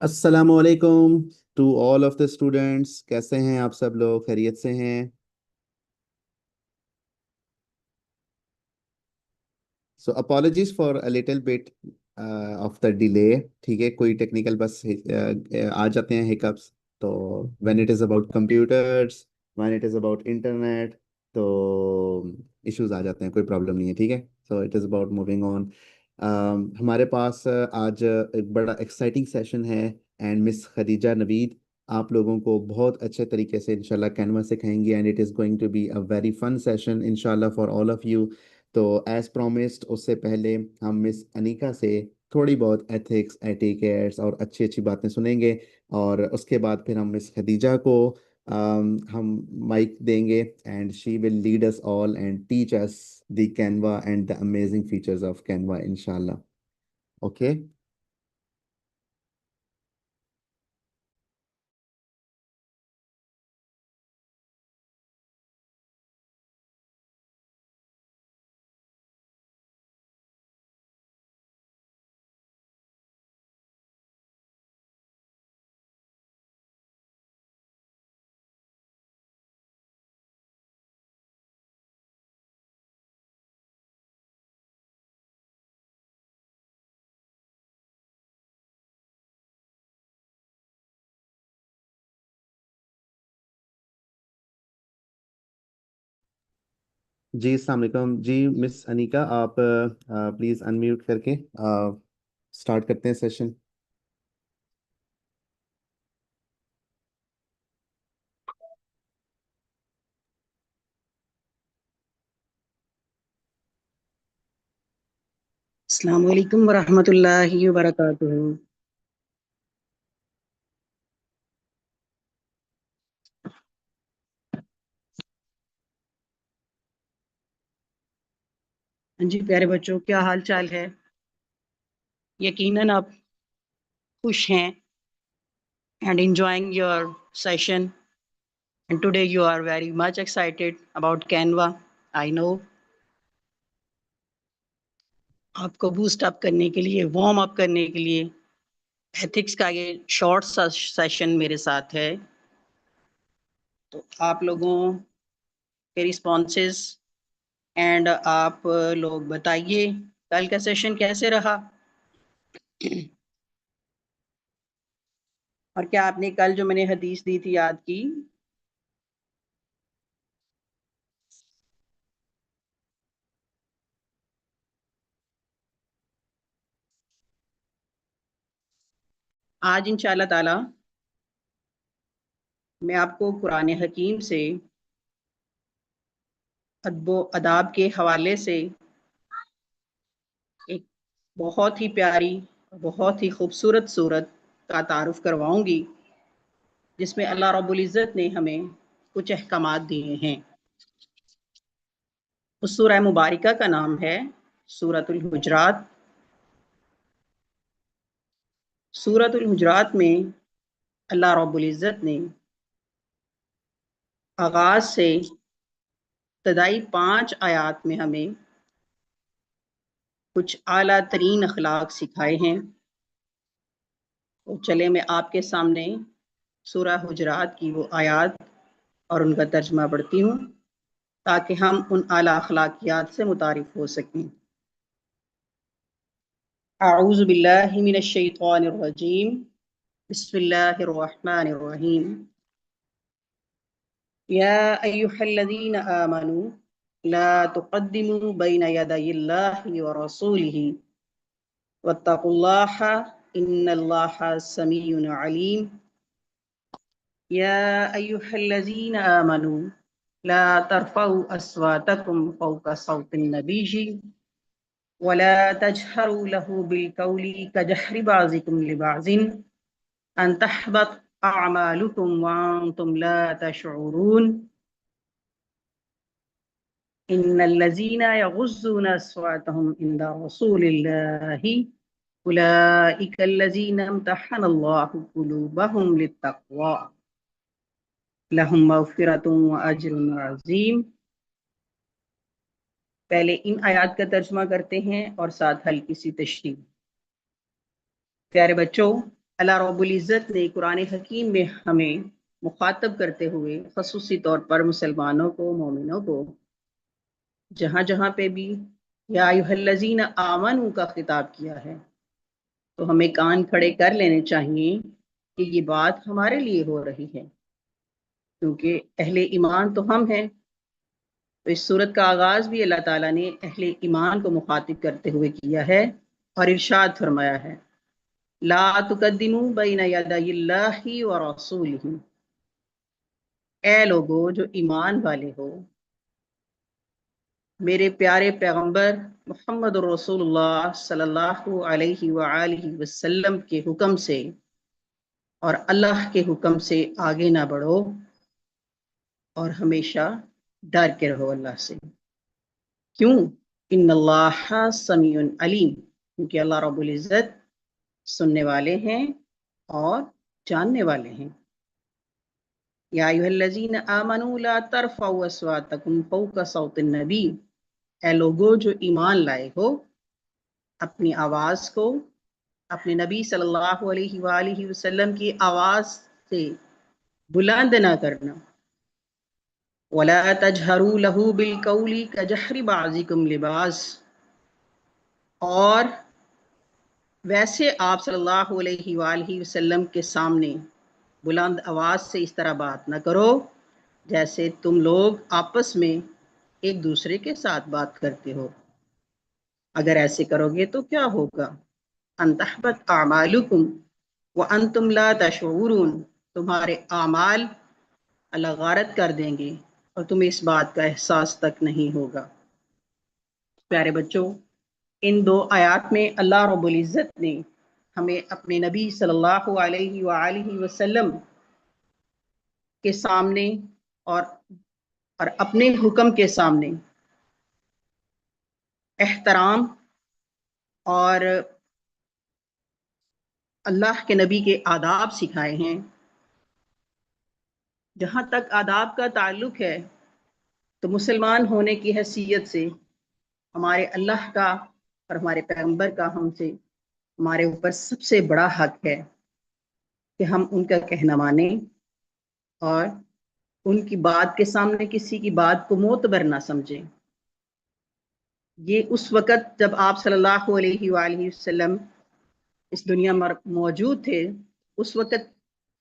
अस्सलामुअलैकुम to all of the students. कैसे हैं आप सब लोग? खैरियत से हैं? So apologies for a little bit of the delay. ठीक है, कोई टेक्निकल बस आ जाते हैं हिकअप्स। तो when it is about computers, when it is about internet, तो इश्यूज आ जाते हैं। कोई प्रॉब्लम नहीं है, ठीक है। So it is about moving on. हमारे पास आज एक बड़ा एक्साइटिंग सेशन है। एंड मिस खदीजा नवीद आप लोगों को बहुत अच्छे तरीके से इंशाल्लाह कैनवा सिखाएंगी। And it is going to be a very fun session इंशाल्लाह फॉर ऑल ऑफ यू। तो एज प्रोमिस्ड, उससे पहले हम मिस अनीका से थोड़ी बहुत एथिक्स, एटिकेट्स और अच्छी अच्छी बातें सुनेंगे। और उसके बाद फिर हम मिस खदीजा को हम माइक देंगे। And she will lead us all and teach us the Canva and the amazing features of Canva इंशाल्लाह। ओके। जी अस्सलाम वालेकुम जी। मिस अनीका आप प्लीज़ अनम्यूट करके स्टार्ट करते हैं सेशन। अस्सलाम वालेकुम वरहमतुल्लाहि वबरकातुहू। हाँ जी प्यारे बच्चों, क्या हाल चाल है? यकीनन आप खुश हैं and enjoying your session, and today you are very much excited about Canva. I know आपको बूस्ट अप करने के लिए, वार्म अप करने के लिए एथिक्स का ये शॉर्ट सा सेशन मेरे साथ है। तो आप लोगों के रिस्पॉन्सेस एंड आप लोग बताइए कल का सेशन कैसे रहा। और क्या आपने कल जो मैंने हदीस दी थी याद की? आज इंशाल्लाह ताला मैं आपको कुरान हकीम से अदबो अदाब के हवाले से एक बहुत ही प्यारी, बहुत ही खूबसूरत सूरत का तारुफ करवाऊंगी, जिसमें अल्लाह रब्बुल इज़्ज़त ने हमें कुछ अहकामात दिए हैं। उस सूरह मुबारका का नाम है सूरतुल हुजरात। सूरतुल हुजरात में अल्लाह रब्बुल इज़्ज़त ने आगाज से इब्तदाई 5 आयात में हमें कुछ आला तरीन अखलाक सिखाए हैं। तो चले मैं आपके सामने सूरह हुजरात की वो आयात और उनका तर्जमा पढ़ती हूँ, ताकि हम उन आला अखलाकियात से मुतारिफ हो सकें। अऊज़ु बिल्लाहि मिनश शैतानिर रजीम। बिस्मिल्लाहिर रहमानिर रहीम। या अय्युहल्लज़ीना आमनू ला तुक़द्दिमू बैना यदायिल्लाहि व रसूलिही वत्तक़ुल्लाहा इन्नल्लाहा समीउन अलीम। या अय्युहल्लज़ीना आमनू ला तरफ़ऊ अस्वातकुम फ़ौक़ सौतिन नबीय्यि वला तजहरु लहू बिलक़ौलि कजहरि बाज़िकुम लिबाज़िन अन तहबत अअमालुकुम व अंतुम ला तशऊरून। इन्नल्लज़ीना यग़ुज़्ज़ूना अस्वातहुम इंदा रसूलिल्लाहि उलाइकल्लज़ीना इम्तहनल्लाहु क़ुलूबहुम लित्तक़वा लहुम मग़फ़िरतुन व अज्रुन अज़ीम। पहले इन आयत का तर्जुमा करते हैं और साथ हल्की सी तशरीह। प्यारे बच्चों, अल्लाह रब्बुल इज़्ज़त ने कुरान हकीम में हमें मुखातब करते हुए ख़ुसूसी तौर पर मुसलमानों को, मोमिनों को जहाँ जहाँ पे भी या अय्युहल्लज़ीना आमनू का खिताब किया है, तो हमें कान खड़े कर लेने चाहिए कि ये बात हमारे लिए हो रही है, क्योंकि अहले ईमान तो हम हैं। तो इस सूरत का आगाज़ भी अल्लाह ताला ने अहले ईमान को मुखातिब करते हुए किया है और इरशाद फरमाया है, ला तुकद्दिमू बैना यदायिल्लाहि व रसूलिही। ए लोगो जो ईमान वाले हो, मेरे प्यारे पैगंबर मोहम्मद रसूलुल्लाह सल्लल्लाहु अलैहि व आलिहि वसल्लम के हुक्म से और अल्लाह के हुक्म से आगे ना बढ़ो और हमेशा डर के रहो अल्लाह से। क्यों? इन्नल्लाह समीउन अलीम, क्योंकि अल्लाह रब्बुल इज़्ज़त सुनने वाले हैं और जानने वाले हैं। या अय्युहल्लज़ीना आमनू ला तरफ़ऊ अस्वातकुम फ़ौक़ सौतिन नबी। ए लोगो जो ईमान लाए हो, अपनी आवाज़ को अपने नबी सल्लल्लाहु अलैहि वालिहि वसल्लम की आवाज़ से बुलंद ना करना। वला तजहरू लहू बिलकौली कजहरि बाज़िकुम लिबाज़। और वैसे आप सल्लल्लाहु अलैहि वालिहि वसल्लम के सामने बुलंद आवाज़ से इस तरह बात न करो जैसे तुम लोग आपस में एक दूसरे के साथ बात करते हो। अगर ऐसे करोगे तो क्या होगा? अंतहबत आमालुकुम व अंतुम ला तशऊरून। तुम्हारे आमाल अल्लाह गारत कर देंगे और तुम्हें इस बात का एहसास तक नहीं होगा। प्यारे बच्चों, इन दो आयात में अल्लाह रब्बुल इज़्ज़त ने हमें अपने नबी सल्लल्लाहु अलैहि वसल्लम के सामने और अपने हुक्म के सामने एहतराम और अल्लाह के नबी के आदाब सिखाए हैं। जहाँ तक आदाब का ताल्लुक है, तो मुसलमान होने की हैसियत से हमारे अल्लाह का और हमारे पैगंबर का हमसे हमारे ऊपर सबसे बड़ा हक है कि हम उनका कहना माने और उनकी बात के सामने किसी की बात को मोतबर ना समझें। ये उस वक़्त जब आप सल्लल्लाहु अलैहि वसल्लम इस दुनिया में मौजूद थे, उस वक़्त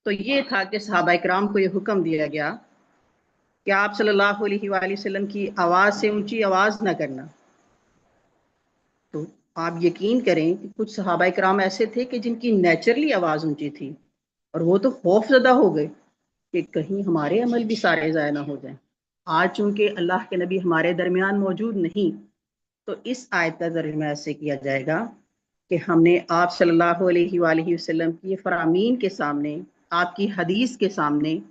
तो ये था कि सहाबा इकराम को ये हुक्म दिया गया कि आप सल्लल्लाहु अलैहि वसल्लम की आवाज़ से ऊंची आवाज़ ना करना। तो आप यकीन करें कि कुछ सहाबा इकराम ऐसे थे कि जिनकी नेचुरली आवाज़ ऊंची थी और वो तो खौफज़दा हो गए कि कहीं हमारे अमल भी सारे ज़ाया ना हो जाएं। आज चूंकि अल्लाह के नबी हमारे दरमियान मौजूद नहीं, तो इस आयत का तर्जुमा ऐसे किया जाएगा कि हमने आप सल्लल्लाहु अलैहि वसल्लम की फरामीन के सामने, आपकी हदीस के सामने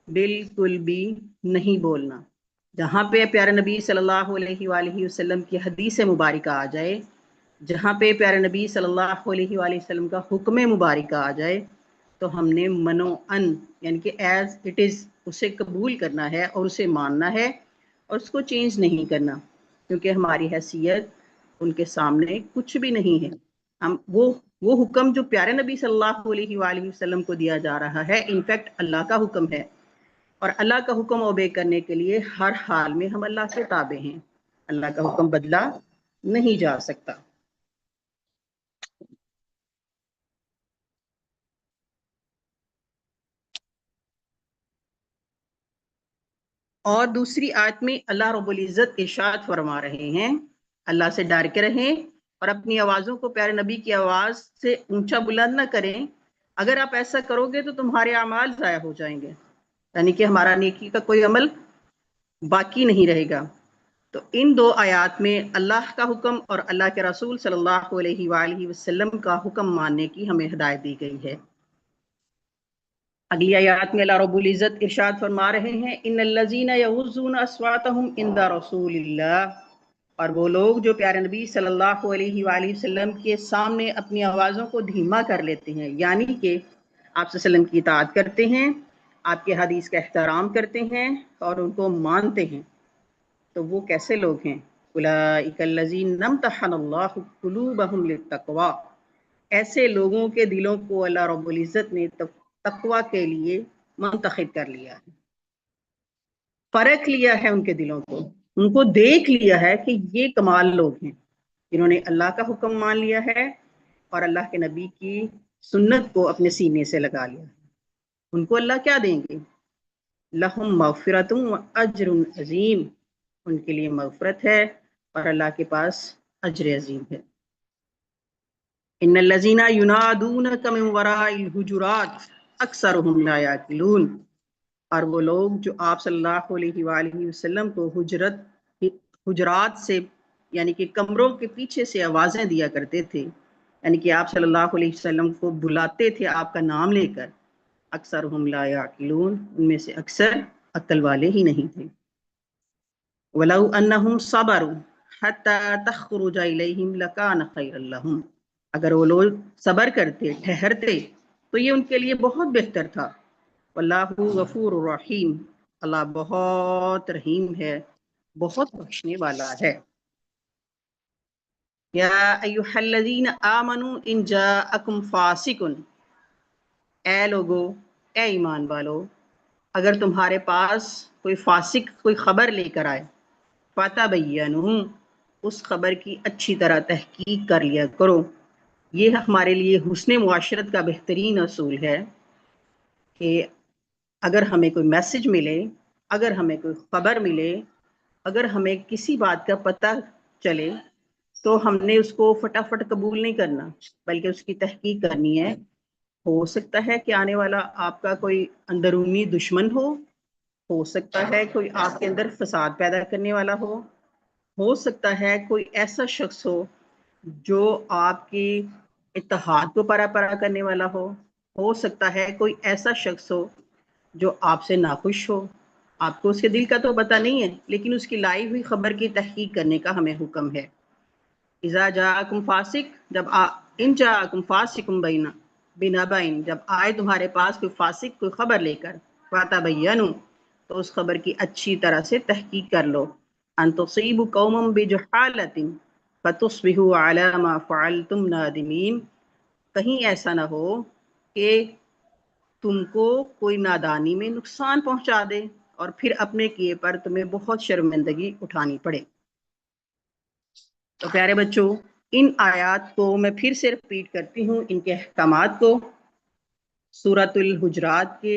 बिल्कुल भी नहीं बोलना। जहाँ पे प्यारे नबी सल्लल्लाहु अलैहि वसल्लम की हदीस मुबारक आ जाए, जहाँ पे प्यारे नबी सल्लल्लाहु अलैहि वसल्लम का हुक्म मुबारक आ जाए, तो हमने मनो अन यानी कि एज इट इज़ उसे कबूल करना है और उसे मानना है और उसको चेंज नहीं करना, क्योंकि हमारी हैसियत उनके सामने कुछ भी नहीं है। हम वो हुक्म जो प्यारे नबी सल्लल्लाहु अलैहि वसल्लम को दिया जा रहा है, इनफैक्ट अल्लाह का हुक्म है और अल्लाह का हुक्म ओबे करने के लिए हर हाल में हम अल्लाह के ताबे हैं। अल्लाह का हुक्म बदला नहीं जा सकता। और दूसरी आयत में अल्लाह रब्बुल इज़्ज़त इरशाद फरमा रहे हैं, अल्लाह से डर के रहें और अपनी आवाज़ों को प्यारे नबी की आवाज़ से ऊंचा बुलंद ना करें। अगर आप ऐसा करोगे तो तुम्हारे अमाल ज़ाया हो जाएंगे, यानी कि हमारा नेकी का कोई अमल बाकी नहीं रहेगा। तो इन दो आयात में अल्लाह का हुक्म और अल्लाह के रसूल सल्लल्लाहु अलैहि वसल्लम का हुक्म मानने की हमें हिदायत दी गई है। अगली आयत में अल्लाह रब्बुल इज़्ज़त इरशाद फरमा रहे हैं, इन्नल्लज़ीना यग़ुज़्ज़ूना अस्वातहुम इंदा रसूलिल्लाह। और वो लोग जो प्यारे नबी सल्लल्लाहु अलैहि वसल्लम के सामने अपनी आवाज़ों को धीमा कर लेते हैं, यानी कि आप सल्लम की इताअत करते हैं, आपके हदीस का एहतराम करते हैं और उनको मानते हैं, तो वो कैसे लोग हैं? उलाइकल्लज़ीना इम्तहनल्लाहु क़ुलूबहुम लित्तक़वा। ऐसे लोगों के दिलों को अल्लाह रब्बुल इज़्ज़त ने तकवा के लिए मुंतखब कर लिया है, परख लिया है उनके दिलों को, उनको देख लिया है कि ये कमाल लोग हैं, इन्होंने अल्लाह का हुक्म मान लिया है और अल्लाह के नबी की सुन्नत को अपने सीने से लगा लिया। उनको अल्लाह क्या देंगे? लहुम मगफिरतुम व अज्रुन अजीम, उनके लिए मगफरत है और अल्लाह के पास अज्र अजीम है। इन्नल लज़ीना युनादूनका मिन वराइल हुजुरात अक्सरुहुम ला याकिलून, और वो लोग जो आप सल्लल्लाहु अलैहि वसल्लम को हुजरात से यानी कि कमरों के पीछे से आवाज़ें दिया करते थे, यानी कि आप सल्लल्लाहु अलैहि वसल्लम को बुलाते थे आपका नाम लेकर, अक्सरुहुम ला याकिलून, उनमें से अक्सर अक्ल वाले ही नहीं थे। वलौ अन्नहुम सबरु हत्ता तखरुज इलैहिम लकान खैरल लहुम, अगर वो लोग सबर करते ठहरते तो ये उनके लिए बहुत बेहतर था। वल्लाहु गफूर रहीम, अल्लाह बहुत रहीम है, बहुत बख्शने वाला है। या अय्युहल्लज़ीना आमनू इन जाअकुम फासिकुन, ए लोगो, ए ईमान वालो, अगर तुम्हारे पास कोई फासिक कोई खबर लेकर आए, फतबय्यनू, उस खबर की अच्छी तरह तहकीक कर लिया करो। ये हमारे लिए हुस्न मुआशरत का बेहतरीन असूल है कि अगर हमें कोई मैसेज मिले, अगर हमें कोई खबर मिले, अगर हमें किसी बात का पता चले, तो हमने उसको फटाफट कबूल नहीं करना, बल्कि उसकी तहकीक करनी है। हो सकता है कि आने वाला आपका कोई अंदरूनी दुश्मन हो सकता है कोई आपके अंदर फसाद पैदा करने वाला हो सकता है कोई ऐसा शख्स जो आपकी इत्तेहाद को परा परा करने वाला हो सकता है कोई ऐसा शख्स जो आपसे नाखुश आपको उसके दिल का तो पता नहीं है, लेकिन उसकी लाई हुई खबर की तहकीक करने का हमें हुक्म है। इज़ा जाअकुम फासिक, इन जाअकुम फासिकुम बैना बिनबाइन, जब आए तुम्हारे पास कोई फासिक कोई खबर लेकर, फतबय्यनु, तो उस खबर की अच्छी तरह से तहकीक कर लो, अन तुसीबु कौमम बिजहालतिन फतुस्बिहु अला मा फअलतुम नादिमीन, कहीं ऐसा ना हो कि तुमको कोई नादानी में नुकसान पहुंचा दे और फिर अपने किए पर तुम्हें बहुत शर्मिंदगी उठानी पड़े। तो प्यारे बच्चों, इन आयात को मैं फिर से रिपीट करती हूँ, इनके अहकामात को। सूरतुल हुजरात के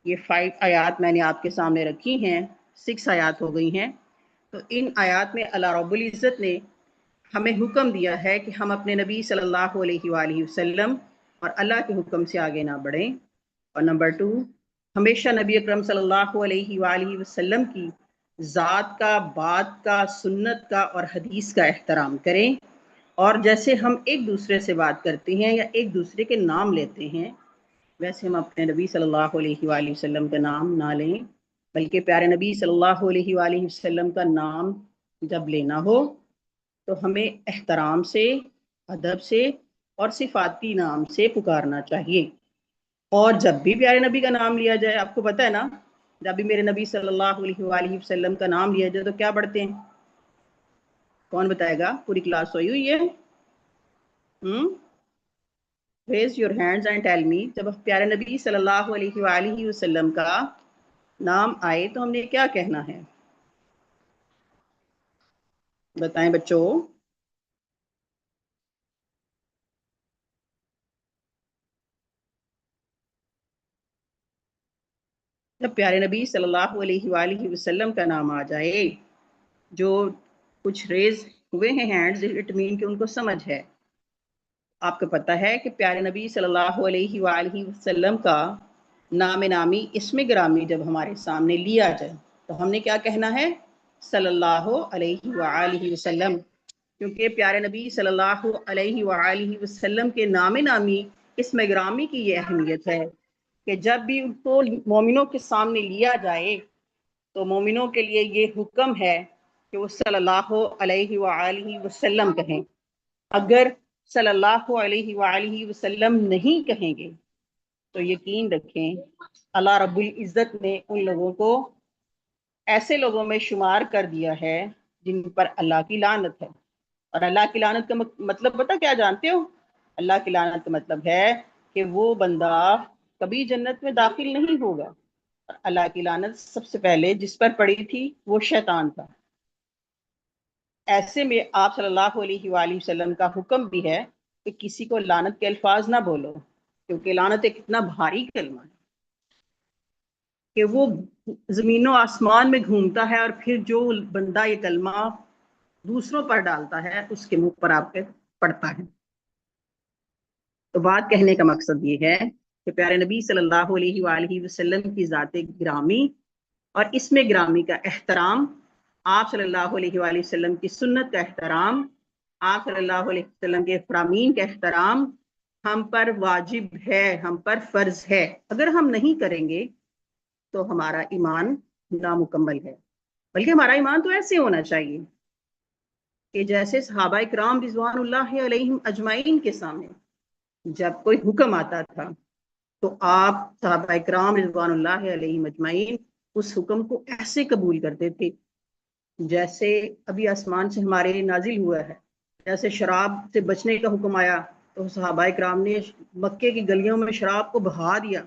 ये 5 आयात मैंने आपके सामने रखी हैं, 6 आयात हो गई हैं। तो इन आयात में अल्लाह रब्बुल इज़्ज़त ने हमें हुक्म दिया है कि हम अपने नबी सल्लल्लाहु अलैहि वसल्लम और अल्लाह के हुक्म से आगे ना बढ़ें। और नंबर 2, हमेशा नबी अकरम सल्लल्लाहु अलैहि वसल्लम की ज़ात का, बात का, सुन्नत का और हदीस का एहतराम करें। और जैसे हम एक दूसरे से बात करते हैं या एक दूसरे के नाम लेते हैं, वैसे हम अपने नबी सल्लल्लाहु अलैहि वसल्लम का नाम ना लें, बल्कि प्यारे नबी सल्लल्लाहु अलैहि वसल्लम का नाम जब लेना हो तो हमें एहतराम से, अदब से और सिफाती नाम से पुकारना चाहिए। और जब भी प्यारे नबी का नाम लिया जाए, आपको पता है ना, जब भी मेरे नबी सल्लल्लाहु अलैहि वसल्लम का नाम लिया जाए तो क्या पढ़ते हैं? कौन बताएगा? पूरी क्लास सोई हुई है। Raise your hands and tell me, जब प्यारे नबी सल्लल्लाहु अलैहि वसल्लम का नाम आए तो हमने क्या कहना है? बताएं बच्चों। जब प्यारे नबी सल्लल्लाहु अलैहि वसल्लम का नाम आ जाए, जो कुछ रेज हुए हैं हैंड्स, इट मीन कि उनको समझ है। आपको पता है कि प्यारे नबी सल्लल्लाहु अलैहि वसल्लम का नाम नामी इस्म गिरामी जब हमारे सामने लिया जाए तो हमने क्या कहना है? सल्लल्लाहु अलैहि वसल्लम, क्योंकि प्यारे नबी सल्लल्लाहु अलैहि वसल्लम के नाम नामी इस्म गिरामी की ये अहमियत है कि जब भी उनको मोमिनों के सामने लिया जाए तो मोमिनों के लिए ये हुक्म है कि वो सल्लल्लाहु अलैहि वसल्लम कहें। अगर सल्लल्लाहु अलैहि वसल्लम नहीं कहेंगे तो यकीन रखें अल्लाह रब्बुल इज़्ज़त ने उन लोगों को ऐसे लोगों में शुमार कर दिया है जिन पर अल्लाह की लानत है। और अल्लाह की लानत का मतलब पता क्या जानते हो? अल्लाह की लानत का मतलब है कि वो बंदा कभी जन्नत में दाखिल नहीं होगा। अल्लाह की लानत सबसे पहले जिस पर पड़ी थी वो शैतान था। ऐसे में आप सल्लल्लाहु अलैहि वसल्लम का हुक्म भी है कि किसी को लानत के अल्फाज ना बोलो, क्योंकि लानत एक इतना भारी कलमा है कि वो जमीनों आसमान में घूमता है, और फिर जो बंदा ये कलमा दूसरों पर डालता है उसके मुंह पर आपके पड़ता है। तो बात कहने का मकसद ये है कि प्यारे नबी सल्लल्लाहु अलैहि वसल्लम की ज़ाते गिरामी और इसमें गिरामी का एहतराम, आप सल्लल्लाहु अलैहि वसल्लम की सुन्नत का एहतराम, आप सल्लल्लाहु अलैहि वसल्लम के फरामीन का एहतराम हम पर वाजिब है, हम पर फर्ज है। अगर हम नहीं करेंगे तो हमारा ईमान नामुकम्मल है। बल्कि हमारा ईमान तो ऐसे होना चाहिए कि जैसे सहाबा इकराम रिजवानुल्लाहि अलैहिम अजमाइन के सामने जब कोई हुक्म आता था तो आप सहाबा इकराम रिजवानुल्लाहि अलैहिम अजमाइन उस हुक्म को ऐसे कबूल करते थे जैसे अभी आसमान से हमारे नाजिल हुआ है। जैसे शराब से बचने का हुक्म आया तो सहाबा इकराम ने मक्के की गलियों में शराब को बहा दिया।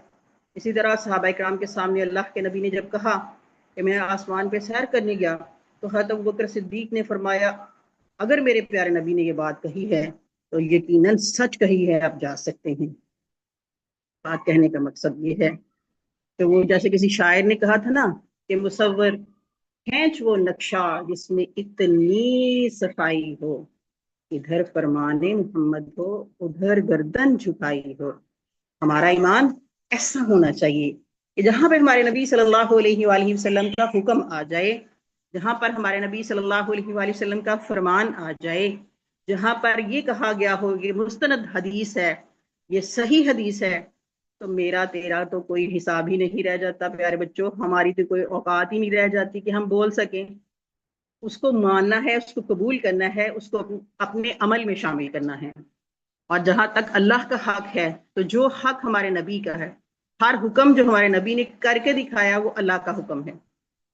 इसी तरह सहाबा इकराम के सामने अल्लाह के नबी ने जब कहा कि मैं आसमान पे सैर करने गया, तो हज़रत अबू बकर सिद्दीक ने फरमाया, अगर मेरे प्यारे नबी ने ये बात कही है तो यकीनन सच कही है, आप जा सकते हैं। बात कहने का मकसद ये है कि वो जैसे किसी शायर ने कहा था ना कि मुसव्वर खींच वो नक्शा जिसमें इतनी सफाई हो, इधर फरमाने मोहम्मद हो, उधर गर्दन झुकाई हो। हमारा ईमान ऐसा होना चाहिए कि जहां पर हमारे नबी सल्लल्लाहु अलैहि वसल्लम का हुक्म आ जाए, जहां पर हमारे नबी सल्लल्लाहु अलैहि वसल्लम का फरमान आ जाए, जहां पर ये कहा गया हो कि मुस्तनद हदीस है, ये सही हदीस है, तो मेरा तेरा तो कोई हिसाब ही नहीं रह जाता प्यारे बच्चों। हमारी तो कोई औकात ही नहीं रह जाती कि हम बोल सकें। उसको मानना है, उसको कबूल करना है, उसको अपने अमल में शामिल करना है। और जहां तक अल्लाह का हक है, तो जो हक हमारे नबी का है, हर हुक्म जो हमारे नबी ने करके दिखाया वो अल्लाह का हुक्म है,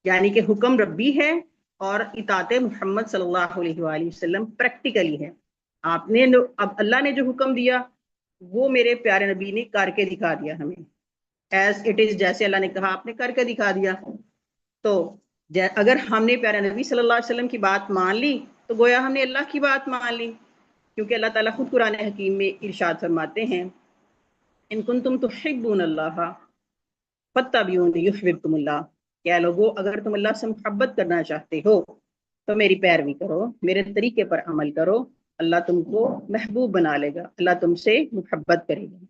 यानी कि हुक्म रब्बी है और इताते मोहम्मद सल्लल्लाहु अलैहि वसल्लम प्रैक्टिकली है। आपने अब अल्लाह ने जो हुक्म दिया वो मेरे प्यारे नबी ने करके दिखा दिया हमें, एज इट इज, जैसे अल्लाह ने कहा आपने करके दिखा दिया। तो अगर हमने प्यारे नबी सल्लल्लाहु अलैहि वसल्लम की बात मान ली तो गोया हमने अल्लाह की बात मान ली, क्योंकि अल्लाह ताला खुद कुरान हकीम में इरशाद फरमाते हैं, इन कुंतुम तुहिब्बून अल्लाह फत्तबिऊनी युहिब्बुकुमुल्लाह। क्या लोगो, अगर तुम अल्लाह से मोहब्बत करना चाहते हो तो मेरी पैरवी करो, मेरे तरीके पर अमल करो, अल्लाह तुमको महबूब बना लेगा, अल्लाह तुमसे मोहब्बत करेगा।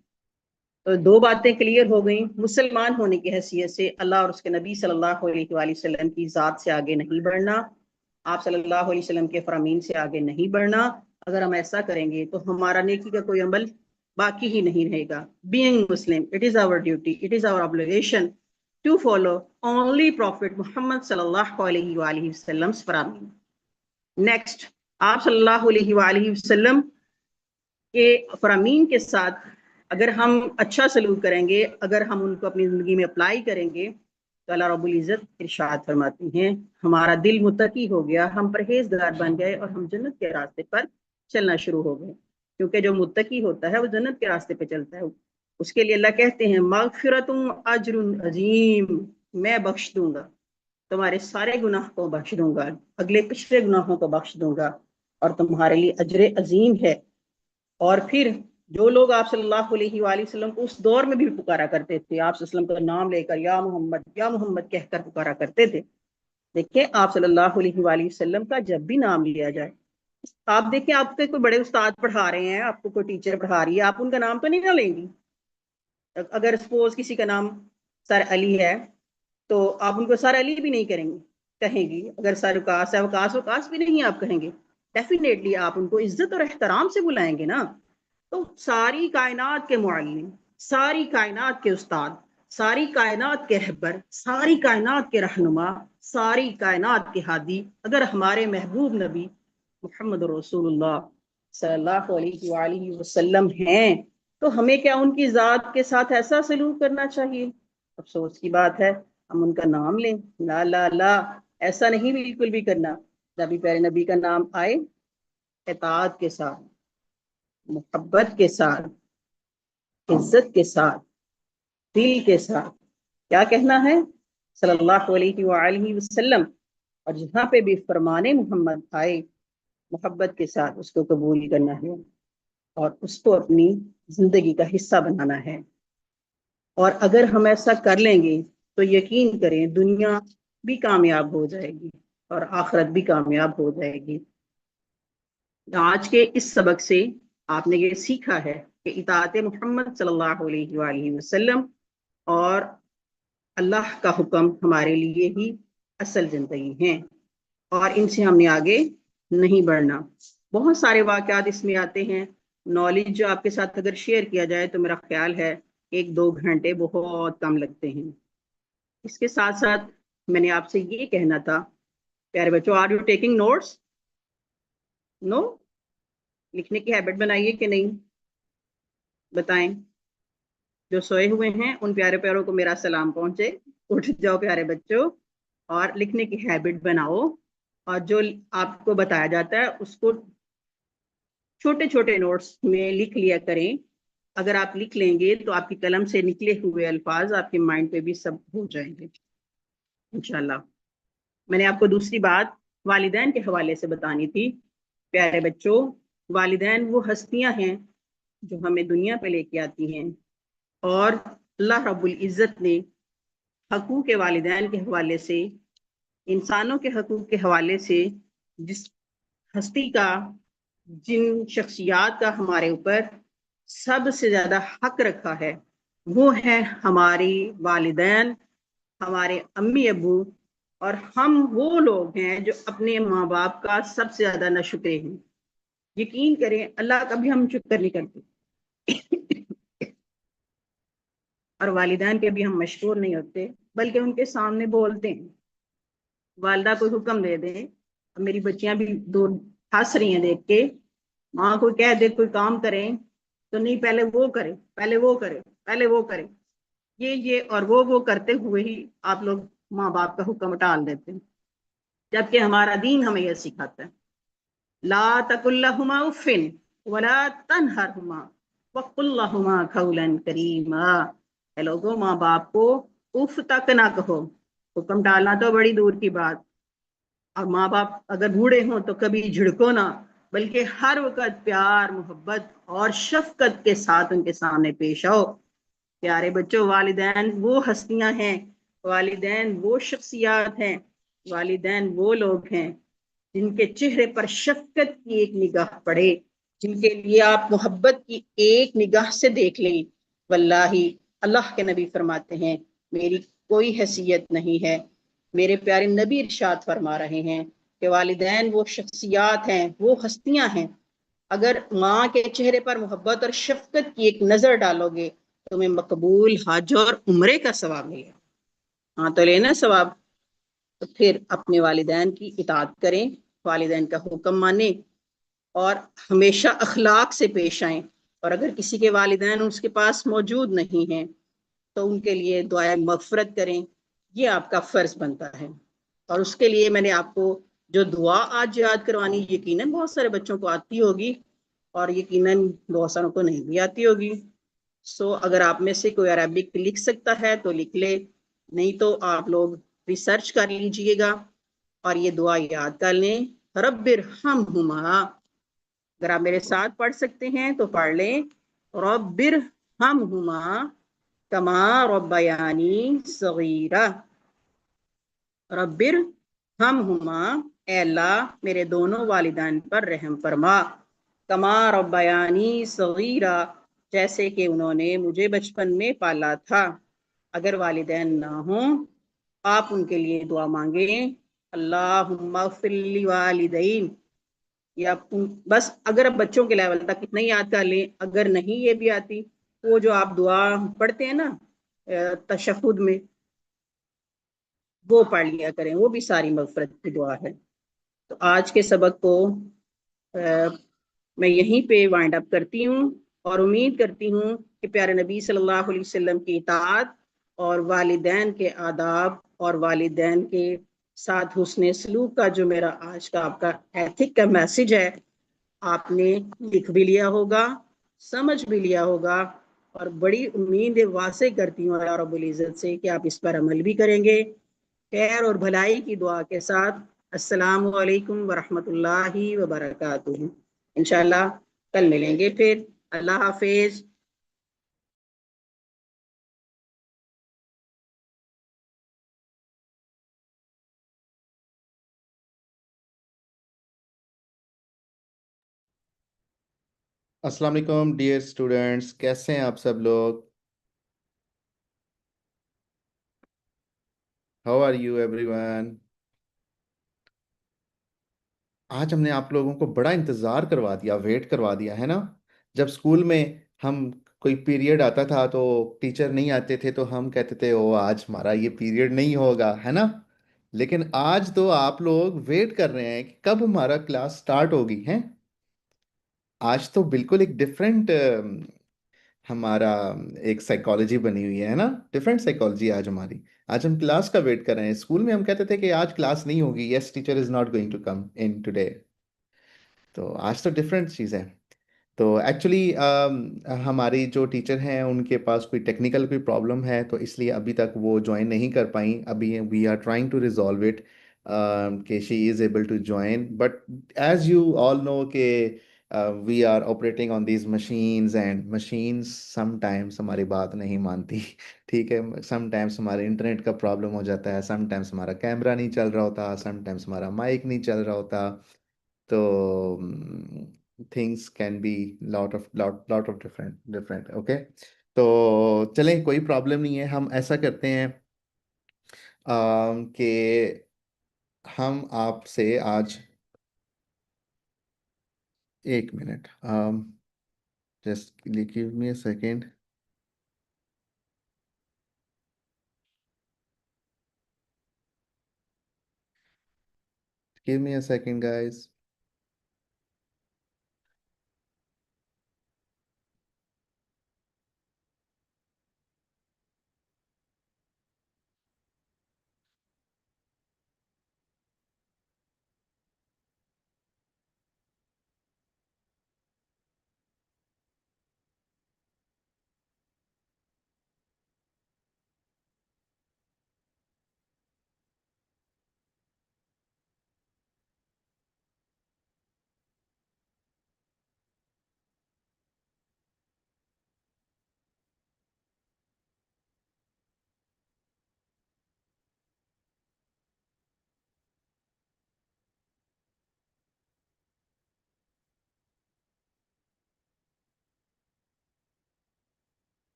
तो दो बातें क्लियर हो गई। मुसलमान होने की हैसियत से अल्लाह और उसके नबी सल्लल्लाहु अलैहि वसल्लम की ज़ात से आगे नहीं बढ़ना, आप सल्लल्लाहु अलैहि वसल्लम के फरामीन से आगे नहीं बढ़ना। अगर हम ऐसा करेंगे तो हमारा नेकी का कोई अमल बाकी ही नहीं रहेगा। Being Muslim, it is our duty, it is our obligation to follow only prophet Muhammad सल्लल्लाहु अलैहि वसल्लम फरामीन। नेक्स्ट, आप सल्लल्लाहु अलैहि वसल्लम के फरामीन के साथ अगर हम अच्छा सलूक करेंगे, अगर हम उनको अपनी ज़िंदगी में अप्लाई करेंगे, तो अल्लाह रब्बुल इज़्ज़त इरशाद फरमाती हैं, हमारा दिल मुत्तकी हो गया, हम परहेजगार बन गए और हम जन्नत के रास्ते पर चलना शुरू हो गए। क्योंकि जो मुत्तकी होता है वो जन्नत के रास्ते पर चलता है। उसके लिए अल्लाह कहते हैं, मगफिरतुम अजरुन अजीम, मैं बख्श दूंगा, तुम्हारे सारे गुनाह को बख्श दूंगा, अगले पिछले गुनाहों को बख्श दूंगा, और तुम्हारे लिए अजर अजीम है। और फिर जो लोग आप सल्लल्लाहु अलैहि वसल्लम को उस दौर में भी पुकारा करते थे, आप सल्लल्लाहु अलैहि वसल्लम का नाम लेकर या मोहम्मद कहकर पुकारा करते थे। देखिए, आप सल्लल्लाहु अलैहि वसल्लम का जब भी नाम लिया जाए, आप देखिए आपके कोई बड़े उस्ताद पढ़ा रहे हैं, आपको कोई टीचर पढ़ा रही है, आप उनका नाम तो नहीं ना लेंगी। अगर सपोज किसी का नाम सर अली है तो आप उनको सर अली भी नहीं करेंगे, कहेंगी। अगर सर वकास है, वकास वकास भी नहीं आप कहेंगे। डेफिनेटली आप उनको इज्जत और एहतराम से बुलाएंगे ना। तो सारी कायनात के मुअल्लिम, सारी कायनात के उस्ताद, सारी कायनात के रहबर, सारी कायनात के रहनुमा, सारी कायनात के हादी अगर हमारे महबूब नबी मोहम्मद रसूलुल्लाह सल्लल्लाहु अलैहि वसल्लम हैं, तो हमें क्या उनकी ज़ात के साथ ऐसा सलूक करना चाहिए? अफसोस की बात है हम उनका नाम लें, ला ला ला, ऐसा नहीं बिल्कुल भी करना। जब भी प्यारे नबी का नाम आए, इताअत के साथ, मोहब्बत के साथ, इज्जत के साथ, दिल के साथ क्या कहना है, सल्लल्लाहु अलैहि वसल्लम। और जहाँ पे भी फरमाने मोहम्मद आए, मोहब्बत के साथ उसको कबूल करना है और उसको अपनी जिंदगी का हिस्सा बनाना है। और अगर हम ऐसा कर लेंगे तो यकीन करें दुनिया भी कामयाब हो जाएगी और आखिरत भी कामयाब हो जाएगी। आज के इस सबक से आपने ये सीखा है कि इताअत मोहम्मद सल्लल्लाहु अलैहि वसल्लम और अल्लाह का हुक्म हमारे लिए ही असल जिंदगी है और इनसे हमने आगे नहीं बढ़ना। बहुत सारे वाकयात इसमें आते हैं। नॉलेज जो आपके साथ अगर शेयर किया जाए तो मेरा ख्याल है 1-2 घंटे बहुत कम लगते हैं। इसके साथ साथ मैंने आपसे ये कहना था, प्यारे बच्चों, are you taking notes? No? लिखने की हैबिट बनाइए कि नहीं, बताएं। जो सोए हुए हैं उन प्यारे प्यारों को मेरा सलाम पहुंचे। उठ जाओ प्यारे बच्चों और लिखने की हैबिट बनाओ। और जो आपको बताया जाता है उसको छोटे छोटे नोट्स में लिख लिया करें। अगर आप लिख लेंगे तो आपकी कलम से निकले हुए अल्फाज आपके माइंड पे भी सब हो जाएंगे इंशाल्लाह। मैंने आपको दूसरी बात वालिदैन के हवाले से बतानी थी। प्यारे बच्चों, वालिदैन वो हस्तियां हैं जो हमें दुनिया पे लेके आती हैं और अल्लाह रब्बुल इज़्ज़त ने हकूक़ वालिदैन के हवाले से, इंसानों के हकूक़ के हवाले से जिस हस्ती का, जिन शख्सियात का हमारे ऊपर सबसे ज्यादा हक रखा है वो है हमारी वालिदैन, हमारे अम्मी अबू। और हम वो लोग हैं जो अपने माँ बाप का सबसे ज्यादा नाशुक्र हैं। यकीन करें अल्लाह का भी हम शुक्र नहीं करते और वालिदैन के भी हम मशकूर नहीं होते, बल्कि उनके सामने बोलते हैं। वालदा कोई हुक्म दे दे, मेरी बच्चियां भी दूर हंस रही हैं देख के, माँ को कह दे कोई काम करें तो नहीं, पहले वो करे, पहले वो करे, पहले वो करे, ये और वो करते हुए ही आप लोग माँ बाप का हुक्म टाल देते हैं। जबकि हमारा दीन हमें यह सिखाता है, ला तकुल्लहुमा उफ़िन वला तनहरहुमा वकुल्लहुमा कौलन करीमा। ए लोगों, माँ बाप को उफ तक ना कहो। हुक्म टालना तो बड़ी दूर की बात। और माँ बाप अगर बूढ़े हों तो कभी झिड़को ना, बल्कि हर वक्त प्यार, मोहब्बत और शफकत के साथ उनके सामने पेश आओ। प्यारे बच्चों, वालिदैन वो हस्तियां हैं, वालिदैन वो शख्सियात हैं, वालिदैन वो लोग हैं जिनके चेहरे पर शफकत की एक निगाह पड़े, जिनके लिए आप मोहब्बत की एक निगाह से देख लें। वल्लाही अल्लाह के नबी फरमाते हैं मेरी कोई हैसियत नहीं है। मेरे प्यारे नबी इरशाद फरमा रहे हैं कि वालिदैन वो शख्सियात हैं, वो हस्तियां हैं, अगर माँ के चेहरे पर मोहब्बत और शफकत की एक नजर डालोगे तो तुम्हें मकबूल हज और उम्रे का सवाब मिलेगा। हाँ तो लेना सवाब। तो फिर अपने वालिदैन की इताअत करें, वालिदैन का हुक्म माने और हमेशा अखलाक से पेश आएं। और अगर किसी के वालिदैन उसके पास मौजूद नहीं हैं तो उनके लिए दुआए मगफरत करें, ये आपका फ़र्ज बनता है। और उसके लिए मैंने आपको जो दुआ आज याद करवानी, यकीनन बहुत सारे बच्चों को आती होगी और यकीनन बहुत सारों को नहीं भी आती होगी। सो अगर आप में से कोई अरबिक लिख सकता है तो लिख ले, नहीं तो आप लोग रिसर्च कर लीजिएगा और ये दुआ याद कर लें, रब्बिरहमहुमा। अगर आप मेरे साथ पढ़ सकते हैं तो पढ़ लें, रब्बिरहमहुमा कमा रब्बयानी सगीरा। रब्बिरहमहुमा, ऐ अल्लाह मेरे दोनों वालिदैन पर रहम फरमा, कमा रब्बयानी सगीरा, जैसे कि उन्होंने मुझे बचपन में पाला था। अगर वालिदैन ना हो, आप उनके लिए दुआ मांगे, अल्लाहुम्मा फ़िर वालिदैन। या बस अगर आप बच्चों के लेवल तक इतना ही याद कर लें, अगर नहीं ये भी आती, वो जो आप दुआ पढ़ते हैं ना तशहुद में, वो पढ़ लिया करें, वो भी सारी मगफरत की दुआ है। तो आज के सबक को मैं यहीं पे वाइंड अप करती हूँ और उम्मीद करती हूँ कि प्यारे नबी सल्लल्लाहु अलैहि वसल्लम की इताअत और वालिदैन के आदाब और वालिदैन के साथ हुस्न सलूक का जो मेरा आज का आपका एथिक का मैसेज है, आपने लिख भी लिया होगा, समझ भी लिया होगा, और बड़ी उम्मीद वासे करती हूँ या रब्बुल इज़्ज़त से कि आप इस पर अमल भी करेंगे। खैर और भलाई की दुआ के साथ अस्सलामु अलैकुम व रहमतुल्लाहि व बरकातुहू। इंशाल्लाह कल मिलेंगे फिर। अल्लाह हाफिज। अस्सलाम वालेकुम डियर स्टूडेंट्स, कैसे हैं आप सब लोग? How are you everyone? आज हमने आप लोगों को बड़ा इंतज़ार करवा दिया, वेट करवा दिया है ना। जब स्कूल में हम कोई पीरियड आता था तो टीचर नहीं आते थे तो हम कहते थे ओ आज हमारा ये पीरियड नहीं होगा, है ना। लेकिन आज तो आप लोग वेट कर रहे हैं कि कब हमारा क्लास स्टार्ट होगी, है। आज तो बिल्कुल एक डिफरेंट हमारा एक साइकोलॉजी बनी हुई है ना। डिफरेंट साइकोलॉजी आज हमारी। आज हम क्लास का वेट कर रहे हैं। स्कूल में हम कहते थे कि आज क्लास नहीं होगी, yes teacher is not going to come in today. तो आज तो डिफरेंट चीज़ है। तो एक्चुअली हमारी जो टीचर हैं उनके पास कोई टेक्निकल कोई प्रॉब्लम है तो इसलिए अभी तक वो ज्वाइन नहीं कर पाई। अभी we are trying to resolve it कि she is able to join, but as you all know कि we are operating on these machines and machines sometimes हमारी बात नहीं मानती। ठीक है, समटाइम्स हमारे इंटरनेट का प्रॉब्लम हो जाता है, समटाइम्स हमारा कैमरा नहीं चल रहा होता, समटाइम्स हमारा माइक नहीं चल रहा होता। तो things can be lot of different different, okay. तो चलें, कोई प्रॉब्लम नहीं है। हम ऐसा करते हैं कि हम आपसे आज एक minute, just give me a second. Give me a second guys.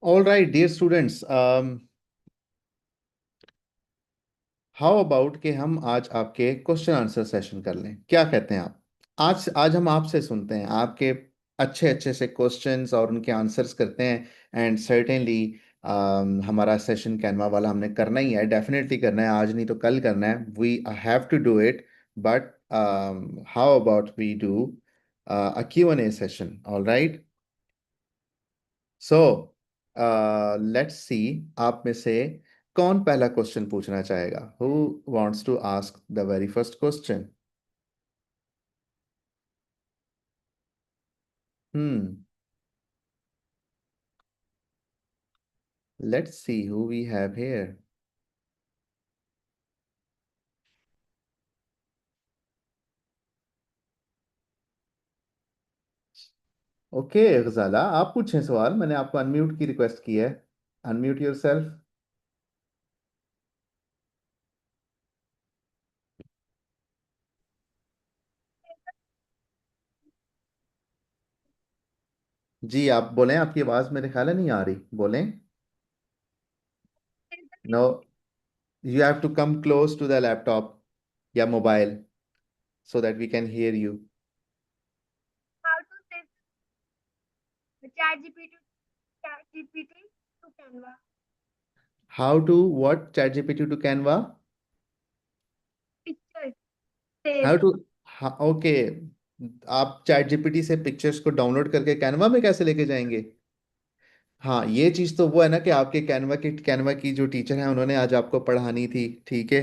All right dear students, how about कि हम आज आपके क्वेश्चन आंसर सेशन कर लें, क्या कहते हैं आप? आज आज हम आपसे सुनते हैं आपके अच्छे अच्छे से क्वेश्चंस और उनके आंसर्स करते हैं। एंड सर्टेनली हमारा सेशन कैनवा वाला हमने करना ही है, डेफिनेटली करना है, आज नहीं तो कल करना है। We have to do it. But how about we do a Q&A session? All right. So let's see, आप में से कौन पहला क्वेश्चन पूछना चाहेगा? Who wants to ask the very first question? Hmm let's see who we have here. Okay Ghazala, आप पूछें सवाल, मैंने आपको अनम्यूट की रिक्वेस्ट की है. Unmute yourself. जी आप बोलें, आपकी आवाज मेरे ख्याल है नहीं आ रही, बोलें. No, you have to come close to the laptop या mobile so that we can hear you. How to set ChatGPT to Canva? How to what? ChatGPT to Canva? Pictures How save. to? हाँ, okay. आप ChatGPT से pictures को download करके Canva में कैसे लेके जाएंगे? हाँ, ये चीज तो वो है ना कि आपके कैनवा की जो टीचर हैं उन्होंने आज आपको पढ़ानी थी, ठीक है.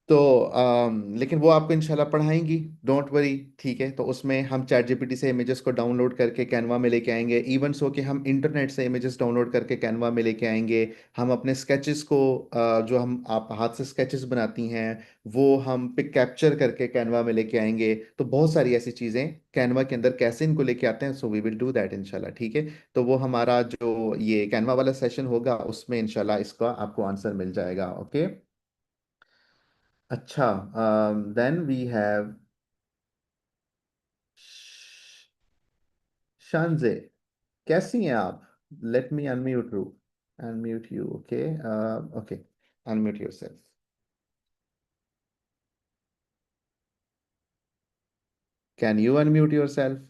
तो लेकिन वो आपको इंशाल्लाह पढ़ाएंगी, डोंट वरी. ठीक है, तो उसमें हम चैट जीपीटी से इमेजेस को डाउनलोड करके कैनवा में लेके आएंगे. इवन सो कि हम इंटरनेट से इमेजेस डाउनलोड करके कैनवा में लेके आएंगे. हम अपने स्केचेस को जो हम आप हाथ से स्केचेस बनाती हैं वो हम पिक कैप्चर करके कैनवा में लेके आएंगे. तो बहुत सारी ऐसी चीज़ें कैनवा के अंदर कैसे इनको लेके आते हैं, so we will do that इंशाल्लाह. ठीक है, तो वो हमारा जो ये कैनवा वाला सेशन होगा उसमें इंशाल्लाह इसका आपको आंसर मिल जाएगा. ओके. अच्छा, देन वी हैव शानजे. कैसी हैं आप? Let me unmute you. Okay. Okay, unmute yourself. Can you unmute yourself?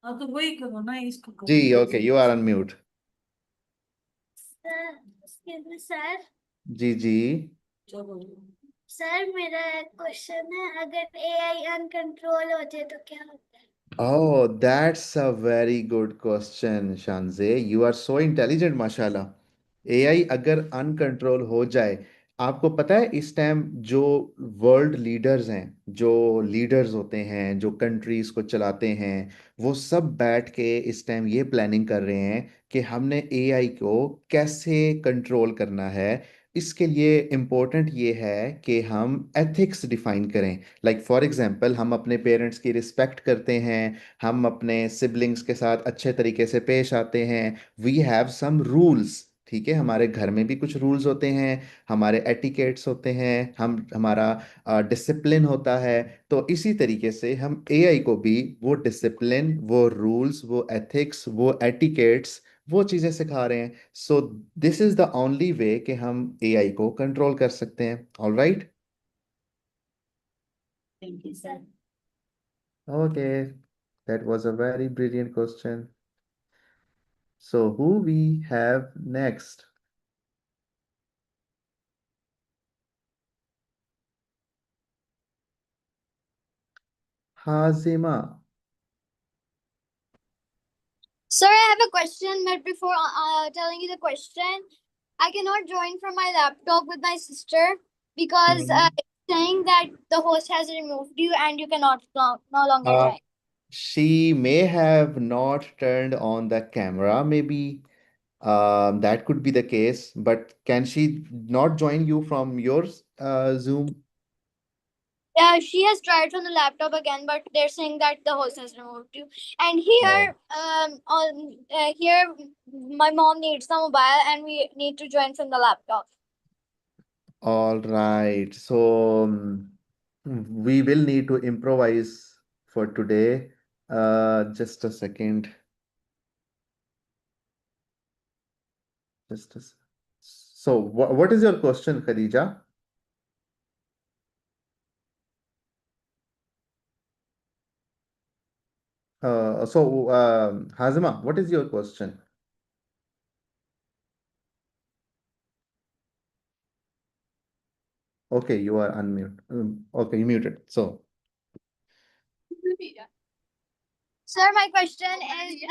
हाँ तो वही करो ना, इसको जी करो। Okay, you are unmute. Excuse me, sir. जी जी. चलो। सर मेरा क्वेश्चन है, अगर एआई अनकंट्रोल हो जाए तो क्या होता है? Oh, that's a very good question, Shanze. You are so intelligent, माशाल्लाह. एआई अगर अनकंट्रोल हो जाए, आपको पता है इस टाइम जो वर्ल्ड लीडर्स हैं, जो लीडर्स होते हैं, जो कंट्रीज को चलाते हैं, वो सब बैठ के इस टाइम ये प्लानिंग कर रहे हैं कि हमने एआई को कैसे कंट्रोल करना है. इसके लिए इम्पोर्टेंट ये है कि हम एथिक्स डिफाइन करें. लाइक फॉर एग्जांपल, हम अपने पेरेंट्स की रिस्पेक्ट करते हैं, हम अपने सिबलिंग्स के साथ अच्छे तरीके से पेश आते हैं. We have some rules. ठीक है, हमारे घर में भी कुछ रूल्स होते हैं, हमारे एटिकेट्स होते हैं, हम हमारा डिसिप्लिन होता है. तो इसी तरीके से हम एआई को भी वो डिसिप्लिन, वो रूल्स, वो एथिक्स, वो एटिकेट्स, वो चीज़ें सिखा रहे हैं. सो this is the only way कि हम एआई को कंट्रोल कर सकते हैं. All right. Thank you sir. Okay, that was a very brilliant question. So, who we have next? Hazima. Sir, I have a question, but before telling you the question, I cannot join from my laptop with my sister because Mhm. it's saying that the host has removed you and you cannot no longer Uh, join. she may have not turned on the camera, maybe. That could be the case, but can she not join you from your Zoom? Yeah, she has tried from the laptop again, but they're saying that the host has removed you. And Oh. here, my mom needs the mobile, and we need to join from the laptop. All right. So we will need to improvise for today. Just a second. Just a, so what is your question, Khadija? Hazima, what is your question? Okay, you are unmute. Okay, you muted. So, Sir, my question is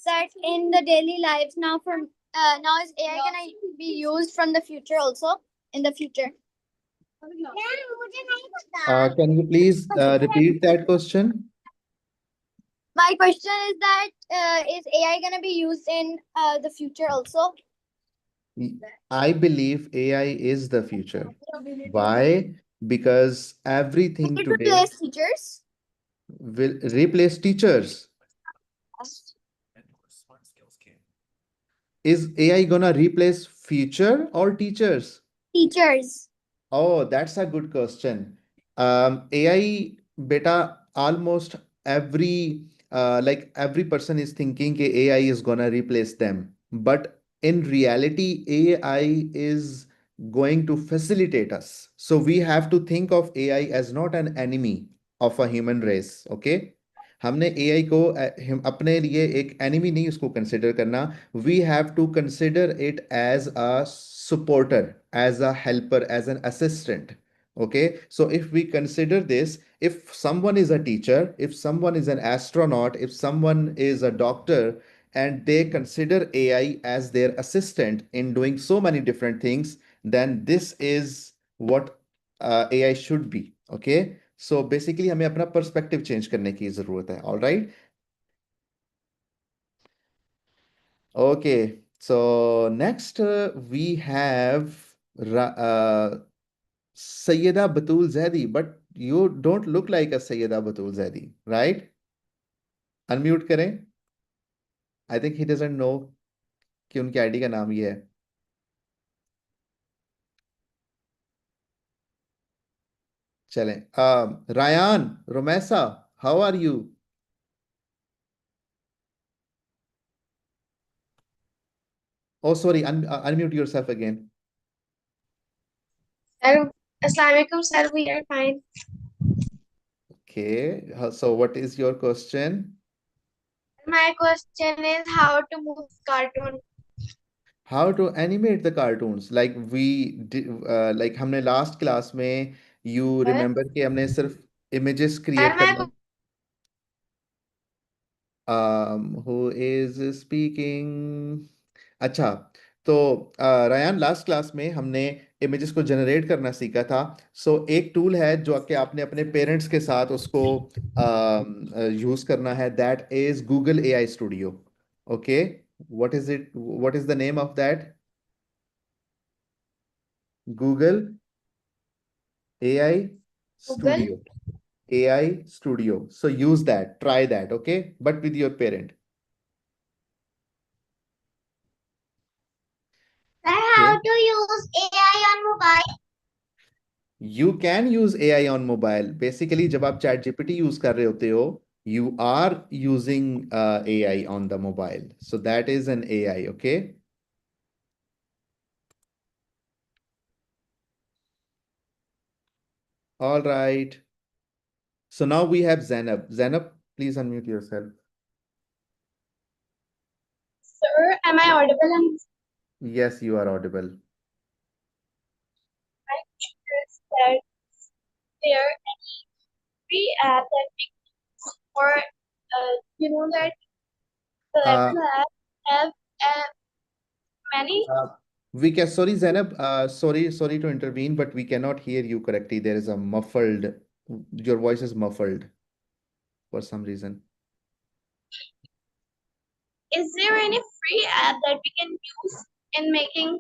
that in the daily lives now now is AI gonna be used from the future also in the future? can you please repeat that question? My question is that is AI gonna be used in the future also? I believe AI is the future. Why? Because Will everything it today replace teachers? will replace teachers. Is AI gonna replace future or teachers? Teachers. Oh, that's a good question. AI, beta, almost every person is thinking that AI is gonna replace them. But in reality, AI is going to facilitate us. So we have to think of AI as not an enemy of a human race. Okay? हमने AI को अपने लिए एक enemy नहीं उसको consider करना. We have to consider it as a supporter, as a helper, as an assistant. Okay, so if we consider this, if someone is a teacher, if someone is an astronaut, if someone is a doctor, and they consider AI as their assistant in doing so many different things, then this is what AI should be. Okay, so basically हमें अपना perspective change करने की जरूरत है. All right. Okay, so next we have Sayyida Batul Zaidi, but you don't look like a Sayyida Batul Zaidi, right? Unmute करें. I think he doesn't know कि उनकी ID का नाम ये है. चलें. Ryan, Romesa, how are you? Oh, sorry, unmute yourself again. Sir, Assalamualaikum, sir. We are fine. Okay, so what is your question? My question is how to move cartoon. How to animate the cartoons? Like we did, like हमने last class में you Sir, remember कि हमने सिर्फ images sir, create my करना. Who is speaking? अच्छा, तो Rayan last class में हमने इमेजेस को जनरेट करना सीखा था. सो एक टूल है जो कि आपने अपने पेरेंट्स के साथ उसको यूज करना है. That is Google AI studio. Okay, what is it? What is the name of that? Google AI Google. Studio. AI Studio. So use that, try that, okay? But with your parent. Sir, Okay. how to use AI on mobile? You can use AI on mobile. Basically, जब आप chat GPT use कर रहे होते हो, you are using AI on the mobile. So that is an AI, okay? All right. So now we have Zainab. Zainab, please unmute yourself. Sir, am I audible? And Yes, you are audible. my question is that there any free app that we can use for you know that the Uh, level app have many. we can, sorry, Zainab, sorry to intervene, but we cannot hear you correctly. There is a muffled, your voice is muffled for some reason. Is there any free app that we can use in making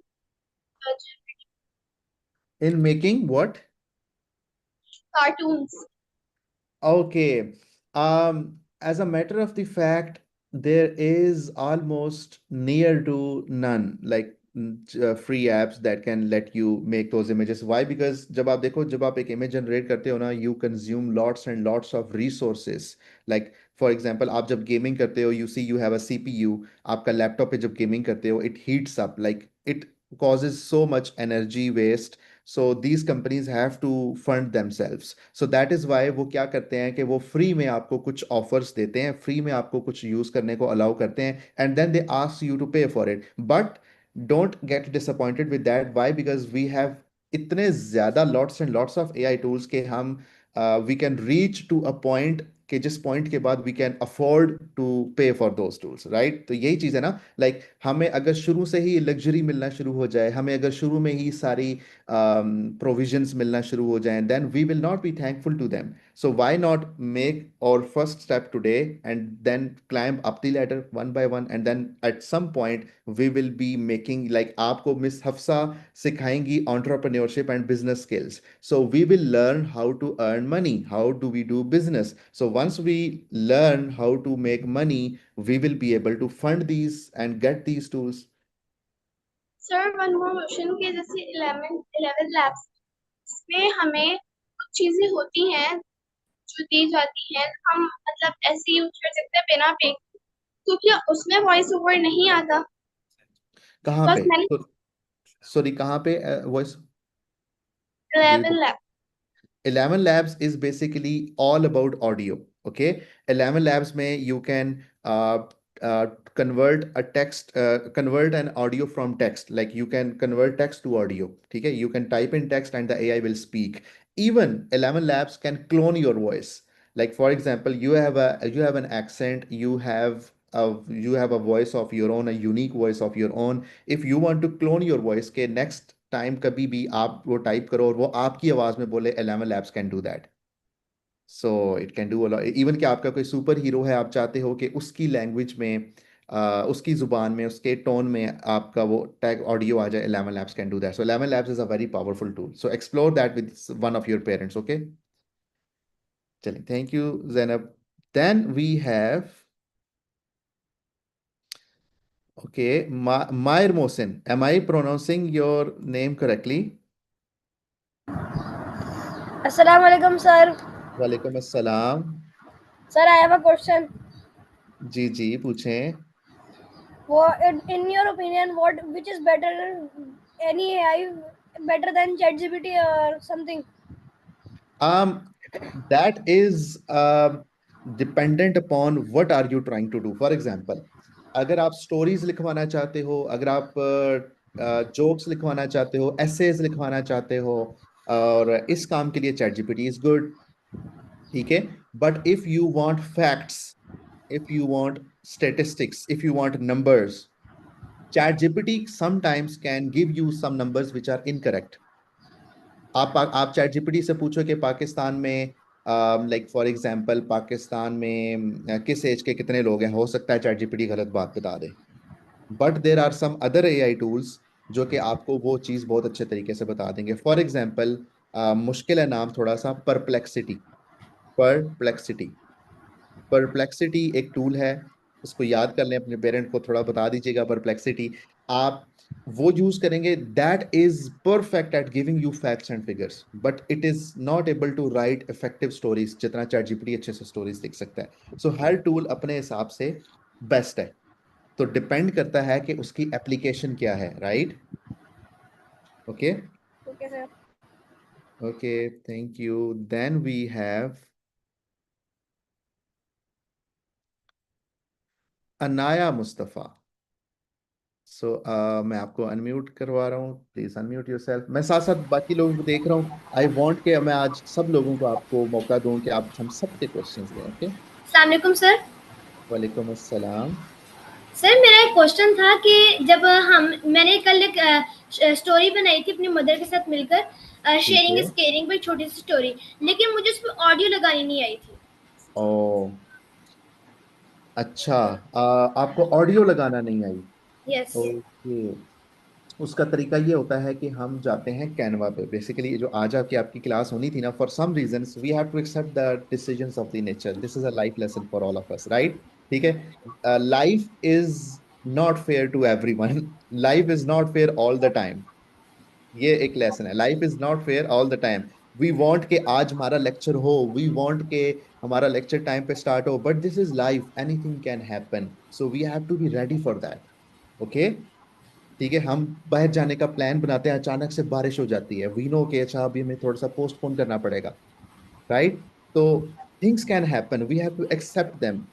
In making what? cartoons? Okay. As a matter of the fact, there is almost near to none, like free apps that can let you make those images. Why? Because जब आप देखो, जब आप एक image generate करते हो ना, you consume lots and lots of resources. Like for example, आप जब gaming करते हो, you see you have a CPU. आपका laptop पे जब gaming करते हो, it heats up. Like it causes so much energy waste. So these companies have to fund themselves. So that is why वो क्या करते हैं कि वो फ्री में आपको कुछ ऑफर्स देते हैं, फ्री में आपको कुछ यूज करने को अलाउ करते हैं, and then they ask you to pay for it. But don't get disappointed with that. Why? Because we have इतने ज़्यादा lots and lots of AI tools के हम we can reach to a point कि जिस point के बाद we can afford to pay for those tools, right? तो यही चीज़ है ना, like हमें अगर शुरू से ही luxury मिलना शुरू हो जाए, हमें अगर शुरू में ही सारी provisions मिलना शुरू हो जाएं, then we will not be thankful to them. So why not make our first step today and then climb up the ladder one by one, and then at some point we will be making, like आपको miss Hafsa सिखाएंगी entrepreneurship and business skills. So we will learn how to earn money. How do we do business? So once we learn how to make money, we will be able to fund these and get these tools. Sir one more question के जैसे 11 labs में हमें कुछ चीजें होती हैं जो दी जाती हैं, हम मतलब ऐसे यूज कर सकते हैं बिना पे, क्योंकि उसमें वॉइस ओवर नहीं आता। कहाँ बस पे? मैंने सॉरी, कहाँ पे voice? 11 lab 11 Labs is basically all about audio. Okay, 11 Labs में you can convert a text, convert an audio from text. Like you can convert text to audio. ठीक है, you can type in text and the AI will speak. Even 11 Labs can clone your voice. Like for example, you have an accent, you have a voice of your own, a unique voice of your own. If you want to clone your voice के next time कभी भी आप वो type करो और वो आपकी आवाज में बोले, 11 Labs can do that. So it can do even कि आपका कोई सुपर हीरो है, आप चाहते हो कि उसकी लैंग्वेज में, उसकी जुबान में, उसके टोन में आपका वो टैग ऑडियो आ जाए, 11 Labs can do that. So 11 Labs is a very powerful tool. So explore that with one of your parents. Okay, चलिए, thank you Zainab. Then we have, okay, Mair Mohsin. Am I pronouncing your name correctly? Assalamu alaikum, sir. वालेकुम अस्सलाम. Sir, I have a question. जी जी पूछें. In your opinion, which is better, any AI better than ChatGPT or something? That is dependent upon what are you trying to do. For example, अगर आप stories लिखवाना चाहते हो, अगर आप jokes लिखवाना चाहते हो, एसेज लिखवाना चाहते हो, और इस काम के लिए चैट जीपीटी इज गुड. ठीक है, but if you want facts, if you want statistics, if you want numbers, ChatGPT sometimes can give you some numbers which are incorrect. आप ChatGPT से पूछो कि पाकिस्तान में, लाइक फॉर एग्जांपल, पाकिस्तान में किस as के कितने लोग हैं, हो सकता है ChatGPT गलत बात बता दे. But there are some other AI tools जो कि आपको वो चीज़ बहुत अच्छे तरीके से बता देंगे. फॉर एग्जांपल, मुश्किल है नाम थोड़ा सा, परप्लेक्सिटी. परप्लेक्सिटी परप्लेक्सिटी एक टूल है, उसको याद कर लें, अपने पेरेंट को थोड़ा बता दीजिएगा. परप्लेक्सिटी आप वो यूज करेंगे, that is perfect at giving you facts and figures, but it is not able to write effective stories जितना चैट जीपीटी अच्छे से स्टोरीज लिख सकता है. सो हर टूल अपने हिसाब से बेस्ट है, तो डिपेंड करता है कि उसकी एप्लीकेशन क्या है. Right? Okay Okay, sir. Okay, thank you. Then we have Anaya Mustafa. So मैं आपको अनम्यूट करवा रहा हूँ, प्लीज अनम्यूट योरसेल्फ. मैं साथ साथ बाकी लोगों को देख रहा हूँ. आई वांट कि मैं आज सब लोगों को आपको मौका दूं कि आप हम सबके क्वेश्चंस लें. ओके, अस्सलाम वालेकुम सर। वालेकुम अस्सलाम. सर मेरा एक क्वेश्चन था कि जब मैंने कल एक स्टोरी बनाई थी अपनी मदर के साथ मिलकर, ठीक शेयरिंग है. इज केयरिंग पर छोटी सी स्टोरी, लेकिन मुझे उसमें ऑडियो लगानी नहीं आई थी। ओ अच्छा, आपको ऑडियो लगाना नहीं आई. यस। ओके, उसका तरीका ये होता है कि हम जाते हैं कैनवा पे. बेसिकली जो आज आपकी क्लास होनी थी ना, for some reasons we have to accept the decisions of the nature. This is a life lesson for all of us. Right? ठीक है, life is not fair to everyone. Life is not fair all the time. ये एक lesson है, life is not fair all the time. We want के आज हमारा lecture हो, we want के हमारा लेक्चर टाइम पे स्टार्ट हो, but this is life, anything can happen. So we have to be ready for that. Okay, ठीक है. हम बाहर जाने का प्लान बनाते हैं, अचानक से बारिश हो जाती है, वी नो कि अच्छा अभी हमें थोड़ा सा पोस्टपोन करना पड़ेगा. राइट? तो things can happen, we have to accept them.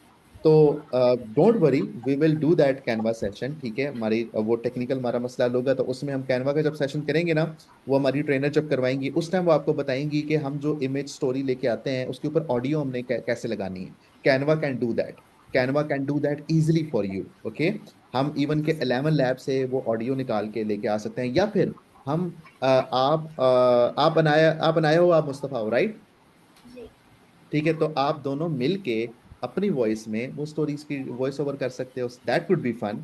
तो don't worry, we will do that Canva session, ठीक है। हमारी वो टेक्निकल हमारा मसला हल होगा, तो उसमें हम कैनवा का जब सेशन करेंगे ना, वो हमारी ट्रेनर जब करवाएंगी, उस टाइम वो आपको बताएंगी कि हम जो इमेज स्टोरी लेके आते हैं उसके ऊपर ऑडियो हमने कैसे लगानी है। Canva can do that, Canva can do that easily for you, okay. हम इवन के 11 लैब से वो ऑडियो निकाल के लेके आ सकते हैं, या फिर हम आप बनाए हो, आप मुस्तफा हो, राइट? जी। ठीक है, तो आप दोनों मिलके अपनी वॉइस में वो स्टोरीज की वॉइस ओवर कर सकते हो, दैट कुड बी फन।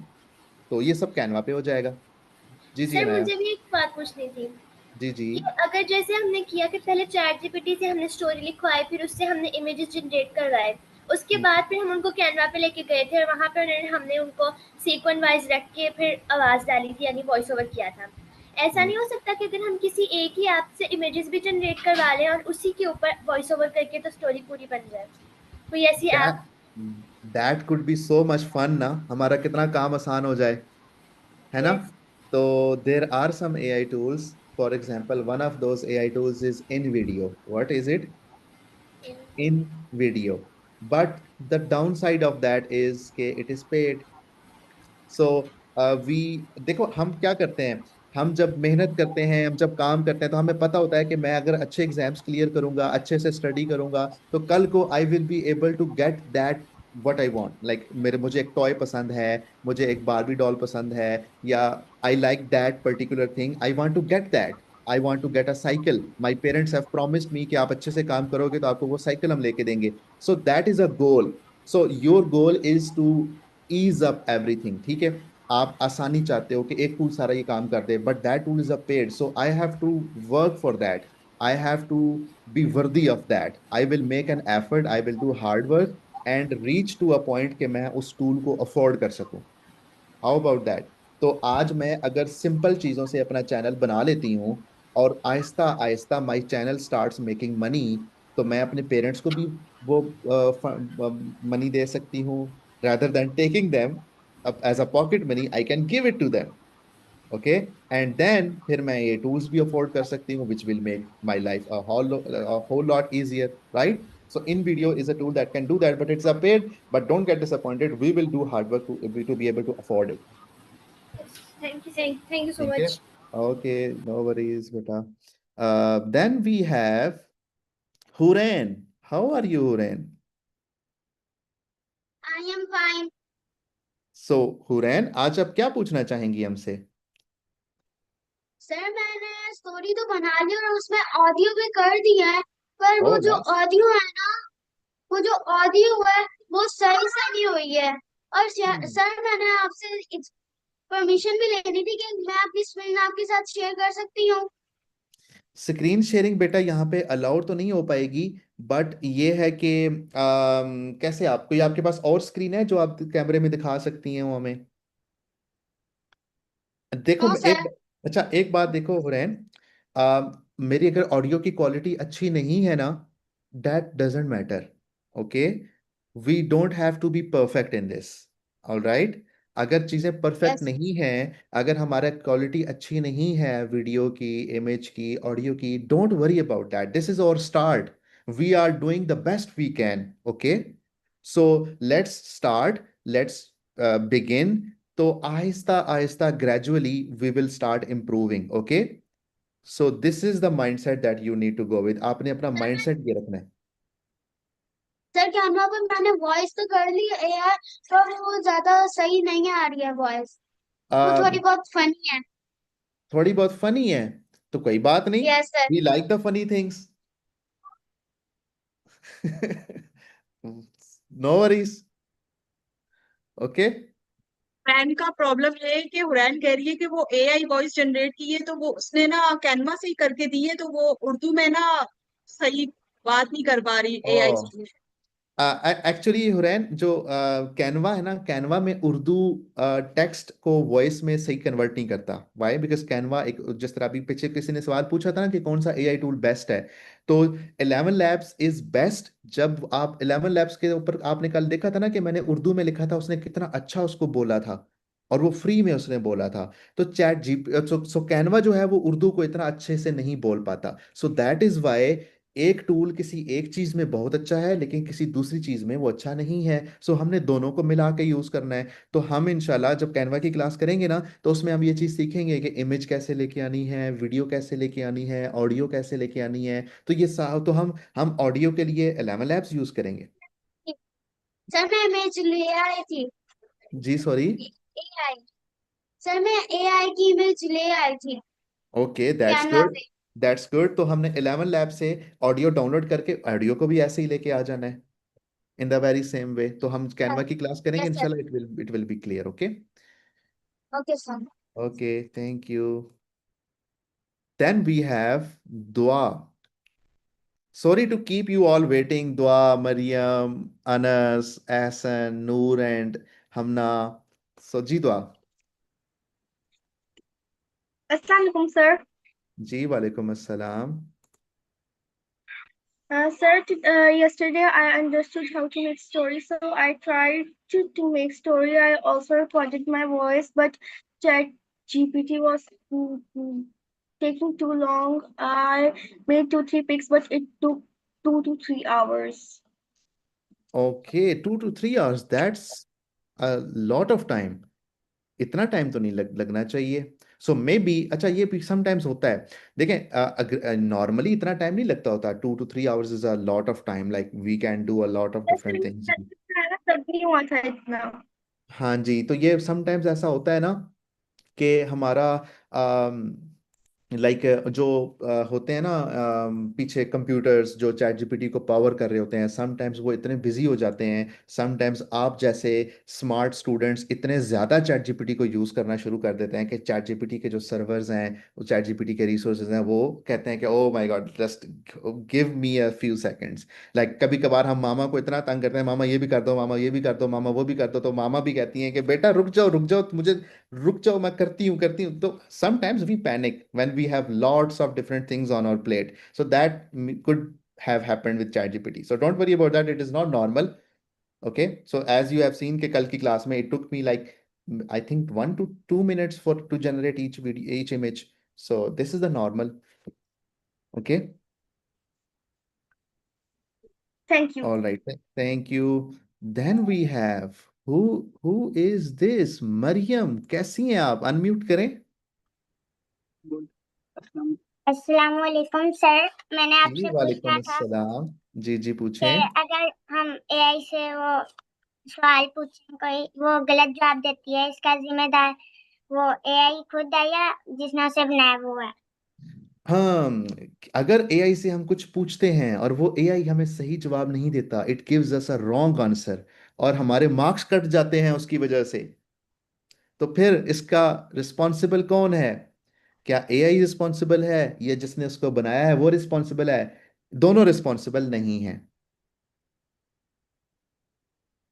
तो ये सब कैनवा पे हो जाएगा। जी जी सर अनाया। मुझे भी एक बात पूछनी थी जी जी। कि अगर जैसे हमने किया कि पहले चैट जीपीटी से हमने स्टोरी लिखवाई, फिर उससे हमने इमेजेस जनरेट करवाए, उसके बाद फिर हम उनको कैनवा पे लेके गए थे और वहाँ पे हमने उनको सीक्वेंस वाइज रख के फिर आवाज डाली थी, यानी वॉइस ओवर किया था। ऐसा नहीं हो सकता कि अगर हम किसी एक ही ऐप से इमेजेस भी जनरेट करवा लें और उसी के ऊपर वॉइस ओवर करके तो स्टोरी पूरी बन जाए? कोई ऐसी app? That could be so much fun ना, हमारा कितना काम आसान हो जाए, है ना? यस। तो there are some AI tools, for example one of those AI tools is InVideo. What is it? InVideo. But the downside of that is के it is paid. So we, देखो हम क्या करते हैं, हम जब मेहनत करते हैं, हम जब काम करते हैं, तो हमें पता होता है कि मैं अगर अच्छे एग्जाम्स क्लियर करूंगा, अच्छे से स्टडी करूंगा, तो कल को I will be able to get that what I want. Like मेरे, मुझे एक टॉय पसंद है, मुझे एक बारबी डॉल पसंद है, या I like that particular thing, I want to get that. I want to get a cycle, my parents have promised me कि आप अच्छे से काम करोगे तो आपको वो साइकिल हम लेके देंगे। So that is a goal. So your goal is to ease up everything, ठीक है। आप आसानी चाहते हो कि एक टूल सारा ये काम कर दे, but that tool is a paid, so I have to work for that. I have to be worthy of that. I will make an effort, I will do hard work and reach to a point कि मैं उस tool को afford कर सकूं। How about that? तो आज मैं अगर सिंपल चीजों से अपना चैनल बना लेती हूँ और Aahista Aahista my channel starts making money, तो मैं अपने पेरेंट्स को भी वो मनी दे सकती हूँ। rather than taking them up as a pocket money, I can give it to them, okay? And then फिर मैं ये tools भी afford कर सकती हूँ, which will make my life a whole lot easier, right? So in video is a tool that can do that, but it's a paid. But don't get disappointed. We will do hard work to be able to afford it. Thank you so ठीक है? much. Okay, no worries, beta. Then we have Huren. How are you, Huren? I am fine. So Huren, आज आप क्या पूछना चाहेंगी हमसे? Sir मैंने story तो बना ली और उसमें ऑडियो भी कर दिया है, पर वो Oh, जो nice. ऑडियो है ना, वो जो ऑडियो है वो सही से नहीं हुई है। और सर मैंने आपसे परमिशन भी लेनी थी कि मैं अपनी स्क्रीन आपके साथ शेयर कर सकती हूँ। स्क्रीन शेयरिंग बेटा यहाँ पे अलाउड तो नहीं हो पाएगी, बट ये है कि कैसे, आप कोई आपके पास और स्क्रीन है जो आप कैमरे में दिखा सकती हैं वो हमें? देखो नो एक, सर। अच्छा एक बात देखो हुरैन, मेरी अगर ऑडियो की क्वालिटी अच्छी नहीं है ना, that doesn't matter, okay. We don't have to be perfect in this, all right? अगर चीजें परफेक्ट यस। नहीं है, अगर हमारा क्वालिटी अच्छी नहीं है वीडियो की, इमेज की, ऑडियो की, don't worry about that, this is our start. We are doing the best we can, okay. So let's start, let's begin. तो आहिस्ता आहिस्ता gradually we will start improving, okay. So this is the mindset that you need to go with, आपने अपना mindset ये रखना है। Sir camera पर मैंने वॉइस तो कर ली है यार, पर वो ज्यादा सही नहीं आ रही है वॉइस, वो थोड़ी बहुत फनी है। थोड़ी बहुत फनी है, तो कोई बात नहीं, yes sir. We like the funny things. No worries, okay. Hurain का प्रॉब्लम ये है कि हुरैन कह रही है कि वो एआई वॉइस जनरेट की है, तो वो उसने ना कैनवा से ही करके दी है, तो वो उर्दू में ना सही बात नहीं कर पा रही ओ, एआई। एक्चुअली हुरैन जो कैनवा है ना, कैनवा में उर्दू टेक्स्ट को वॉइस में सही कन्वर्ट नहीं करता। वाई? बिकॉज कैनवा एक, जिस तरह अभी पीछे किसी ने सवाल पूछा था ना कि कौन सा एआई टूल बेस्ट है, तो 11 लैब्स इज बेस्ट। जब आप 11 लैब्स के ऊपर, आपने कल देखा था ना कि मैंने उर्दू में लिखा था, उसने कितना अच्छा उसको बोला था, और वो फ्री में उसने बोला था। तो कैनवा जो है वो उर्दू को इतना अच्छे से नहीं बोल पाता, सो दैट इज वाई एक टूल किसी एक चीज में बहुत अच्छा है लेकिन किसी दूसरी चीज में वो अच्छा नहीं है, सो हमने दोनों को मिला के यूज करना है। तो हम इंशाल्लाह जब कैनवा की क्लास करेंगे ना, तो उसमें हम ये चीज सीखेंगे कि इमेज कैसे लेके आनी है, वीडियो कैसे लेके आनी है, ऑडियो कैसे लेके आनी है। तो तो हम ऑडियो के लिए 11 लैब्स यूज करेंगे। सर मैं इमेज ले आई थी। जी सॉरी। एआई। सर मैं एआई की इमेज ले आई थी ओके, दैट्स कैनवा गुड। पे। That's good. तो हमने 11 लैब से ऑडियो डाउनलोड करके ऑडियो को भी ऐसे ही लेके आ जाना है, in the very same way. तो हम कैनवा की क्लास करेंगे यस सर। इंशाल्लाह, it will be clear. Okay. Okay sir. Okay, thank you. Then we have दुआ। Sorry to keep you all waiting. Dua, Maryam, Anas, Ahsan, Noor, and Hamna. So, जी दुआ। अस्सलाम वालेकुम sir. जी वालेकुम अस्सलाम। Sir, yesterday I understood how to make story, so I tried to make story. I also recorded my voice, but Chat GPT was taking too long. I made 2-3 pics, but it took 2 to 3 hours. Okay, 2 to 3 hours. That's a lot of time. इतना time तो नहीं लगना चाहिए। सो may be, अच्छा ये भी sometimes होता है। देखें, नॉर्मली इतना टाइम नहीं लगता होता। 2 to 3 hours is a lot of time, like we can do a lot of different things. तब नहीं हुआ था इतना। हाँ जी, तो ये समटाइम्स ऐसा होता है ना कि हमारा लाइक जो होते हैं ना, पीछे कंप्यूटर्स जो चैट जीपीटी को पावर कर रहे होते हैं, समटाइम्स वो इतने बिजी हो जाते हैं। समटाइम्स आप जैसे स्मार्ट स्टूडेंट्स इतने ज़्यादा चैट जीपीटी को यूज़ करना शुरू कर देते हैं कि चैट जीपीटी के जो सर्वर्स हैं, वो चैट जीपीटी के रिसोर्सेज हैं, वो कहते हैं कि oh my God just give me a few seconds. Like कभी कभार हम मामा को इतना तंग करते हैं, मामा ये भी कर दो, मामा ये भी कर दो, मामा वो भी कर दो, तो मामा भी कहती हैं कि बेटा रुक जाओ, मुझे रुक जाओ, मैं करती हूँ। तो sometimes we panic when we have lots of different things on our plate, so that could have happened with ChatGPT. So don't worry about that. It is not normal. Okay. So as you have seen कि कल की class में it took me like I think 1 to 2 minutes for to generate each video, each image. So this is the normal. Okay. Thank you. All right. Thank you. Then we have who is this? Mariam, कैसी हैं आप? Unmute करें। अस्सलाम वालेकुम sir, मैंने जी आपसे वालेकुम पूछना था अस्सलाम। जी कि पूछें। अगर हम एआई से वो सवाल पूछें, कोई वो गलत जवाब देती है, इसका जिम्मेदार वो एआई खुद है या जिसने उसे बनाया वो है? हाँ, अगर एआई से हम कुछ पूछते हैं और वो एआई हमें सही जवाब नहीं देता, it gives us a wrong answer, और हमारे मार्क्स कट जाते हैं उसकी वजह से, तो फिर इसका रिस्पॉन्सिबल कौन है? क्या एआई रिस्पॉन्सिबल है या जिसने उसको बनाया है वो रिस्पॉन्सिबल है? दोनों रिस्पॉन्सिबल नहीं है,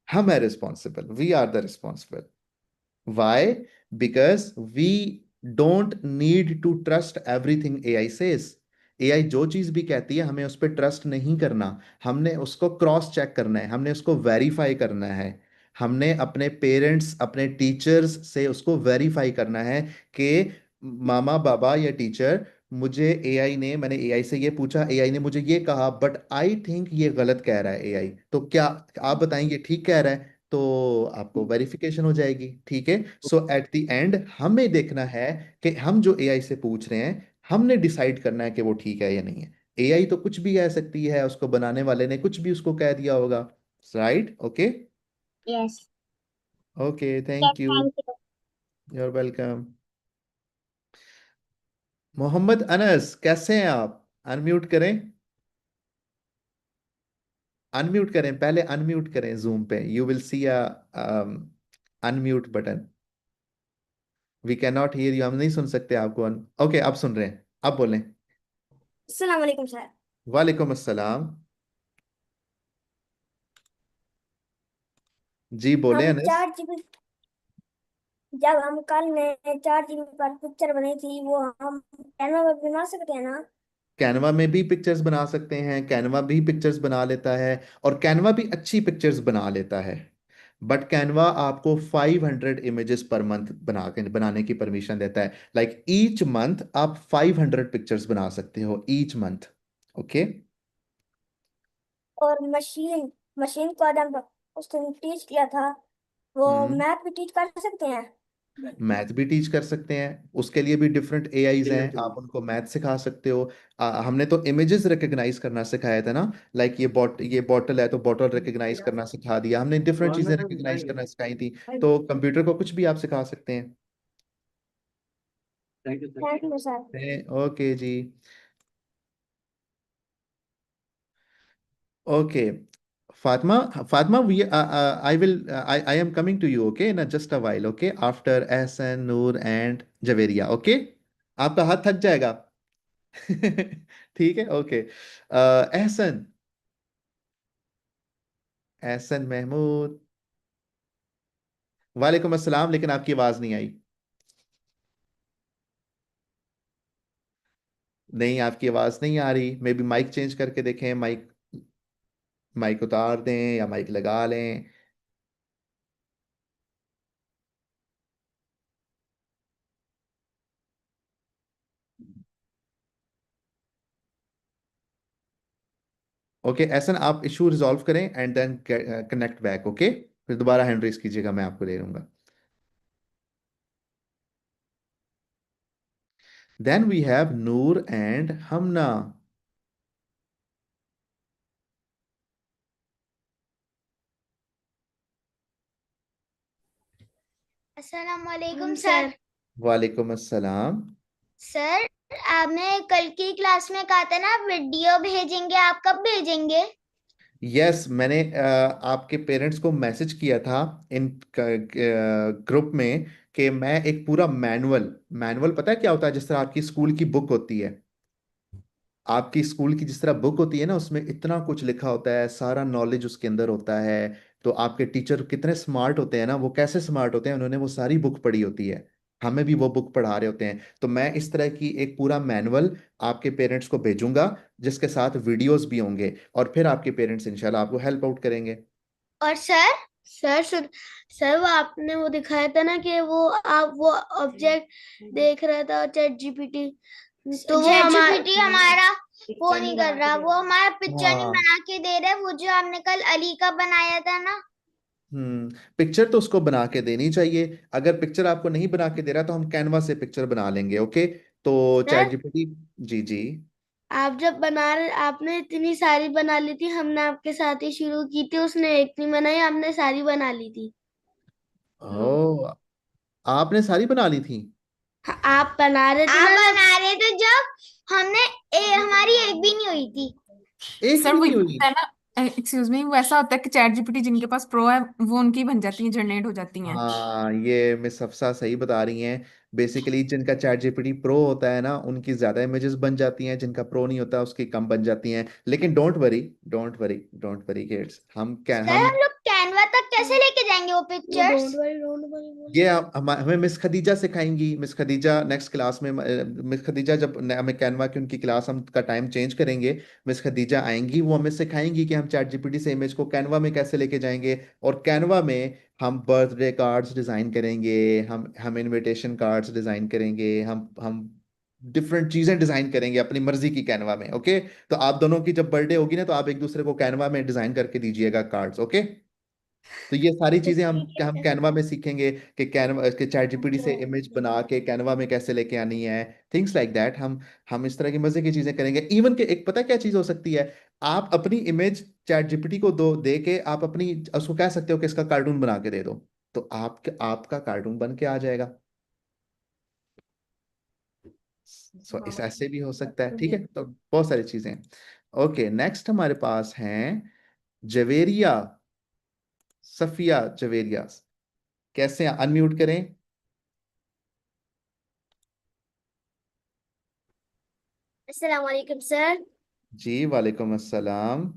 हम है responsible, we are the responsible. Why? Because we don't need to trust everything AI says. AI जो चीज भी कहती है हमें उस पर ट्रस्ट नहीं करना, हमने उसको क्रॉस चेक करना है, हमने उसको वेरीफाई करना है, हमने अपने पेरेंट्स अपने टीचर्स से उसको वेरीफाई करना है कि मामा बाबा या टीचर, मैंने एआई से ये पूछा, एआई ने मुझे ये कहा, बट आई थिंक ये गलत कह रहा है एआई, तो क्या आप बताएंगे ठीक कह रहा है? तो आपको वेरिफिकेशन हो जाएगी। ठीक है। सो एट द एंड हमें देखना है कि हम जो एआई से पूछ रहे हैं, हमने डिसाइड करना है कि वो ठीक है या नहीं है। एआई तो कुछ भी कह सकती है, उसको बनाने वाले ने कुछ भी उसको कह दिया होगा। Right? Okay. Yes. Okay, yes, thank you. Thank you. You're welcome. Mohammad Anas, कैसे हैं आप? अनम्यूट करें। अनम्यूट करें, पहले अनम्यूट करें जूम पे, you will see a unmute button. We can not hear you, हम नहीं सुन सकते आपको। ओके, आप सुन रहे हैं, आप बोलें। अस्सलाम वालेकुम सर। वालेकुम अस्सलाम। जी बोले हम अनस। 4 GB, जब हम कल ने 4 GB पर पिक्चर बनाई थी, वो हम कैनवा में बना सकते हैं ना? कैनवा में भी पिक्चर्स बना सकते हैं, कैनवा भी पिक्चर्स बना लेता है, और कैनवा भी अच्छी पिक्चर्स बना लेता है। बट कैनवा आपको 500 इमेजेस पर मंथ बनाने की परमिशन देता है। लाइक ईच मंथ आप 500 पिक्चर्स बना सकते हो ईच मंथ। ओके। और मशीन मशीन को आज हम उसने टीच किया था, वो मैथ भी टीच कर सकते हैं। मैथ भी टीच कर सकते हैं, उसके लिए भी डिफरेंट एआईज हैं, आप उनको मैथ सिखा सकते हो। हमने तो इमेजेस रिकग्नाइज करना सिखाया था ना, लाइक ये बॉटल है तो बॉटल रिकग्नाइज करना सिखा दिया हमने, डिफरेंट चीजें रिकग्नाइज करना सिखाई थी। तो कंप्यूटर को कुछ भी आप सिखा सकते हैं। Thank you sir. Okay ji. Okay Fatima, Fatima we I will I am coming to you, okay, in just a while, okay, after Ehsan, Noor and Javeria, okay. आपका हाथ थक जाएगा। ठीक है, ओके। एहसन, एहसन महमूद, वालेकुम अस्सलाम, लेकिन आपकी आवाज नहीं आई। नहीं, आपकी आवाज नहीं आ रही, मे बी माइक चेंज करके देखें, माइक माइक उतार दें या माइक लगा लें। ओके एहसन, आप इशू रिजॉल्व करें and then connect back, okay, फिर दोबारा हैंड रेस कीजिएगा, मैं आपको ले लूंगा। Then we have Noor and Hamna. अस्सलाम वालेकुम सर। वालेकुम अस्सलाम। सर आपने कल की क्लास में कहा था ना वीडियो भेजेंगे, आप कब भेजेंगे? यस, मैंने आपके पेरेंट्स को मैसेज किया था इन ग्रुप में कि मैं एक पूरा मैनुअल मैनुअल पता है क्या होता है, जिस तरह आपकी स्कूल की बुक होती है, आपकी स्कूल की जिस तरह बुक होती है ना, उसमें इतना कुछ लिखा होता है, सारा नॉलेज उसके अंदर होता है। तो आपके टीचर कितने स्मार्ट होते हैं ना, वो कैसे स्मार्ट होते हैं, उन्होंने वो सारी बुक पढ़ी होती है, हमें भी वो बुक पढ़ा रहे होते हैं। तो मैं इस तरह की एक पूरा मैनुअल आपके पेरेंट्स को भेजूंगा, जिसके साथ वीडियोस भी होंगे, और फिर आपके पेरेंट्स इंशाल्लाह आपको हेल्प आउट करेंगे। और सर सुन, सर वो आपने वो दिखाया था ना कि वो आप वो ऑब्जेक्ट देख रहा था चैट जीपीटी, तो वो जीपीटी हमारा वो नहीं कर रहा, वो हमारा पिक्चर नहीं हाँ। बना के दे रहा है, वो जो आपने कल अली का बनाया था ना। पिक्चर तो उसको बना के देनी चाहिए, अगर पिक्चर आपको नहीं बना के दे रहा तो हम कैनवा से पिक्चर बना लेंगे, ओके। तो चैट सर जीपीटी, जी जी। आप जब बना रहे, आपने इतनी सारी बना ली थी, हमने आपके साथ ही शुरू की थी, उसने एक नहीं बनाई, आपने सारी बना ली थी। ओ, आपने सारी बना ली थी? आप बना रहे थे, आप बना रहे थे जब हमने हमारी एक भी नहीं हुई थी। एक सर भी वो नहीं ये हुई? होता है ना, एक्सक्यूज मी, वो ऐसा होता है कि चैट जीपीटी जिनके पास प्रो है वो उनकी बन जाती है, जनरेट हो जाती हैं। हाँ, ये मिस हफ्सा सही बता रही हैं। बेसिकली जिनका चैट जीपीटी प्रो होता है ना, उनकी ज्यादा इमेजेस बन जाती हैं, जिनका प्रो नहीं होता उसकी कम बन जाती हैं। लेकिन don't worry, don't worry, don't worry kids, हम क्या सर हम लोग कैनवा तक कैसे लेके जाएंगे वो पिक्चर्स? ये हमें मिस खदीजा सिखाएंगी। मिस खदीजा नेक्स्ट क्लास में, मिस खदीजा जब हमें कैनवा की उनकी क्लास हम का टाइम चेंज करेंगे, मिस खदीजा आएंगी, वो हमें सिखाएंगी कि हम चैट जीपीटी से इमेज को कैनवा में कैसे लेके जाएंगे। और कैनवा में हम बर्थडे कार्ड्स डिजाइन करेंगे, हम इनविटेशन कार्ड्स डिजाइन करेंगे, हम डिफरेंट चीजें डिजाइन करेंगे अपनी मर्जी की कैनवा में, ओके। तो आप दोनों की जब बर्थडे होगी ना, तो आप एक दूसरे को कैनवा में डिजाइन करके दीजिएगा कार्ड्स, ओके। तो ये सारी चीजें हम कैनवा में सीखेंगे कि कैनवा के चैट जीपीटी से इमेज बना के कैनवा में कैसे लेके आनी है, थिंग्स लाइक दैट। हम इस तरह की मजे की चीजें करेंगे। इवन के एक पता क्या चीज हो सकती है, आप अपनी इमेज चैट जीपीटी को दे के आप अपनी उसको कह सकते हो कि इसका कार्टून बना के दे दो, तो आपका कार्टून बन के आ जाएगा। सो इस ऐसे भी हो सकता है, ठीक है। तो बहुत सारी चीजें। ओके, नेक्स्ट हमारे पास हैं जवेरिया, सफिया जवेरिया। कैसे अनम्यूट करें? अस्सलाम वालेकुम सर। जी वालेकुम अस्सलाम।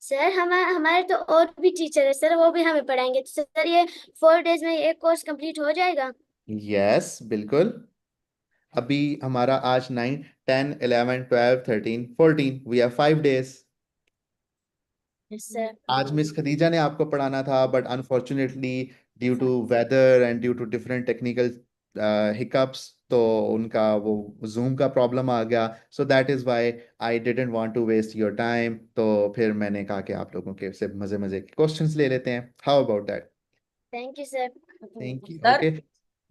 सर हमारे तो और भी टीचर है सर, वो भी हमें पढ़ाएंगे, तो सर ये 4 डेज में ये कोर्स कंप्लीट हो जाएगा? यस बिल्कुल। अभी हमारा आज 9, 10, 11, 12, 13, 14, we have 5 days। Yes sir. आज मिस खदीजा ने आपको पढ़ाना था, but unfortunately due to weather and due to different technical hiccups, तो उनका वो जूम का प्रॉब्लम आ गया, so that is why I didn't want to waste your time. तो फिर मैंने कहा कि आप लोगों के से मजे मजे के क्वेश्चंस ले लेते हैं। How about that? Thank you sir. Thank you. Sir okay.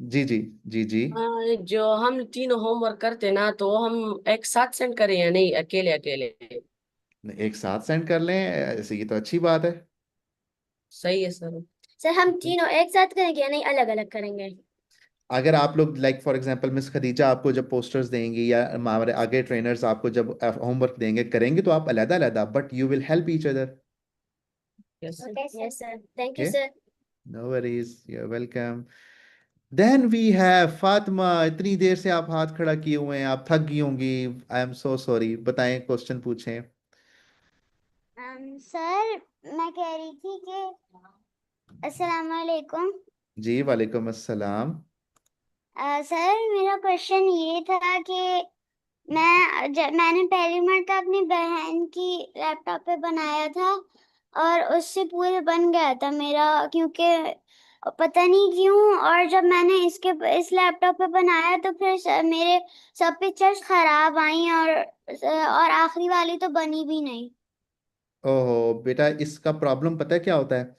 जी जी जी जी। जो हम तीनों होमवर्क करते ना, तो हम एक साथ सेंड करें या नहीं, अकेले अकेले? एक साथ सेंड कर लें ऐसे, ये तो अच्छी बात है। सही है सर। सर हम तीनों एक साथ करेंगे या नहीं अलग अलग करेंगे? अगर आप लोग like for example miss Khadija आपको जब पोस्टर्स देंगी या हमारे आगे ट्रेनर्स आपको जब होमवर्क देंगे करेंगे तो आप अलग अलग, but you will help each other. Yes sir. Yes sir, thank you okay, sir. No worries, you are welcome. Then we have Fatima. इतनी देर से आप हाथ खड़ा किए हुए हैं, आप थक गई होंगी। आई एम सो सॉरी, बताएं, क्वेश्चन पूछें। सर मैं कह रही थी कि अस्सलाम वालेकुम। जी वालेकुम अस्सलाम। सर मेरा क्वेश्चन ये था कि मैंने पहली मरतबा अपनी बहन की लैपटॉप पे बनाया था और उससे पूरे बन गया था मेरा, क्योंकि पता नहीं क्यों, और जब मैंने इस लैपटॉप पे बनाया तो फिर मेरे सब पिक्चर्स खराब आई और आखिरी वाली तो बनी भी नहीं। ओहो बेटा, इसका प्रॉब्लम पता है क्या होता है?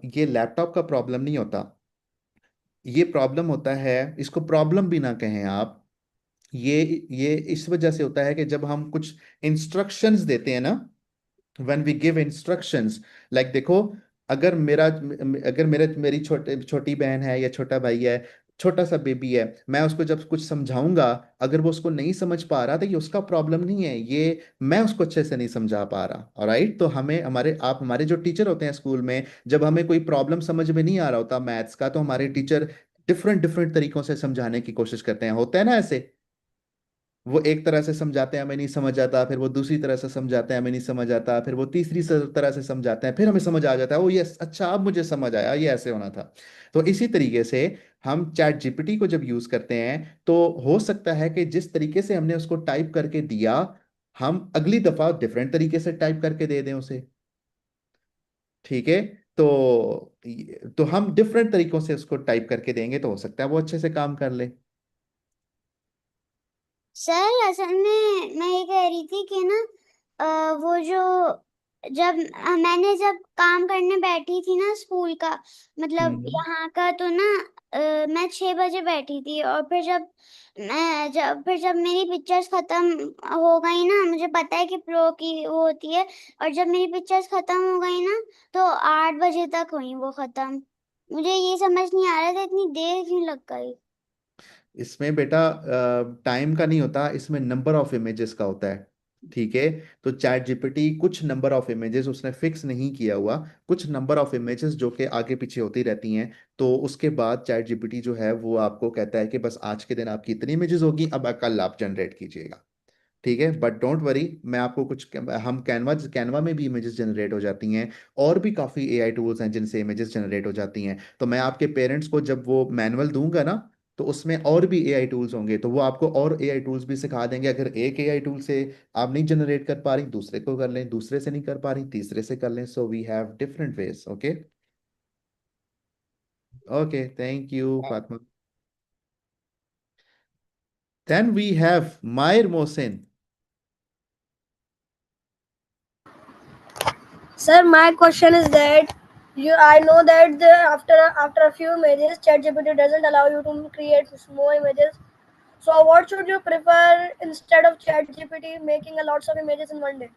ये लैपटॉप का प्रॉब्लम नहीं होता, ये प्रॉब्लम होता है, इसको प्रॉब्लम भी ना कहें आप। ये ये इस वजह से होता है कि जब हम कुछ इंस्ट्रक्शंस देते हैं ना, when we give instructions, like देखो, अगर मेरी छोटी बहन है या छोटा भाई है, छोटा सा बेबी है, मैं उसको जब कुछ समझाऊंगा, अगर वो उसको नहीं समझ पा रहा तो ये उसका प्रॉब्लम नहीं है, ये मैं उसको अच्छे से नहीं समझा पा रहा। ऑलराइट, तो हमें हमारे जो टीचर होते हैं स्कूल में, जब हमें कोई प्रॉब्लम समझ में नहीं आ रहा होता मैथ्स का, तो हमारे टीचर डिफरेंट डिफरेंट तरीकों से समझाने की कोशिश करते हैं, होता है ना ऐसे। वो एक तरह से समझाते हैं, हमें नहीं समझ आता, फिर वो दूसरी तरह से समझाते हैं, हमें नहीं समझ आता, फिर वो तीसरी तरह से समझाते हैं, फिर हमें समझ आ जाता है, ओ यस, अच्छा अब मुझे समझ आया, ये ऐसे होना था। तो इसी तरीके से हम चैट जीपीटी को जब यूज करते हैं, तो हो सकता है कि जिस तरीके से हमने उसको टाइप करके दिया, हम अगली दफा डिफरेंट तरीके से टाइप करके दे दें उसे। ठीक है, तो हम डिफरेंट तरीकों से उसको टाइप करके देंगे तो हो सकता है वो अच्छे से काम कर ले। सर असल में मैं ये कह रही थी कि ना वो जो मैंने जब काम करने बैठी थी ना स्कूल का, मतलब यहाँ का, तो ना मैं 6 बजे बैठी थी, और फिर जब मेरी पिक्चर्स खत्म हो गई ना, मुझे पता है कि प्रो की वो होती है, और जब मेरी पिक्चर्स खत्म हो गई ना तो 8 बजे तक हुई वो खत्म। मुझे ये समझ नहीं आ रहा था इतनी देर क्यों लग गई। इसमें बेटा टाइम का नहीं होता, इसमें नंबर ऑफ इमेजेस का होता है। ठीक है, तो चैट जीपीटी कुछ नंबर ऑफ इमेजेस उसने फिक्स नहीं किया हुआ, कुछ नंबर ऑफ इमेजेस जो कि आगे पीछे होती रहती हैं, तो उसके बाद चैट जीपीटी जो है वो आपको कहता है कि बस आज के दिन आपकी इतनी इमेजेस होगी, अब कल आप जनरेट कीजिएगा। ठीक है, बट डोंट वरी, मैं आपको कुछ, हम कैनवा में भी इमेजेस जनरेट हो जाती हैं, और भी काफ़ी एआई टूल्स हैं जिनसे इमेजेस जनरेट हो जाती हैं। तो मैं आपके पेरेंट्स को जब वो मैनुअल दूंगा ना, तो उसमें और भी एआई टूल्स होंगे, तो वो आपको और एआई टूल्स भी सिखा देंगे। अगर एक एआई टूल से आप नहीं जनरेट कर पा रही, दूसरे को कर लें, दूसरे से नहीं कर पा रही, तीसरे से कर लें। So we have different ways. Okay, okay, thank you Fatima. Then we have Mahir Mohsin. Sir, my question is that I know that after a few images, ChatGPT doesn't allow you to create more images. So, what should you prefer instead of ChatGPT making a lots of images in one day?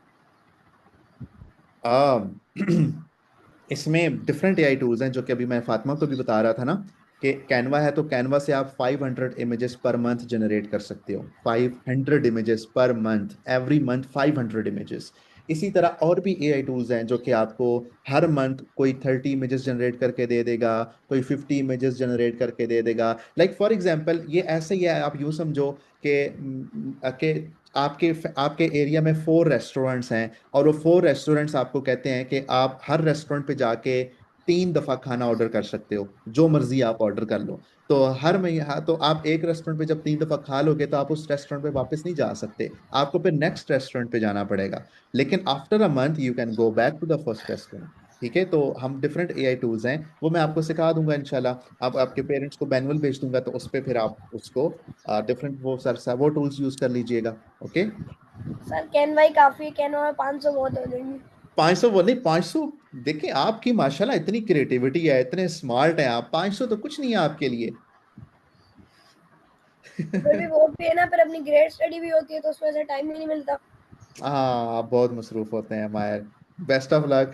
इसमें different AI tools हैं, जो कि अभी मैं फातिमा को भी बता रहा था ना, कि कैनवा है, तो कैनवा से आप 500 इमेजेस पर मंथ जनरेट कर सकते हो। 500 images per month, every month 500 images. इसी तरह और भी एआई टूल्स हैं जो कि आपको हर मंथ कोई 30 इमेजेस जनरेट करके दे देगा, कोई 50 इमेजेस जनरेट करके दे देगा। लाइक फॉर एग्जांपल ये ऐसे ही है, आप यूँ समझो कि आपके आपके एरिया में 4 रेस्टोरेंट्स हैं, और वो 4 रेस्टोरेंट्स आपको कहते हैं कि आप हर रेस्टोरेंट पे जाके 3 दफा खाना ऑर्डर कर सकते हो, जो मर्जी आप ऑर्डर कर लो। तो हर महीना, तो आप एक रेस्टोरेंट पे जब 3 दफा खा लोगे तो आप उस रेस्टोरेंट पे वापस नहीं जा सकते, आपको फिर नेक्स्ट रेस्टोरेंट पे जाना पड़ेगा। लेकिन after a month you can go back to the first restaurant. ठीक है, तो हम डिफरेंट एआई टूल्स हैं, वो मैं आपको सिखा दूंगा इंशाल्लाह। आप आपके पेरेंट्स को मैनुअल भेज दूंगा, तो उस पर फिर आप उसको डिफरेंट वो टूल्स यूज कर लीजिएगा। ओके। सर कैनवा ही काफी है, कैनवा में 500 बहुत हो जाएंगे। 500 वो नहीं, 500 देखिए, आपकी माशाल्लाह इतनी क्रिएटिविटी है, इतने स्मार्ट हैं आप, 500 तो कुछ नहीं है आपके लिए। फिर भी वो भी है ना, फिर अपनी ग्रेड स्टडी भी होती है तो उसमें से टाइम ही नहीं मिलता। हाँ, आप बहुत मसरूफ होते हैं Mair. Best of luck.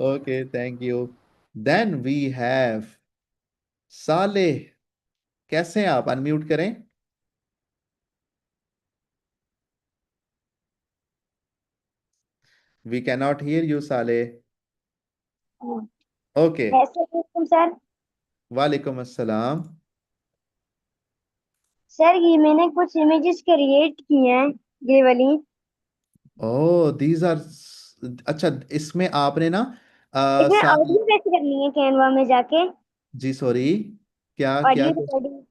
Okay, thank you. Then we have Saleh. कैसे हैं आप? अनम्यूट करें। We can not hear you Saleh. Okay. Sir वालेकुम अस्सलाम। सर ये मैंने कुछ इमेजेस क्रिएट की हैं, ये वाली। ओह, दीज आर, अच्छा, इसमें आपने ना इसमें सारे, ऑडियो कैसे करनी है कैनवा में जाके? जी सॉरी, क्या क्या? Audio recording.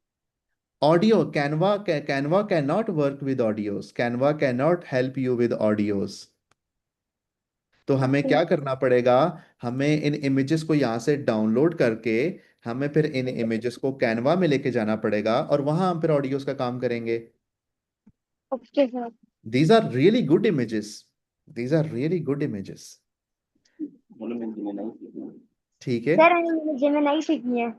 Audio, Canva can not work with audios, Canva can not help you with audios. तो हमें ओके। क्या करना पड़ेगा? हमें इन इमेजेस को यहाँ से डाउनलोड करके, हमें फिर इन इमेजेस को कैनवा में लेके जाना पड़ेगा, और वहां हम फिर ऑडियोज का काम करेंगे। Okay sir. These are really good images, these are really good images. ठीक है। सर मैंने जेमिनाई सीखी है।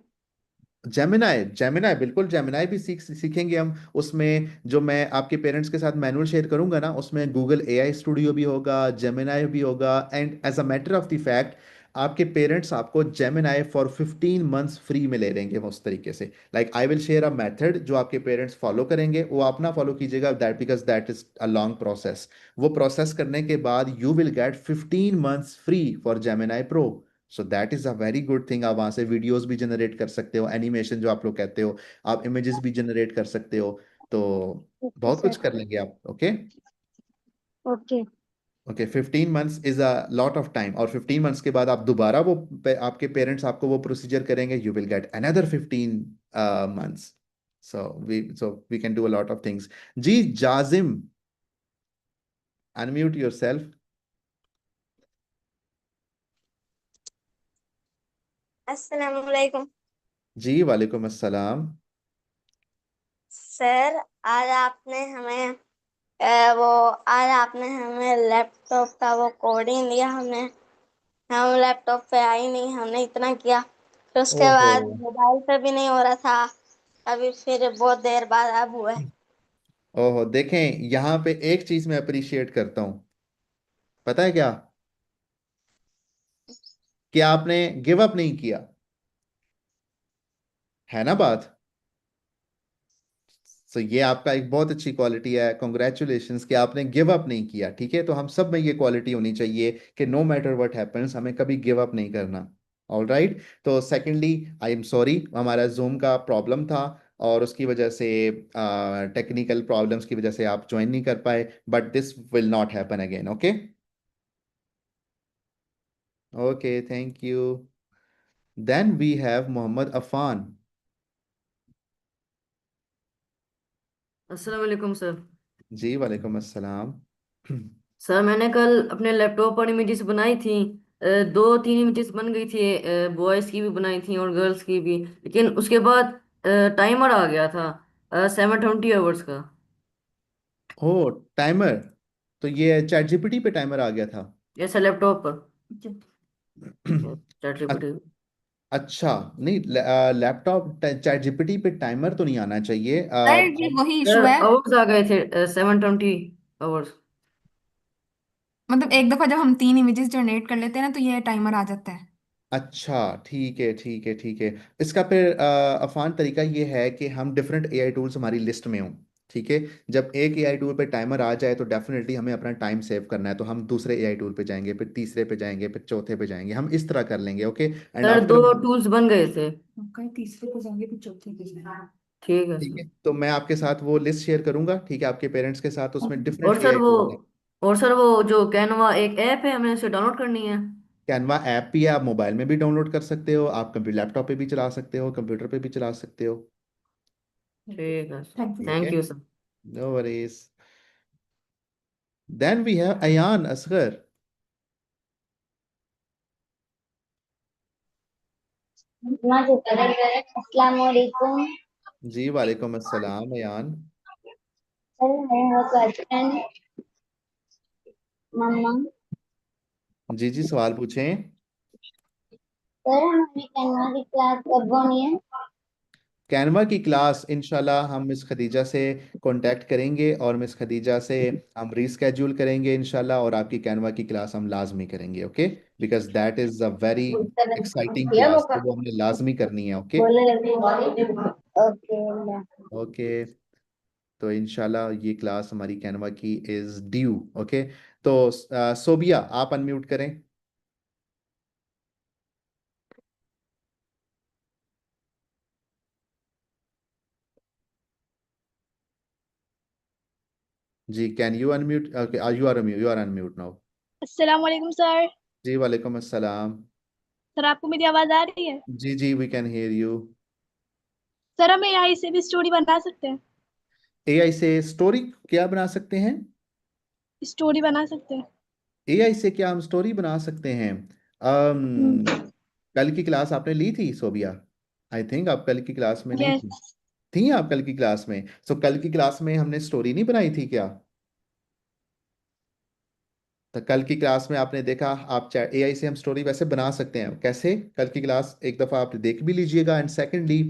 जेमिनाई, जेमिनाई बिल्कुल, जेमिनाई भी सीखेंगे हम। उसमें जो मैं आपके पेरेंट्स के साथ मैनुअल शेयर करूंगा ना, उसमें गूगल एआई स्टूडियो भी होगा, जेमिनाई भी होगा, and as a matter of the fact, आपके पेरेंट्स आपको जेमिनाई फॉर 15 मंथ्स फ्री में ले लेंगे उस तरीके से। Like I will share a method जो आपके पेरेंट्स फॉलो करेंगे, वो आप ना फॉलो कीजिएगा, that because that is a long process. वो प्रोसेस करने के बाद you will gate 15 months free for Gemini pro. So that is a very good thing. आप वहां से वीडियोस भी जनरेट कर सकते हो, एनिमेशन जो आप लोग कहते हो, आप इमेजेस भी जनरेट कर सकते हो। तो ओके बहुत कुछ सर। कर लेंगे आप। Okay. Okay. Okay, 15 months is a lot of time, और 15 मंथ्स के बाद आप दोबारा वो आपके पेरेंट्स आपको वो प्रोसीजर करेंगे, you will get another 15 months. So we can do a lot of things. जी जाजिम, अनम्यूट योरसेल्फ। अस्सलाम वालेकुम। जी वालेकुम अस्सलाम। सर आज आपने हमें वो आज आपने हमें लैपटॉप का वो कोडिंग दिया, हमें हम लैपटॉप पे आई नहीं, हमने इतना किया, फिर उसके ओहो, बाद मोबाइल पे भी नहीं हो रहा था, अभी फिर बहुत देर बाद अब हुआ है। ओहो, देखें, यहाँ पे एक चीज मैं अप्रिशिएट करता हूँ, पता है क्या? कि आपने गिव अप नहीं किया, है ना बात? तो ये आपका एक बहुत अच्छी क्वालिटी है, कॉन्ग्रेचुलेशंस कि आपने गिव अप नहीं किया। ठीक है, तो हम सब में ये क्वालिटी होनी चाहिए कि नो मैटर व्हाट हैपेंस, हमें कभी गिव अप नहीं करना। All right. तो सेकेंडली, आई एम सॉरी, हमारा जूम का प्रॉब्लम था, और उसकी वजह से, टेक्निकल प्रॉब्लम्स की वजह से आप ज्वाइन नहीं कर पाए, but this will not happen again. Okay. Okay, thank you. Then we have Mohammad Afan. अस्सलाम वालेकुम सर। जी वालेकुम अस्सलाम। सर मैंने कल अपने लैपटॉप पर इमेजेस बनाई थी, दो तीन इमेजेस बन गई थी, बॉयज़ की भी बनाई थी और गर्ल्स की भी, लेकिन उसके बाद टाइमर आ गया था 720 आवर्स का। ओ, टाइमर, तो ये चैट जीपीटी पे टाइमर आ गया था? जैसे लैपटॉप पर चैट अ- जीपीटी। अच्छा, नहीं, लैपटॉप चैट जीपीटी पे टाइमर तो नहीं आना चाहिए। सर ये वही इशू सर है। आवर्स आ गए थे 720 आवर्स। मतलब एक दफा जब हम 3 इमेजेस जनरेट कर लेते हैं ना, तो ये टाइमर आ जाता है। अच्छा, ठीक है, ठीक है, ठीक है। इसका फिर आसान तरीका ये है कि हम डिफरेंट एआई टूल्स हमारी लिस्ट में हों। ठीक है, जब एक एआई टूल पे टाइमर आ जाए तो डेफिनेटली हमें अपना टाइम सेव करना है, तो हम दूसरे एआई टूल पे जाएंगे, फिर तीसरे पे जाएंगे, फिर चौथे पे जाएंगे, हम इस तरह कर लेंगे। ओके, एंड सर आफ्टर, दो टूल्स बन गए थे। कहीं तीसरे पे जाएंगे फिर चौथे पे जाएंगे। ठीक है ठीक सर। है, तो मैं आपके साथ वो लिस्ट शेयर करूंगा, ठीक है, आपके पेरेंट्स के साथ, उसमें और डिफरेंट सर एआई वो टूल्स हैं। और सर वो जो कैनवा एक ऐप है, हमें उसे डाउनलोड करनी है। कैनवा ऐप भी है, आप मोबाइल में भी डाउनलोड कर सकते हो, आप कंप्यूटर लैपटॉप पे भी चला सकते हो, कंप्यूटर पे भी चला सकते हो। ठीक है सर। Thank you. ठीक है, thank you sir. No worries. Then we have Ayan Asghar. अस्सलाम वालेकुम जी वालेकुम अस्सलाम अयान। सर, मेरा क्वेश्चन मम्मा जी जी सवाल पूछें। सर, हमारी कैनवा की क्लास कब होनी है? कैनवा की क्लास इंशाल्लाह हम मिस खदीजा से कांटेक्ट करेंगे और मिस खदीजा से हम रीस्केड्यूल करेंगे इंशाल्लाह, और आपकी कैनवा की क्लास हम लाजमी करेंगे। Okay, because that is a very exciting class, तो वो हमने लाजमी करनी है। Okay okay. ओके, तो इंशाल्लाह ये क्लास हमारी कैनवा की इज ड्यू। ओके, तो सोबिया आप अनम्यूट करें। जी, can you unmute? Okay, you are unmute now. अस्सलाम वालेकुम सर। जी वालेकुम अस्सलाम। सर, आपको मेरी आवाज आ रही है? जी जी we can hear you. Sir, हम एआई से भी स्टोरी बना सकते हैं? एआई से स्टोरी क्या बना सकते हैं? स्टोरी बना सकते हैं। एआई से क्या हम स्टोरी बना सकते हैं? कल की क्लास आपने ली थी सोबिया? आई थिंक आप कल की क्लास में नहीं यस। थी। थी आप कल की क्लास में? सो कल की क्लास में हमने स्टोरी नहीं बनाई थी क्या? तो कल की क्लास में आपने देखा, आप चैट एआई से हम स्टोरी वैसे बना सकते हैं। कैसे? कल की क्लास एक दफ़ा आप देख भी लीजिएगा। एंड सेकेंडली,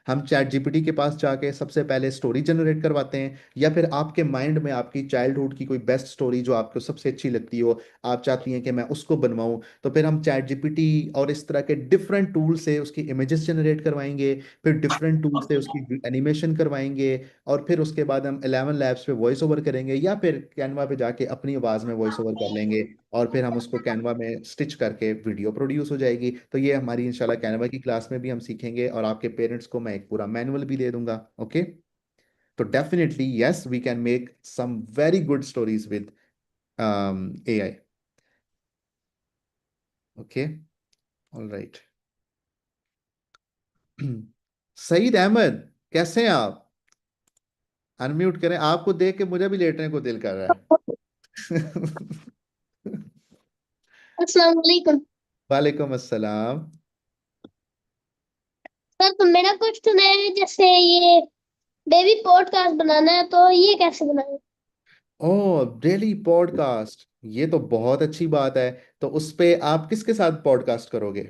हम चैट जीपीटी के पास जाके सबसे पहले स्टोरी जनरेट करवाते हैं, या फिर आपके माइंड में आपकी चाइल्डहुड की कोई बेस्ट स्टोरी जो आपको सबसे अच्छी लगती हो, आप चाहती हैं कि मैं उसको बनवाऊं, तो फिर हम चैट जीपीटी और इस तरह के डिफरेंट टूल से उसकी इमेजेस जनरेट करवाएंगे, फिर डिफरेंट टूल से उसकी एनिमेशन करवाएंगे, और फिर उसके बाद हम 11 लैब्स पे वॉइस ओवर करेंगे, या फिर कैनवा पे जाके अपनी आवाज़ में वॉइस ओवर कर लेंगे, और फिर हम उसको कैनवा में स्टिच करके वीडियो प्रोड्यूस हो जाएगी। तो ये हमारी इंशाल्लाह कैनवा की क्लास में भी हम सीखेंगे, और आपके पेरेंट्स को मैं एक पूरा मैनुअल भी दे दूंगा। ओके, तो definitely yes we can make some very good stories with AI. Okay, all right. Saeed Ahmad, कैसे हैं आप? अनम्यूट करें। आपको देख के मुझे भी लेटने को दिल कर रहा है। अस्सलाम वालेकुम। वालेकुम अस्सलाम। सर, तो मेरा क्वेश्चन है, जैसे ये बेबी पॉडकास्ट बनाना है तो ये कैसे बनाए? ओह, डेली पॉडकास्ट, ये तो बहुत अच्छी बात है। तो उस पे आप किसके साथ पॉडकास्ट करोगे?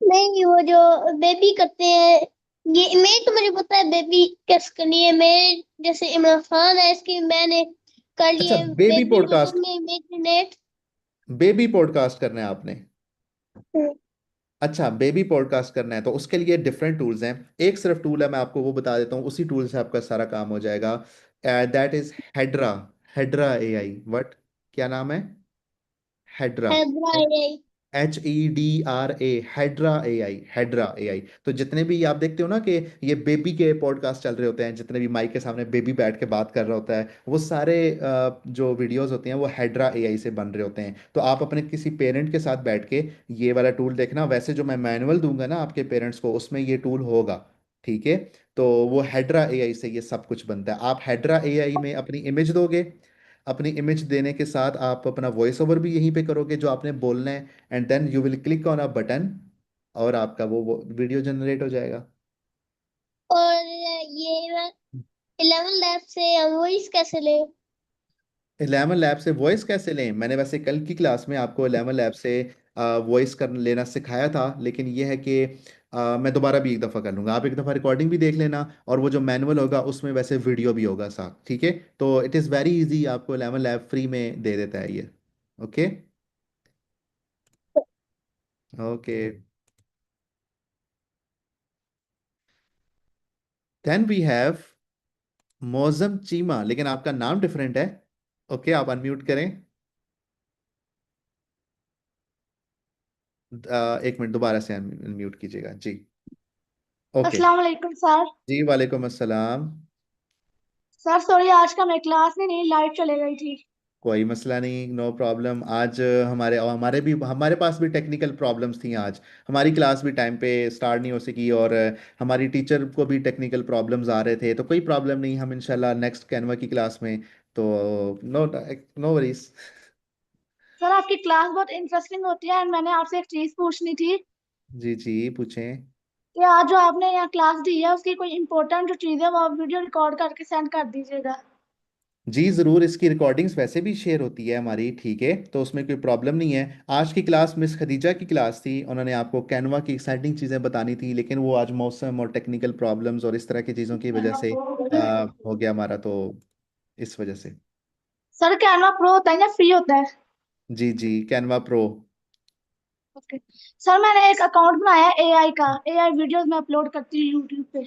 नहीं, वो जो बेबी करते हैं, ये मैं तो मुझे पता है बेबी कैसे करनी है। मैं जैसे इमरान खान है, इसकी मैंने कर अच्छा, लिए बेबी बेबी को पॉडकास्ट, में इमेजिनेट। बेबी पॉडकास्ट करना है आपने? अच्छा, बेबी पॉडकास्ट करना है तो उसके लिए डिफरेंट टूल्स हैं। एक सिर्फ टूल है, मैं आपको वो बता देता हूँ, उसी टूल से आपका सारा काम हो जाएगा। That is Hedra. Hedra AI. What? क्या नाम है? Hedra. HEDRA, Hedra AI, Hedra AI. तो जितने भी आप देखते हो ना कि ये बेबी के पॉडकास्ट चल रहे होते हैं, जितने भी माइक के सामने बेबी बैठ के बात कर रहा होता है, वो सारे जो वीडियोस होती हैं वो हेड्रा एआई से बन रहे होते हैं। तो आप अपने किसी पेरेंट के साथ बैठ के ये वाला टूल देखना। वैसे जो मैं मैनुअल दूंगा ना आपके पेरेंट्स को, उसमें ये टूल होगा। ठीक है, तो वो हेड्रा एआई से ये सब कुछ बनता है। आप हेड्रा एआई में अपनी इमेज दोगे, अपनी इमेज देने के साथ आप अपना वॉइस ओवर भी यहीं पे करोगे जो आपने बोलना है, and then you will click on a button, और आपका वो वीडियो जनरेट हो जाएगा। और ये 11 लैब से हम वॉइस कैसे ले? 11 लैब से वॉइस कैसे लें? मैंने वैसे कल की क्लास में आपको 11 लैब से वॉइस कर लेना सिखाया था, लेकिन ये है कि मैं दोबारा भी एक दफ़ा कर लूँगा। आप एक दफ़ा रिकॉर्डिंग भी देख लेना, और वो जो मैनुअल होगा उसमें वैसे वीडियो भी होगा साथ। ठीक है, तो इट इज़ वेरी इजी, आपको 11 लैब फ्री में दे देता है ये। Okay okay, then we have Moazzam Cheema, लेकिन आपका नाम डिफरेंट है। ओके, आप अनम्यूट करें। एक मिनट, दोबारा से अनम्यूट कीजिएगा जी। ओके, अस्सलाम वालेकुम सर। जी वालेकुम अस्सलाम। सर सॉरी, आज का मेरी क्लास में नहीं, लाइट चले गई थी। कोई मसला नहीं, नो प्रॉब्लम। आज हमारे पास भी टेक्निकल प्रॉब्लम्स थी आज। हमारी क्लास भी टाइम पे स्टार्ट नहीं हो सकी, और हमारी टीचर को भी टेक्निकल प्रॉब्लम्स आ रहे थे। तो कोई प्रॉब्लम नहीं, हम इंशाल्लाह नेक्स्ट कैनवा की क्लास में, तो नो नो वरीज। सर, आपकी क्लास बहुत इंटरेस्टिंग होती है, एंड मैंने आपसे एक चीज पूछनी थी। जी जी पूछें। या जो आपने यहाँ क्लास दी है उसकी कोई इम्पोर्टेंट जो चीज़ है वो आप वीडियो रिकॉर्ड करके सेंड कर दीजिएगा। जी ज़रूर, इसकी रिकॉर्डिंग्स वैसे भी शेयर होती है हमारी, ठीक है, तो उसमें कोई प्रॉब्लम नहीं है। आज की क्लास मिस खदीजा की क्लास थी, उन्होंने आपको कैनवा की एक्साइटिंग चीज़ें बतानी थी, लेकिन वो आज मौसम और टेक्निकल प्रॉब्लम्स और इस तरह की चीज़ों की वजह से हो गया हमारा, तो इस वजह से। सर कैनवा प्रो होता है या फ्री होता है? जी जी, कैनवा प्रो। ओके सर, मैंने एक अकाउंट बनाया है एआई का, एआई वीडियोस में अपलोड करती हूँ यूट्यूब पे।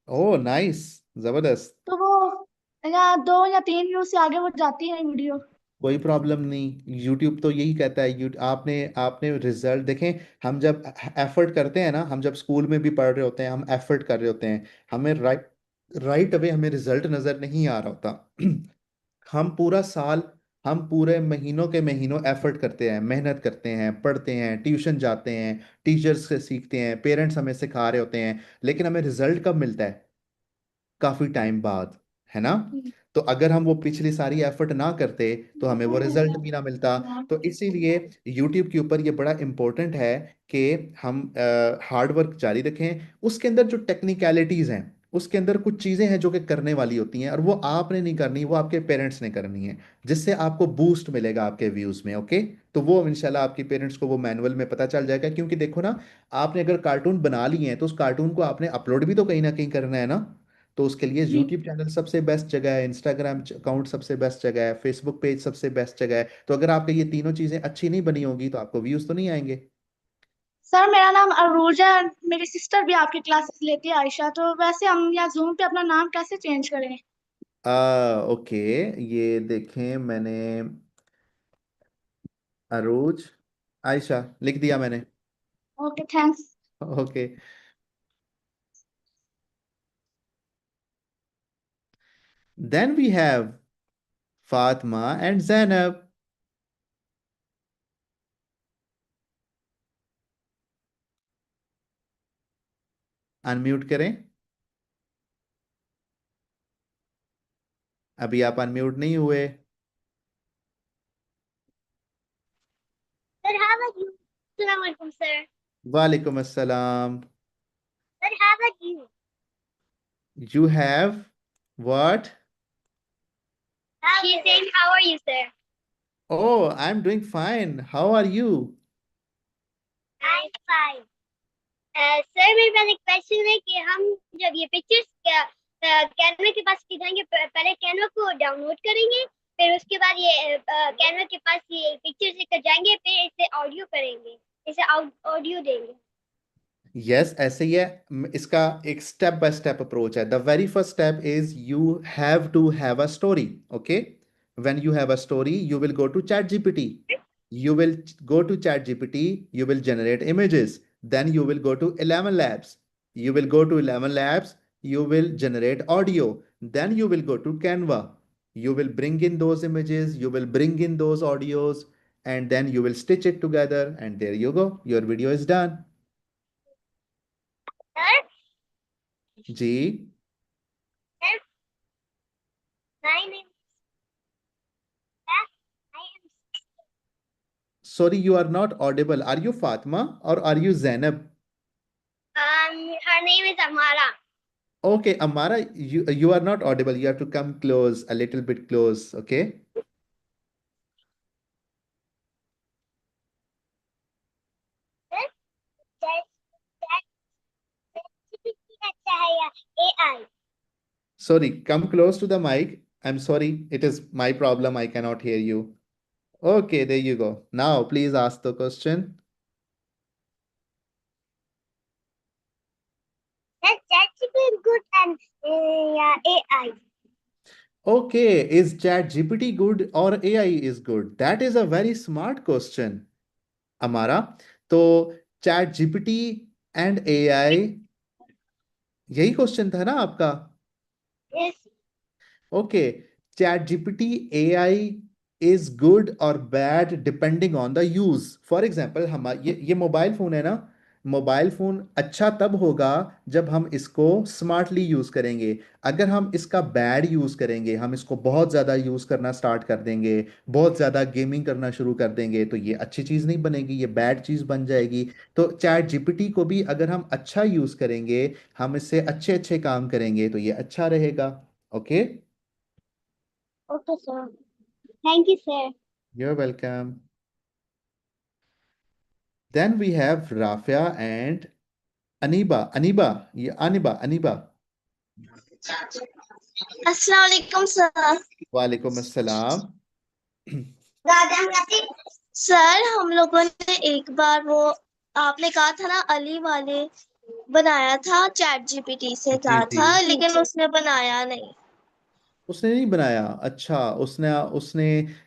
ओह नाइस, ज़बरदस्त। तो वो या 2 या 3 व्यूज से आगे वो जाती है वीडियो। कोई प्रॉब्लम नहीं, यूट्यूब तो यही कहता है, आपने आपने रिजल्ट देखें। हम जब एफर्ट करते हैं ना, हम जब स्कूल में भी पढ़ रहे होते हैं, हम एफर्ट कर रहे होते हैं, हमें राइट अवे हमें रिजल्ट नज़र नहीं आ रहा होता। हम पूरा साल, हम पूरे महीनों के महीनों एफर्ट करते हैं, मेहनत करते हैं, पढ़ते हैं, ट्यूशन जाते हैं, टीचर्स से सीखते हैं, पेरेंट्स हमें सिखा रहे होते हैं, लेकिन हमें रिजल्ट कब मिलता है? काफी टाइम बाद, है ना? तो अगर हम वो पिछली सारी एफर्ट ना करते तो हमें वो रिजल्ट भी ना मिलता। तो इसीलिए YouTube के ऊपर ये बड़ा इम्पोर्टेंट है कि हम हार्ड वर्क जारी रखें। उसके अंदर जो टेक्निकलिटीज हैं, उसके अंदर कुछ चीजें हैं जो कि करने वाली होती हैं, और वो आपने नहीं करनी, वो आपके पेरेंट्स ने करनी है, जिससे आपको बूस्ट मिलेगा आपके व्यूज में। ओके, तो वो इंशाल्लाह आपके पेरेंट्स को वो मैनुअल में पता चल जाएगा, क्योंकि देखो ना, आपने अगर कार्टून बना लिए हैं तो उस कार्टून को आपने अपलोड भी तो कहीं ना कहीं करना है ना। तो उसके लिए जी यूट्यूब चैनल सबसे बेस्ट जगह है, इंस्टाग्राम अकाउंट सबसे बेस्ट जगह है, फेसबुक पेज सबसे बेस्ट जगह है। तो अगर आपके ये तीनों चीजें अच्छी नहीं बनी होगी तो आपको व्यूज तो नहीं आएंगे। सर, मेरा नाम अरूज है, मेरी सिस्टर भी आपकी क्लासेस लेती है, आयशा। तो वैसे हम यहाँ जूम पे अपना नाम कैसे चेंज करें? ओके, ये देखें मैंने अरोज आयशा लिख दिया मैंने। Okay thanks. Okay, then we have Fatima and Zainab. Unmute करें, अभी आप अनम्यूट नहीं हुए। Sir, how about you? Assalamu alaikum, sir. वालेकुम अस्सलाम। Sir, how about you? You have what? She's saying, how are you, sir? Oh, I'm doing fine. How are you? I'm fine. Sir मेरे पास एक question है कि हम जब ये pictures Canva के पास जाएंगे, पहले कैनवा को डाउनलोड करेंगे, फिर उसके बाद ये कैनवा के पास ये पिक्चर्स लेकर जाएंगे, फिर इसे ऑडियो करेंगे, इसे ऑडियो देंगे। यस, ऐसे ही है। इसका एक स्टेप बाय स्टेप अप्रोच है। The very first step is you have to have a story. Okay, when you have a story you will go to chat GPT, you will go to chat gpt, you will generate images, then you will go to 11 labs, you will go to 11 labs, you will generate audio, then you will go to canva, you will bring in those images, you will bring in those audios, and then you will stitch it together, and there you go, your video is done. Sir ji, sir my name I am sorry, you are not audible. Are you Fatma or are you Zainab? her name is Amara. Okay, Amara, you are not audible. You have to come close, a little bit close. Okay. Sir अच्छा है या AI? Sorry, come close to the mic. I'm sorry, it is my problem. I cannot hear you. Okay, there you go. Now, please ask the question. Sir ChatGPT is good and AI. Okay, is ChatGPT good or AI is good? That is a very smart question, Amara. तो ChatGPT and AI, यही question था ना आपका? Yes. Okay, ChatGPT AI is good or bad depending on the use. For example, हम ये mobile phone है ना, mobile phone अच्छा तब होगा जब हम इसको स्मार्टली यूज करेंगे। अगर हम इसका बैड यूज करेंगे, हम इसको बहुत ज्यादा यूज करना स्टार्ट कर देंगे, बहुत ज्यादा गेमिंग करना शुरू कर देंगे, तो ये अच्छी चीज नहीं बनेगी, ये बैड चीज बन जाएगी। तो चैट जीपीटी को भी अगर हम अच्छा यूज करेंगे, हम इससे अच्छे अच्छे काम करेंगे, तो ये अच्छा रहेगा। Okay. Okay sir, thank you sir. You're welcome. Then we have Rafia and Aniba. Aniba. अस्सलाम वालेकुम सर। वालेकुम अस्सलाम। सर हम लोगों ने एक बार वो आपने कहा था ना अली वाले बनाया था, चैट जीपीटी से जी कहा जी। था, लेकिन उसने बनाया नहीं। उसने नहीं बनाया? अच्छा, उसने उसने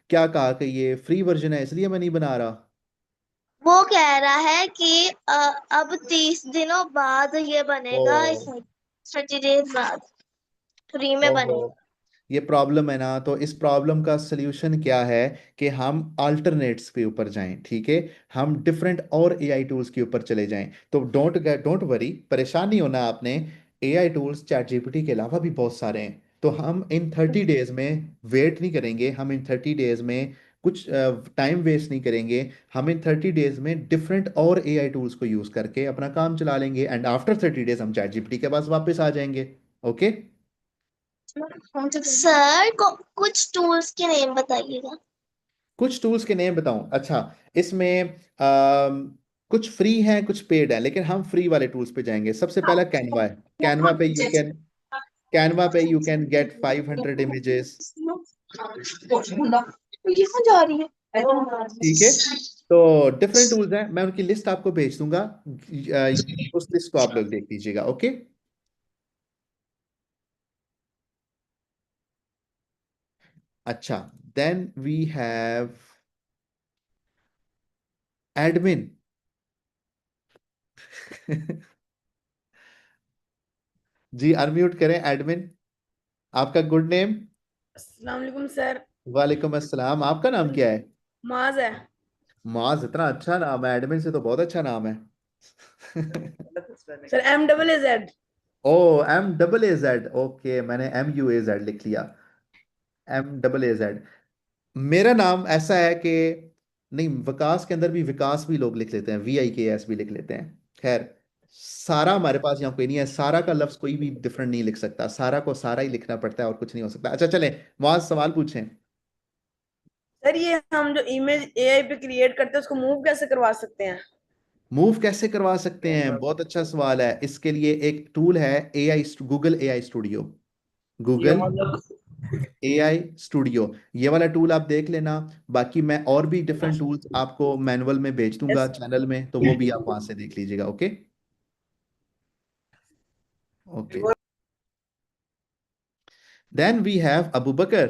क्या कहा कि ये फ्री वर्जन है इसलिए मैं नहीं बना रहा? वो कह रहा है कि अब 30 दिनों बाद ये ओ बनेगा, 30 डेज बाद फ्री में ओहो, बनेगा। ये प्रॉब्लम है ना। तो इस प्रॉब्लम का सल्यूशन क्या है कि हम अल्टरनेट्स के ऊपर जाएं, ठीक है। हम डिफरेंट और एआई टूल्स के ऊपर चले जाएं। तो डोंट वरी, परेशान नहीं होना आपने। एआई टूल्स चैट जीपीटी के अलावा भी बहुत सारे हैं। तो हम इन 30 डेज में वेट नहीं करेंगे, हम इन 30 डेज में कुछ टाइम वेस्ट नहीं करेंगे। हम इन 30 डेज में डिफरेंट और एआई टूल्स को यूज करके अपना काम चला लेंगे, एंड आफ्टर 30 डेज हम चैट जीपीटी के पास वापस आ जाएंगे। ओके। सर कुछ टूल्स के नेम बताइएगा। कुछ टूल्स के नेम बताऊं? अच्छा, इसमें कुछ फ्री हैं कुछ पेड हैं, लेकिन हम फ्री वाले टूल्स पे जाएंगे। सबसे पहला कैनवा है। कैनवा पे यू कैन कैनवा पे यू कैन गेट 500 इमेजेस। कहाँ जा रही है? ठीक है। तो डिफरेंट टूल्स हैं, मैं उनकी लिस्ट आपको भेज दूंगा। उस लिस्ट को आप लोग देख लीजिएगा। ओके। अच्छा, देन वी हैव एडमिन। जी, अनम्यूट करें एडमिन। आपका गुड नेम? अस्सलाम वालेकुम सर। वालेकुम अस्सलाम। आपका नाम क्या है? माज है। माज? इतना अच्छा नाम है, एडमिन से तो बहुत अच्छा नाम है। Sir MAAZ। ओ, MAAZ। ओके, मैंने MUAZ लिख लिया। MAAZ। मेरा नाम ऐसा है कि नहीं, विकास के अंदर भी विकास भी लोग लिख लेते हैं, VIKS भी लिख लेते हैं। खैर, सारा हमारे पास यहाँ कोई नहीं है। सारा का लफ्ज कोई भी डिफरेंट नहीं लिख सकता, सारा को सारा ही लिखना पड़ता है और कुछ नहीं हो सकता। अच्छा चले, वहां सवाल पूछें। सर ये हम जो इमेज AI पे क्रिएट करते हैं उसको मूव कैसे करवा सकते हैं? मूव कैसे करवा सकते हैं? बहुत अच्छा सवाल है। इसके लिए एक टूल है, गूगल AI स्टूडियो। ये गूगल AI स्टूडियो, ये वाला टूल आप देख लेना। बाकी मैं और भी डिफरेंट टूल्स आपको मैनुअल में भेज दूंगा यस। चैनल में, तो वो भी आप वहां से देख लीजिएगा। Okay. Okay. Then we have Abu Bakar.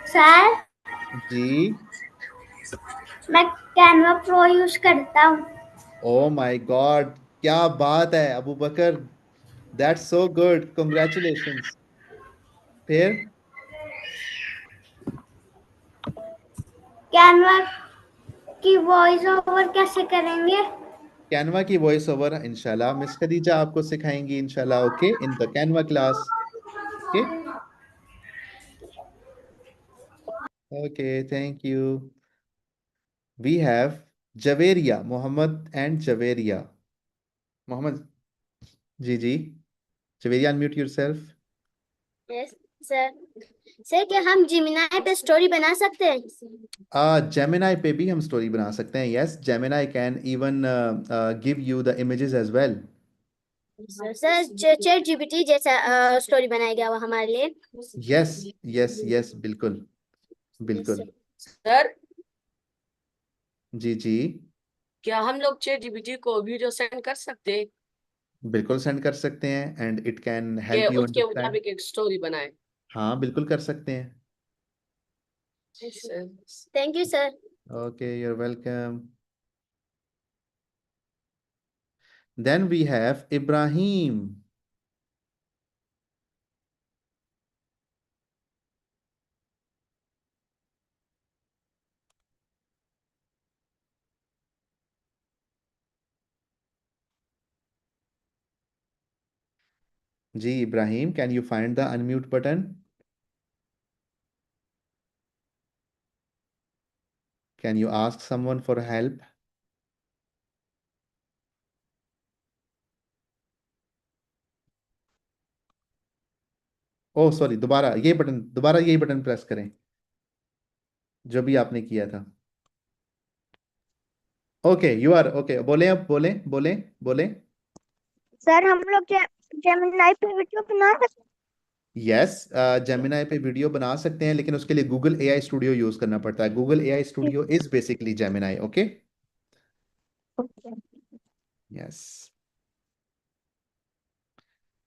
Sir जी। मैं कैनवा प्रो यूज करता हूँ। ओ माय गॉड, क्या बात है Abu Bakr, that's so good, congratulations. फिर कैनवा की वॉइस ओवर कैसे करेंगे? कैनवा की वॉइस ओवर इंशाल्लाह मिस खदीजा आपको सिखाएंगी इंशाल्लाह। Okay, in the Canva class. Okay. Okay, thank you. We have Javeria, Mohammad and Javeria. Mohammad. जी जी। Javeria, unmute yourself. Yes sir. Sir क्या हम जिमिनाई पे स्टोरी बना सकते हैं? जेमिनाई पे भी हम स्टोरी बना सकते हैं। Yes, Gemini can even give you the images as well. Sir chat GPT जैसा स्टोरी बनाएगा वो हमारे लिए? यस यस यस, बिल्कुल यस बिल्कुल। सर। सर जी जी, क्या हम लोग चैट जीपीटी को वीडियो सेंड कर सकते हैं बिल्कुल सेंड कर सकते हैं, एंड इट कैन कि हेल्प यू उसके अंडरस्टैंड। मुताबिक एक स्टोरी बनाए? हाँ, बिल्कुल कर सकते हैं। Sir thank you sir. Okay, you're welcome. Then we have Ibrahim. जी Ibrahim, can you find the unmute button? Can you ask someone for help? Oh sorry, दोबारा यही बटन प्रेस करें जो भी आपने किया था। Okay, you are okay. बोले, अब बोले बोले बोले। सर हम लोग जेमिनी पे वीडियो बना सकते यस, जेमिनाई पे वीडियो बना सकते हैं, लेकिन उसके लिए गूगल एआई स्टूडियो यूज करना पड़ता है। Google AI studio is basically Gemini. Okay, हैं? Yes.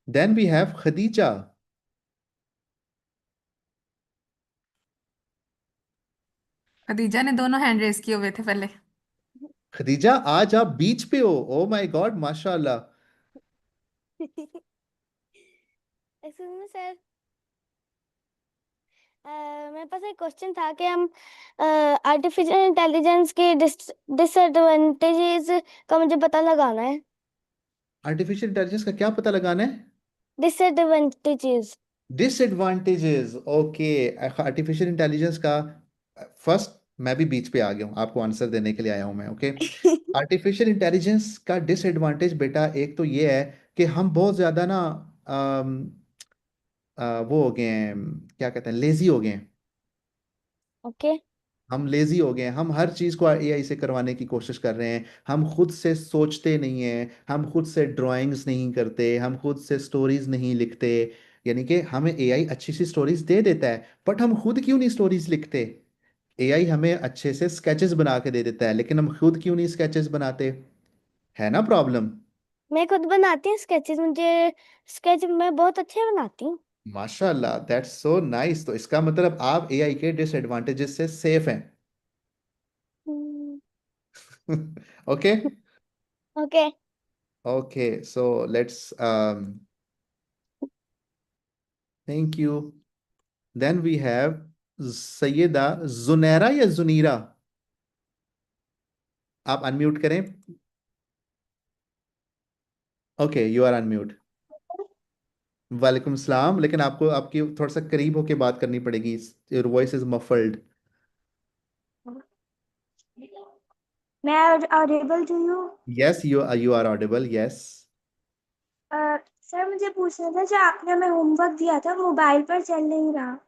Then we have Khadija. Khadija ने दोनों हैंड रेस किए हुए थे पहले। खदीजा, आज आप बीच पे हो। ओ माय गॉड, माशाल्लाह। एक्सक्यूज मी सर, मेरे पास एक क्वेश्चन था कि हम आर्टिफिशियल इंटेलिजेंस के डिसएडवांटेजेस का मुझे पता लगाना है। आर्टिफिशियल इंटेलिजेंस का क्या पता लगाना है? Disadvantages. Disadvantages, okay. Artificial intelligence का फर्स्ट, मैं भी बीच पे आ गया हूँ, आपको आंसर देने के लिए आया हूँ मैं। ओके, आर्टिफिशियल इंटेलिजेंस का डिसएडवांटेज बेटा एक तो ये है कि हम बहुत ज्यादा ना वो हो गए हैं, क्या कहते हैं, लेजी हो गए हैं। ओके। हम लेजी हो गए हैं, हम हर चीज को एआई से करवाने की कोशिश कर रहे हैं। हम खुद से सोचते नहीं हैं, हम खुद से ड्राइंग्स नहीं करते, हम खुद से स्टोरीज नहीं लिखते। यानी कि हमें एआई अच्छी सी स्टोरीज दे देता है, बट हम खुद क्यों नहीं स्टोरीज लिखते? एआई हमें अच्छे से स्केचेस बना के दे देता है, लेकिन हम खुद क्यों नहीं स्केचेस बनाते? है ना प्रॉब्लम? मैं खुद बनाती हूँ स्केचेस, मुझे स्केच मैं बहुत अच्छे बनाती हूँ। माशाल्लाह, दैट्स सो नाइस। तो इसका मतलब आप एआई के डिसएडवांटेजेस से सेफ हैं। Okay, okay. Okay, so let's thank you. Then we have Syeda Junaira या जुनीरा। आप अनम्यूट करें। Okay, you are unmute. वालेकुम सलाम, लेकिन आपको आपकी थोड़ा सा करीब होके बात करनी पड़ेगी। Your voice is muffled. मैं audible to you? Yes, you are audible, yes. Sir मुझे पूछना था, जो आपने हमें होमवर्क दिया था मोबाइल पर चल नहीं रहा।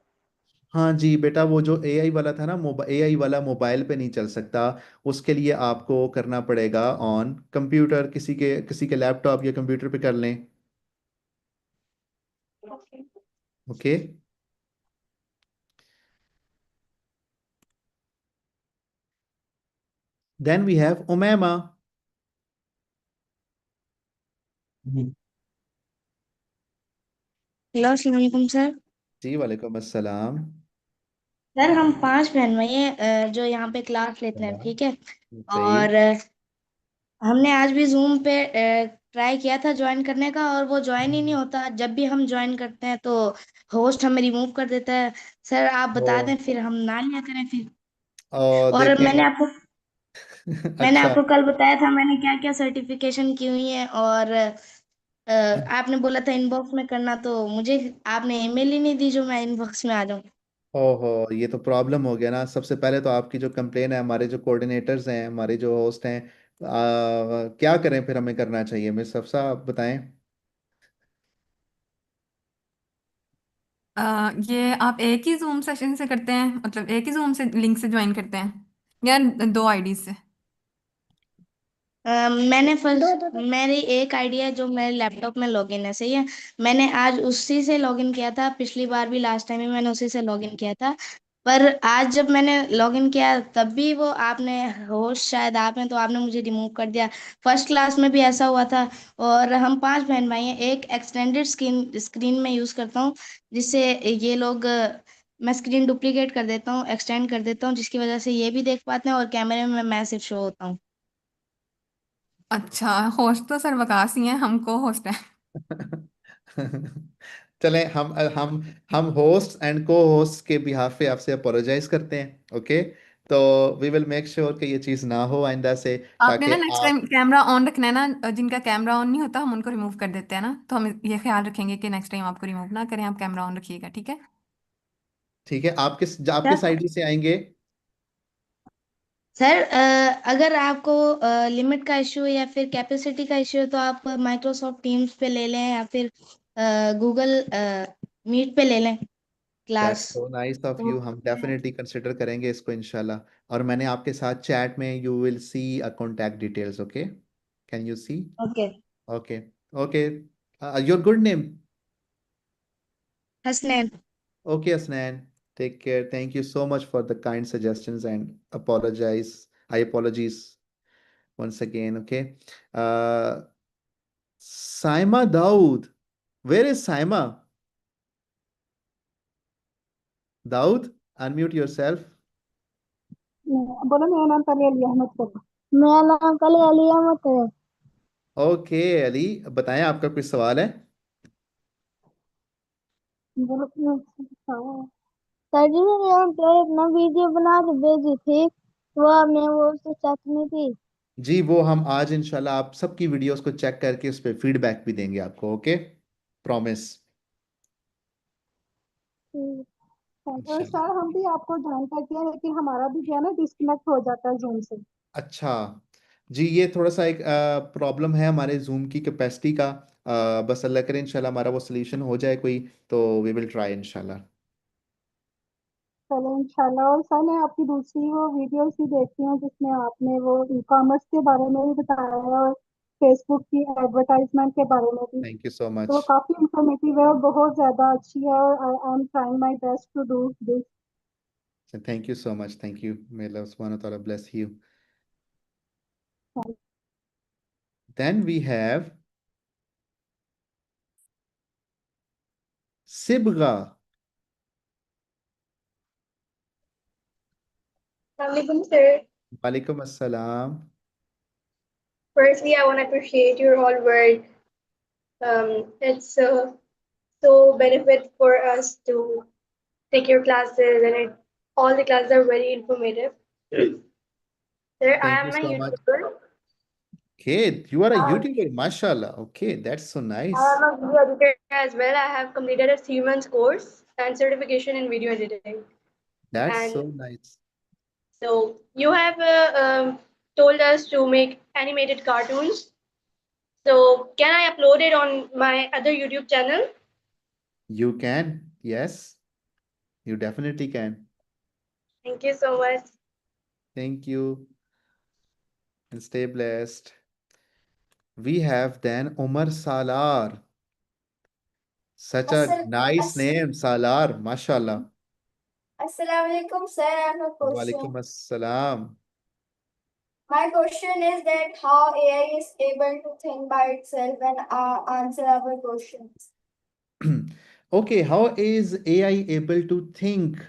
हाँ जी बेटा, वो जो एआई वाला था ना, एआई वाला मोबाइल पे नहीं चल सकता। उसके लिए आपको करना पड़ेगा ऑन कंप्यूटर, किसी के लैपटॉप या कंप्यूटर पे कर लें। Okay, then we have Umaima. Hello, अस्सलाम वालेकुम सर। जी वालेकुम अस्सलाम। सर हम 5 बहन भाई हैं, जो यहाँ पे क्लास लेते हैं, ठीक है। सही। और हमने आज भी जूम पे ट्राई किया था ज्वाइन करने का, और वो ज्वाइन ही नहीं होता। जब भी हम ज्वाइन करते हैं तो होस्ट हमें रिमूव कर देता है। सर आप ओ, बता दें, फिर हम ना लिया करें फिर। और देखें। मैंने अच्छा। आपको कल बताया था मैंने क्या क्या सर्टिफिकेशन की हुई है। और आपने बोला था इनबॉक्स में करना, तो मुझे आपने ईमेल ही नहीं दी जो मैं इनबॉक्स में आ जाऊँ। ओहो, ये तो प्रॉब्लम हो गया ना। सबसे पहले तो आपकी जो कंप्लेन है, हमारे जो कोऑर्डिनेटर्स हैं, हमारे जो होस्ट हैं, क्या करें फिर, हमें करना चाहिए? मैं सबसे आप बताएं। ये आप एक ही जूम सेशन से करते हैं, मतलब एक ही जूम से लिंक से ज्वाइन करते हैं या दो आईडी से? मैंने फर्स्ट मेरी एक आइडिया जो मेरे लैपटॉप में लॉगिन है, सही है। मैंने आज उसी से लॉगिन किया था, पिछली बार भी, लास्ट टाइम भी मैंने उसी से लॉगिन किया था। पर आज जब मैंने लॉगिन किया तब भी वो आपने, होस्ट शायद आप हैं, तो आपने मुझे रिमूव कर दिया। फर्स्ट क्लास में भी ऐसा हुआ था। और हम 5 बहन भाई हैं, एक एक्सटेंडेड स्क्रीन में यूज़ करता हूँ, जिससे ये लोग मैं स्क्रीन डुप्लीकेट कर देता हूँ, एक्सटेंड कर देता हूँ, जिसकी वजह से ये भी देख पाते हैं और कैमरे में मैं सिर्फ शो होता हूँ। अच्छा, होस्ट तो सर वकास ही हैं, हमको होस्ट है। चलें, हम होस्ट एंड को होस्ट के बिहाफ पे आपसे अपोलोजाइज करते हैं। ओके, तो वी विल मेक श्योर कि ये चीज़ ना हो आइंदा से, आपने ताकि ना नेक्स्ट आप। टाइम कैमरा ऑन रखना है ना, जिनका कैमरा ऑन नहीं होता हम उनको रिमूव कर देते हैं ना, तो हम ये ख्याल रखेंगे कि नेक्स्ट टाइम आपको रिमूव ना करें, आप कैमरा ऑन रखिएगा, ठीक है? ठीक है, आपके साइड से आएंगे। सर अगर आपको लिमिट का इश्यू या फिर कैपेसिटी का इश्यू है तो आप माइक्रोसॉफ्ट टीम्स पे ले लें या फिर गूगल मीट पे ले लें that's class. So nice of to you, हम डेफिनेटली कंसिडर करेंगे इसको इंशाल्लाह। और मैंने आपके साथ चैट में you will see a contact details, okay? Can you see? Okay. Okay. Okay. Your good name? Hasnain. Okay, Asnan. Take care. Thank you so much for the kind suggestions and apologize. I apologize once again. Okay. Saima Daud. Where is Saima? Daud, unmute yourself. बोलो मेरा नाम तले अली अहमद है। मेरा नाम तले अली अहमद है। Okay Ali, बताएं आपका कोई सवाल है? बोलो सर जी मैंने यहाँ पे अपना वीडियो बना के भेजी थी, वो आपने वो उससे चटनी थी। जी, वो हम आज इंशाल्लाह आप सबकी वीडियोस को चेक करके उस पर फीडबैक भी देंगे आपको, ओके? प्रॉमिस। और सर हम भी आपको ज्वाइन करते हैं, लेकिन हमारा भी जो है ना डिस्कनेक्ट हो जाता है जूम से। अच्छा जी, ये थोड़ा सा एक प्रॉब्लम है हमारे जूम की कैपेसिटी का। बस अल्लाह करें इंशाल्लाह हमारा वो सोल्यूशन हो जाए कोई, तो वी विल ट्राई इंशाल्लाह। चलो इंशाल्लाह। और सर मैं आपकी दूसरी वो वीडियोस भी देखती हूँ जिसमें आपने वो ई कॉमर्स के बारे में भी बताया है और फेसबुक की एडवर्टाइजमेंट के बारे में भी। थैंक यू सो तो मच। काफी इंफॉर्मेटिव है और बहुत ज्यादा अच्छी है, और I am trying my best to do this. Thank you so much, thank you. May Allah सुब्हानहू व तआला bless you. Then we have Sibgha. Assalamualaikum, sir. वालेकुम अस्सलाम। Firstly, I want to appreciate your all work. It's so benefit for us to take your classes, and all the classes are very informative. Sir, I thank you am a so much. YouTuber. Okay, you are a Uh, YouTuber, माशाल्लाह। Okay, that's so I nice. am a video editor as well. I have completed a 3 months course and certification in video editing. That's so And nice. so you have told us to make animated cartoons. So can I upload it on my other YouTube channel? You can, yes, you definitely can. Thank you so much. Thank you and stay blessed. We have then Umar Salar. Such a nice name, Salar, mashallah. Assalamualaikum, sir. I have a question. Walaikum assalam. My question is that how AI is able to think by itself and answer our questions. Okay, how is AI able to think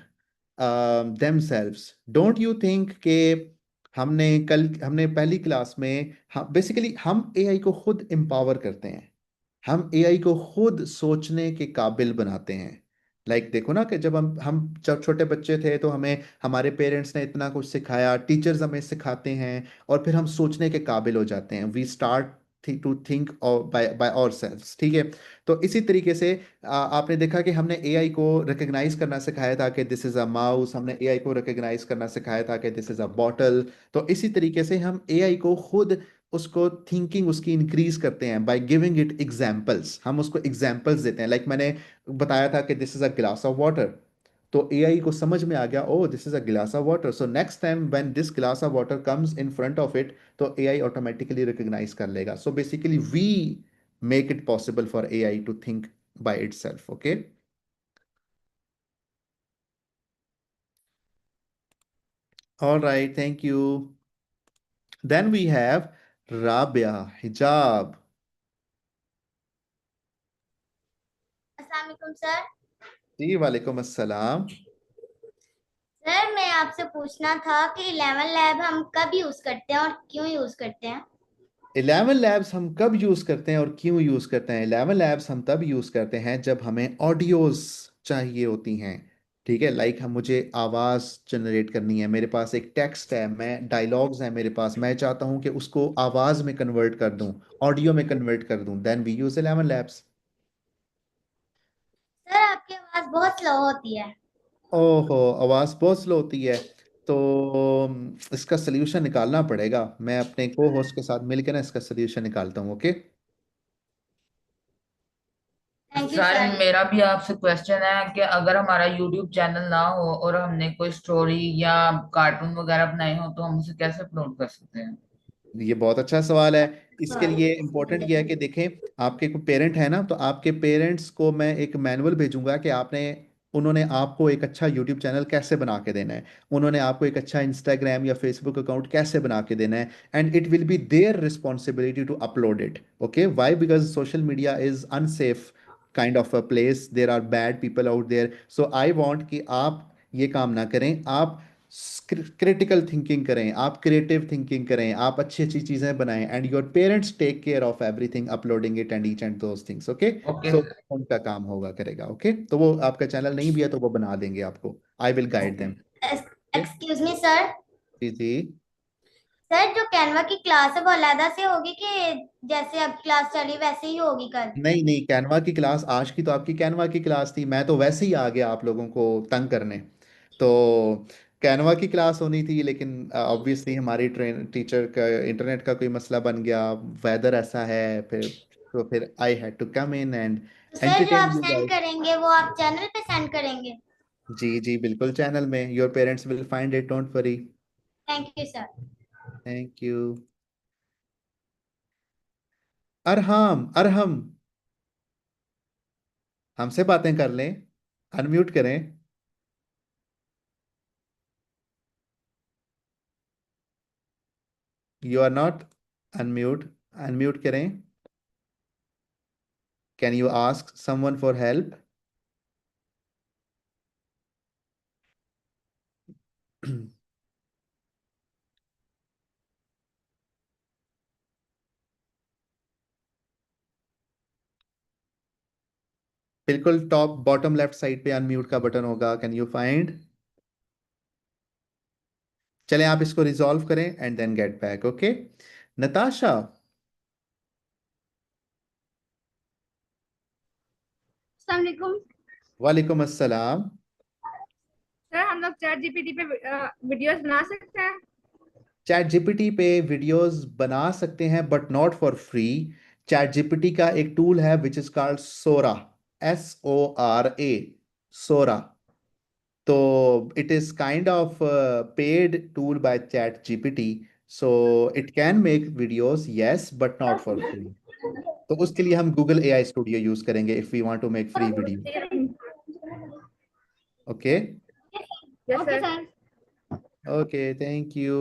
themselves? Don't you think कि हमने पहली class में basically हम AI को खुद empower करते हैं, हम एआई को खुद सोचने के काबिल बनाते हैं। देखो ना कि जब जब छोटे बच्चे थे तो हमें हमारे पेरेंट्स ने इतना कुछ सिखाया, टीचर्स हमें सिखाते हैं, और फिर हम सोचने के काबिल हो जाते हैं। We start to think by by ourselves, ठीक है? तो इसी तरीके से आपने देखा कि हमने एआई को रिकग्नाइज करना सिखाया था कि दिस इज़ अ माउस, हमने एआई को रिकग्नाइज करना सिखाया था कि दिस इज़ अ बॉटल। तो इसी तरीके से हम एआई को खुद उसको थिंकिंग उसकी इंक्रीज करते हैं बाय गिविंग इट एग्जाम्पल्स। हम उसको एग्जाम्पल्स देते हैं। मैंने बताया था कि this is a glass of water, तो एआई को समझ में आ गया, oh this is a glass of water, so next time when this glass of water comes in front of it, तो एआई ऑटोमेटिकली रिकग्नाइज कर लेगा। So basically we make it possible for AI to think by itself, okay? All right, thank you. Then we have Rabia Hijab. अस्सलामुअलैकुम sir. जी वालेकुम अस्सलाम। Sir मैं आपसे पूछना था कि 11 लैब हम कब यूज करते हैं और क्यों यूज करते हैं? 11 लैब्स हम कब यूज़ करते हैं और क्यों यूज़ करते हैं? 11 लैब्स हम तब यूज़ करते हैं जब हमें ऑडियोज चाहिए होती हैं, ठीक है, लाइक हम मुझे आवाज जनरेट करनी है, मेरे पास एक टेक्स्ट है, मैं डायलॉग्स है मेरे पास, मैं चाहता हूं कि उसको आवाज में कन्वर्ट कर दूं, ऑडियो में कन्वर्ट कर दूं, then we use 11 labs. Sir आपकी आवाज बहुत स्लो होती है। ओहो, आवाज बहुत स्लो होती है, तो इसका सोल्यूशन निकालना पड़ेगा, मैं अपने को होस्ट के साथ मिलकर ना इसका सोल्यूशन निकालता हूँ। Okay. Thank you sir sir. मेरा भी आपसे क्वेश्चन है कि अगर हमारा यूट्यूब चैनल ना हो और हमने कोई स्टोरी या कार्टून वगैरह बनाए हो तो हम उसे कैसे अपलोड कर सकते हैं? ये बहुत अच्छा सवाल है। इसके लिए इम्पोर्टेंट ये है कि देखें, आपके कोई पेरेंट है ना, तो आपके पेरेंट्स को मैं एक मैनुअल भेजूंगा कि उन्होंने आपको एक अच्छा यूट्यूब चैनल कैसे बना के देना है, उन्होंने आपको एक अच्छा इंस्टाग्राम या फेसबुक अकाउंट कैसे बना के देना है, and it will be their responsibility to upload it. Okay, why? Because social media is unsafe kind of a place, there are bad people out there, so I want कि आप ये काम ना करें, आप क्रिटिकल थिंकिंग करें, आप creative thinking करें, आप अच्छी अच्छी चीजें बनाएं, and your parents take care of everything, uploading it and each and those things. Okay, okay so sir. उनका काम होगा करेगा। ओके, तो वो आपका चैनल नहीं भी है तो वो बना देंगे आपको, I will guide them. Excuse me sir. जी जी। सर जो कैनवा की क्लास है वो अलहदा से होगी कि जैसे अब क्लास चली वैसे ही होगी कल? नहीं नहीं, कैनवा की क्लास आज की तो आपकी कैनवा की क्लास थी, मैं तो वैसे ही आ गया आप लोगों को तंग करने, तो कैनवा की क्लास होनी थी, लेकिन ऑब्वियसली हमारी ट्रेन टीचर का इंटरनेट का कोई मसला बन गया, वेदर ऐसा है, फिर I had to come in and तो सर जो एंटरटेन आप यू सेंड गाइस। करेंगे वो आप चैनल पे सेंड करेंगे? जी जी बिल्कुल, चैनल में, your parents will find it, don't worry. Thank you sir. Thank you. Arham Arham, हमसे बातें कर लें, अनम्यूट करें। You are not unmute, unmute करें। Can you ask someone for help? बिल्कुल टॉप बॉटम लेफ्ट साइड पे अनम्यूट का बटन होगा, कैन यू फाइंड? चलें, आप इसको रिजॉल्व करें and then get back. Okay, Natasha. अस्सलाम वालेकुम। वालेकुम अस्सलाम। सर हम लोग चैट जीपीटी पे वीडियोस बना सकते हैं? चैट जीपीटी पे वीडियोस बना सकते हैं but not for free. Chat GPT का एक टूल है which is called Sora, SORA, Sora. तो it is kind of a paid tool by ChatGPT, so it can make videos, yes, but not for free. तो उसके लिए हम Google AI Studio use करेंगे if we want to make free video. Okay? Yes sir. Okay, thank you.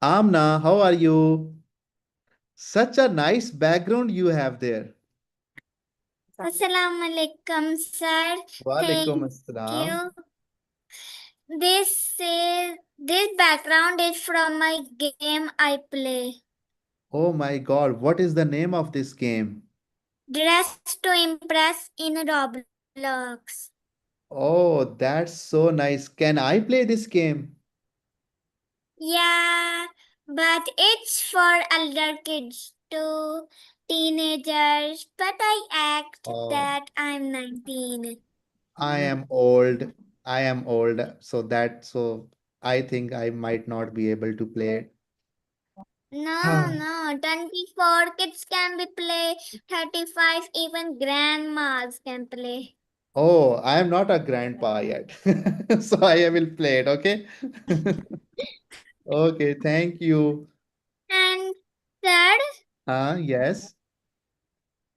Amna, how are you? Such a nice background you have there. Assalamu alaikum sir. Walaikum Thank assalam. you. This background is from my game I play. Oh my God, what is the name of this game? Dress to Impress in Roblox. Oh, that's so nice. Can I play this game? Yeah, but it's for elder kids too, teenagers. But I act Oh, that I'm 19. I am old. I am old, so I think I might not be able to play it. No, 24 kids can be play, 35 even grandmas can play. Oh, I am not a grandpa yet, so I will play it. Okay. Okay, thank you. And sir, Yes.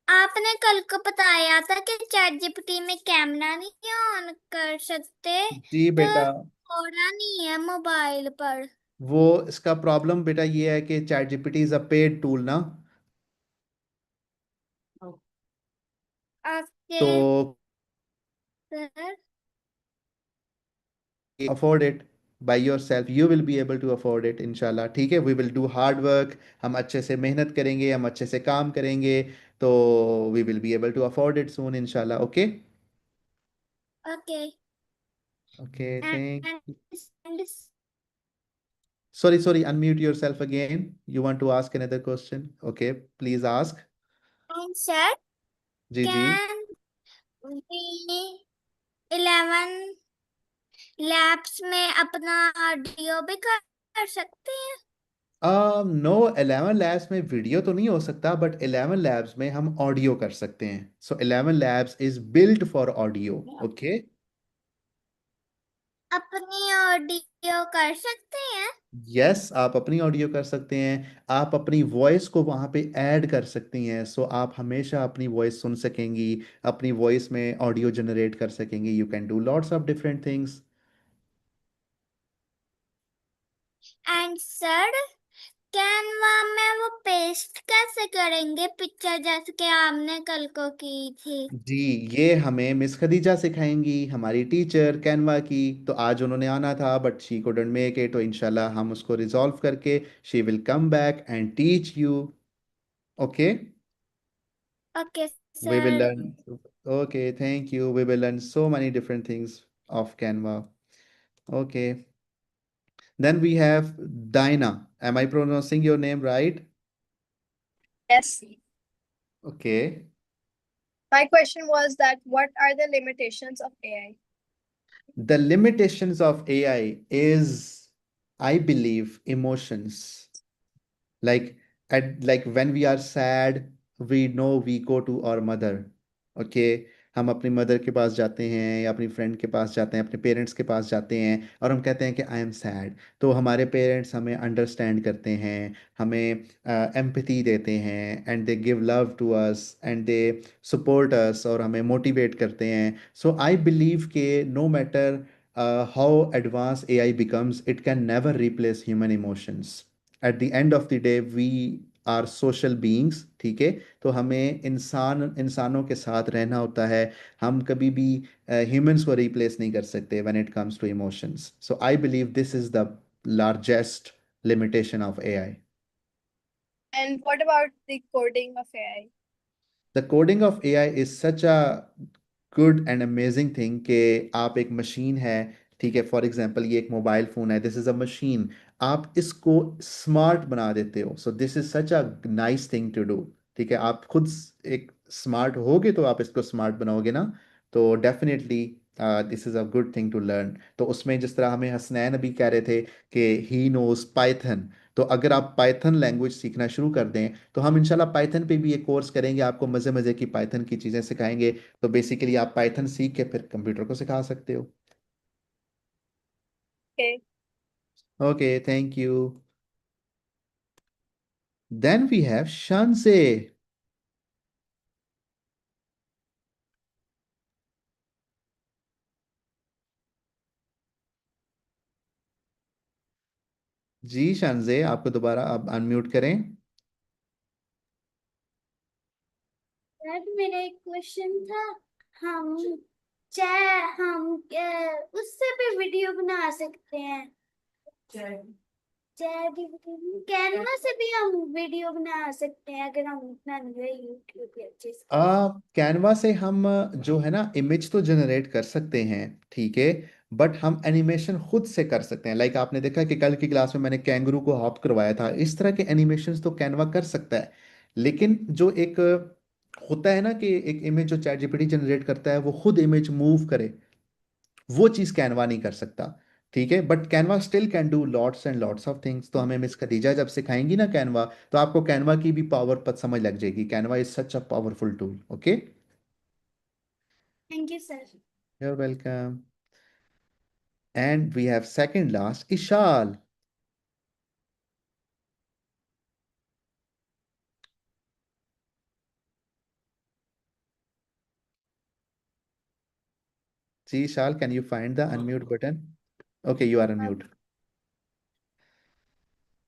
आपने कल को बताया था कि chat GPT में camera नहीं on कर सकते, जी तो बेटा, थोड़ा नहीं है मोबाइल पर। वो इसका प्रॉब्लम बेटा ये है कि chat GPT is a paid tool ना, ओके तो sir. Afford it. by yourself, you will be able to afford it inshallah. ठीक है, we will do hard work, हम अच्छे से मेहनत करेंगे, हम अच्छे से काम करेंगे, तो we will be able to afford it soon inshallah. Okay. Okay. Okay, And, thank and sorry, unmute yourself again. You want to ask another question? Okay, please ask. and sir, जी जी. can we 11 labs में अपना audio भी कर सकते हैं? No, 11 labs में video तो नहीं हो सकता, बट 11 लैब्स में हम ऑडियो कर सकते हैं. सो 11 labs is built for audio. Okay. अपनी ऑडियो कर सकते हैं? यस, आप अपनी ऑडियो कर सकते हैं, आप अपनी वॉइस को वहां पे ऐड कर सकती हैं. सो आप हमेशा अपनी वॉइस सुन सकेंगी, अपनी वॉइस में ऑडियो जनरेट कर सकेंगी. You can do lots of different things. And sir, Canva में वो पेस्ट कैसे करेंगे पिक्चर जैसे कि आपने कल को की थी? जी, ये हमें मिस खदीजा सिखाएंगी, हमारी टीचर कैनवा की. तो आज उन्होंने आना था but she couldn't make it, तो इंशाल्लाह हम उसको रिजॉल्व करके she will come back and teach you. Okay. Okay, We will sir. learn. Okay, thank you. We will learn so many different things of Canva. Okay. Then we have Dinah. Am I pronouncing your name right? Yes. Okay. My question was that what are the limitations of AI? The limitations of AI is, I believe, emotions. Like like when we are sad, we know we go to our mother. Okay. हम अपनी mother के पास जाते हैं या अपनी friend के पास जाते हैं, अपने पेरेंट्स के पास जाते हैं और हम कहते हैं कि आई एम सैड. तो हमारे पेरेंट्स हमें अंडरस्टैंड करते हैं, हमें एम्पैथी देते हैं, and they give love to us and they support us और हमें मोटिवेट करते हैं. सो आई बिलीव कि no matter how advance AI becomes, it can never replace human emotions. At the end of the day we are social beings. ठीक है. तो हमें इंसानों के साथ रहना होता है. हम कभी भी ह्यूमंस को रिप्लेस नहीं कर सकते when it comes to emotions. So I believe this is the largest limitation of AI. And what about the coding of AI? The coding of AI is such a good and amazing thing कि आप एक machine है, ठीक है, for example ये एक mobile phone है, this is a machine, आप इसको स्मार्ट बना देते हो. So this is such a nice thing to do. ठीक है, आप खुद एक स्मार्ट होगे तो आप इसको स्मार्ट बनाओगे ना. तो definitely this is a good thing to learn. तो उसमें जिस तरह हमें हसनैन अभी कह रहे थे कि ही नोज पाइथन, तो अगर आप पाइथन लैंग्वेज सीखना शुरू कर दें तो हम इंशाल्लाह पाइथन पे भी एक कोर्स करेंगे, आपको मज़े मज़े की पाइथन की चीज़ें सिखाएंगे. तो बेसिकली आप पाइथन सीख के फिर कंप्यूटर को सिखा सकते हो. Okay. Okay, thank you. Then we have Shanze. जी शानजे, आपको दोबारा आप अनम्यूट करें. सर, मेरा एक क्वेश्चन था. हम हम उससे भी वीडियो बना सकते हैं? कैनवा से भी हम वीडियो बना सकते हैं अगर हम उतना यूट्यूब पे अच्छे से? कैनवा से हम जो है ना इमेज तो जनरेट कर सकते हैं, ठीक है, बट हम एनिमेशन खुद से कर सकते हैं. लाइक आपने देखा कि कल की क्लास में मैंने कैंगरू को हॉप करवाया था, इस तरह के एनिमेशंस तो कैनवा कर सकता है. लेकिन जो एक होता है ना कि एक इमेज जो चैट जीपीटी जनरेट करता है वो खुद इमेज मूव करे, वो चीज़ कैनवा नहीं कर सकता. ठीक है, but Canva still can do lots and lots of things. तो हमें मिस खदीजा जब सिखाएंगी ना कैनवा, तो आपको कैनवा की भी पावर पत समझ लग जाएगी. Canva is such a powerful tool. Okay. Thank you sir. You're welcome. And we have second last, Ishal. See, Ishal, can you find the unmute button? Okay, you are unmute.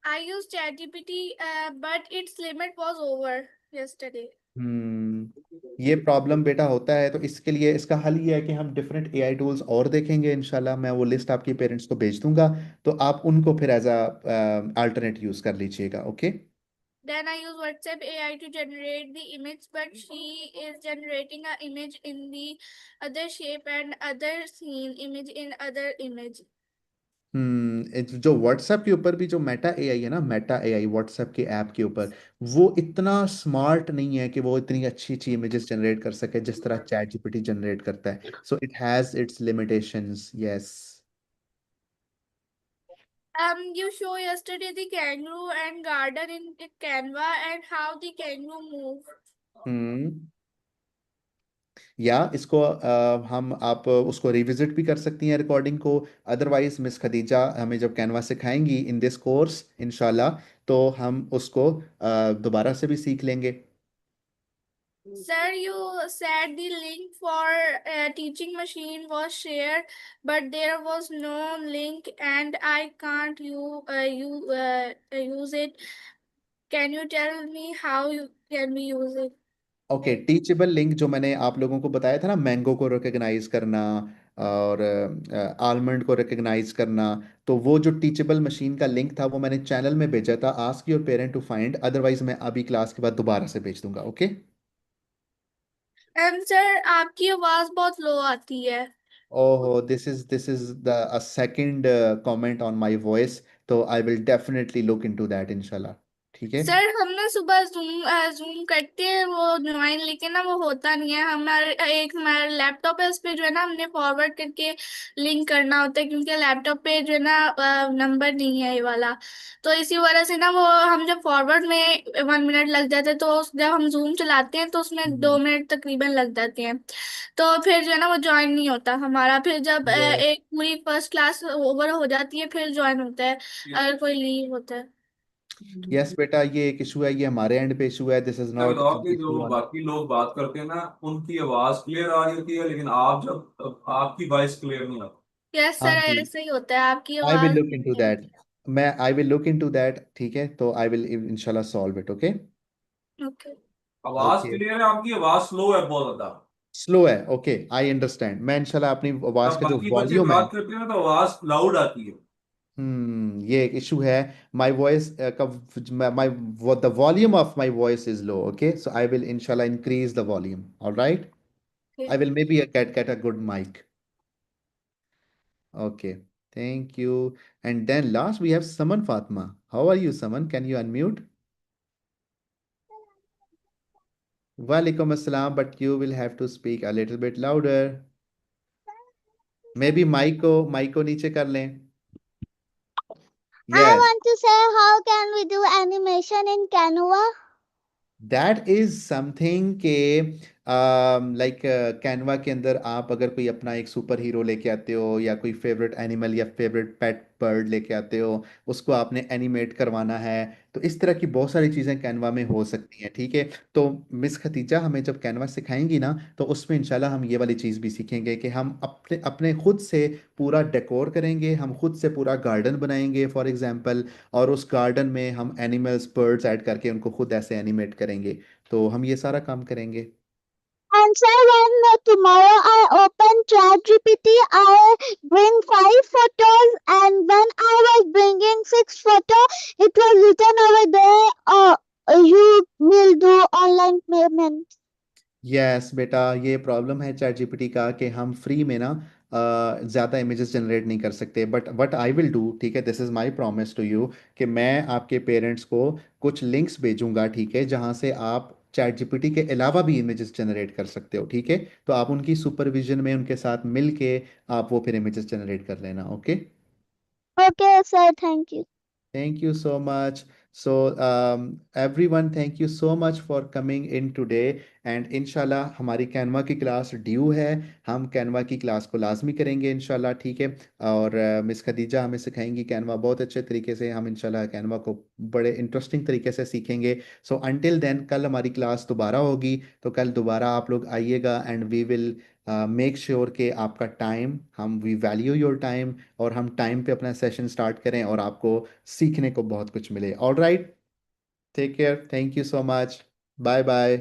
I used ChatGPT, but its limit was over yesterday. ये problem बेटा होता है, तो इसके लिए इसका हल ये है कि हम डिफरेंट एआई टूल्स और देखेंगे इंशाल्लाह। मैं वो लिस्ट आपके पेरेंट्स को भेज दूंगा, तो आप उनको फिर एज अ अल्टरनेट यूज कर लीजिएगा। Okay. Then I use WhatsApp AI to generate the image, but she is generating a image in the other shape and other scene image in other image. जो WhatsApp के ऊपर भी जो Meta AI है ना, Meta AI WhatsApp के app के ऊपर, वो इतना स्मार्ट नहीं है कि वो इतनी अच्छी अच्छी इमेजेस जनरेट कर सके जिस तरह चैट जीपीटी जनरेट करता है। So it has its limitations. Yes. You show yesterday the kangaroo and garden in the Canva and how the kangaroo move. हम्म या इसको हम आप उसको रिविजिट भी कर सकती हैं रिकॉर्डिंग को। अदरवाइज मिस खदीजा हमें जब कैनवा सिखाएंगी इन दिस कोर्स इंशाल्लाह, तो हम उसको दोबारा से भी सीख लेंगे। Sir, you said the link for teaching machine was shared, but there was no link and I can't use it. Can you tell me how you can we use it? Okay, teachable link जो मैंने आप लोगों को बताया था ना, mango को recognise करना और आलमंड को रिकग्नाइज करना, तो वो जो टीचेबल मशीन का लिंक था वो मैंने चैनल में भेजा था। Ask your parent to find, otherwise मैं अभी क्लास के बाद दोबारा से भेज दूंगा। ओके। सर आपकी आवाज बहुत लो आती है। ओहो, this is the second comment on my voice, तो I will definitely look into that इंशाल्लाह। ठीक है। सर हम ना सुबह जूम करते हैं वो ज्वाइन, लेकिन ना वो होता नहीं है। हमारा लैपटॉप है, उस पे जो है ना हमने फॉरवर्ड करके लिंक करना होता है, क्योंकि लैपटॉप पे जो है ना नंबर नहीं है ये वाला। तो इसी वजह से ना वो हम जब फॉरवर्ड में 1 मिनट लग जाते हैं, तो जब हम जूम चलाते हैं तो उसमें 2 मिनट तकरीबन लग जाते हैं। तो फिर जो है ना वो ज्वाइन नहीं होता हमारा। फिर जब यस एक पूरी फर्स्ट क्लास ओवर हो जाती है फिर ज्वाइन होता है, अगर कोई लीव होता है। यस बेटा, ये एक इशू है, ये हमारे एंड पे इशू है। दिस इज नॉट बताओ कि जो बाकी लोग बात करते हैं ना उनकी आवाज क्लियर आ रही होती है, लेकिन आप जब आपकी वॉइस क्लियर नहीं आती। यस हाँ सर, जी, ऐसे ही होता है, आपकी आई विल आवाज लुक इनटू दैट। मैं I will look into that. ठीक है, तो आई विल इंशाल्लाह सॉल्व इट। ओके। ओके। आवाज ओके। क्लियर है, आपकी आवाज स्लो है बहुत ज्यादा। स्लो है, ओके, आई अंडरस्टैंड। मैं इंशाल्लाह अपनी आवाज जब का जो बाकी बच्चे वॉल्यूम है, बात करते हैं ना तो आवाज लाउड आती है। ये एक इशू है। माय वॉइस का my the volume of my voice is low. Okay, so I will इंशाल्लाह increase the volume. Alright, I will maybe get a good mic. Okay, thank you. And then last we have Saman Fatma. How are you, Saman? Can you unmute? Walaikum assalam, but you will have to speak a little bit louder. Maybe mic को नीचे कर लें. I Yes. want to say how can we do animation in Canva? That is something के like Canva के अंदर आप अगर कोई अपना एक सुपर हीरो लेके आते हो, या कोई फेवरेट एनिमल या फेवरेट पेट बर्ड लेके आते हो, उसको आपने एनिमेट करवाना है, तो इस तरह की बहुत सारी चीज़ें कैनवा में हो सकती हैं। ठीक है, तो मिस खतीजा हमें जब कैनवा सिखाएंगी ना, तो उसमें इंशाल्लाह हम ये वाली चीज़ भी सीखेंगे कि हम अपने अपने खुद से पूरा डेकोर करेंगे, हम खुद से पूरा गार्डन बनाएंगे फॉर एग्जांपल, और उस गार्डन में हम एनिमल्स बर्ड्स ऐड करके उनको खुद ऐसे एनिमेट करेंगे। तो हम ये सारा काम करेंगे। And so when tomorrow I open ChatGPT, I bring 5 photos, and when I was bringing 6 photos, it was written over there, you will do online payment. Yes बेटा, ये प्रॉब्लम है चैट जीपीटी का कि हम फ्री में ना ज़्यादा images generate नहीं कर सकते। But what I will do, ठीक है, this is my promise to you, कि मैं आपके पेरेंट्स को कुछ लिंक्स भेजूंगा, ठीक है, जहाँ से आप चैट जीपीटी के अलावा भी इमेजेस जनरेट कर सकते हो। ठीक है, तो आप उनकी सुपरविजन में उनके साथ मिल के आप वो फिर इमेजेस जनरेट कर लेना। Okay. Okay, sir, thank you. Thank you so much. So, everyone, thank you so much for coming in today. And इंशाल्लाह हमारी कैनवा की क्लास ड्यू है, हम कैनवा की क्लास को लाजमी करेंगे इंशाल्लाह। ठीक है, और मिस खदीजा हमें सिखाएंगी कैनवा बहुत अच्छे तरीके से। हम इंशाल्लाह कैनवा को बड़े इंटरेस्टिंग तरीके से सीखेंगे। सो अंटिल देन, कल हमारी क्लास दोबारा होगी, तो कल दोबारा आप लोग आइएगा, and we will make sure कि आपका टाइम, हम वी वैल्यू योर टाइम, और हम टाइम पे अपना सेशन स्टार्ट करें और आपको सीखने को बहुत कुछ मिले। All right, take care, thank you so much, bye bye.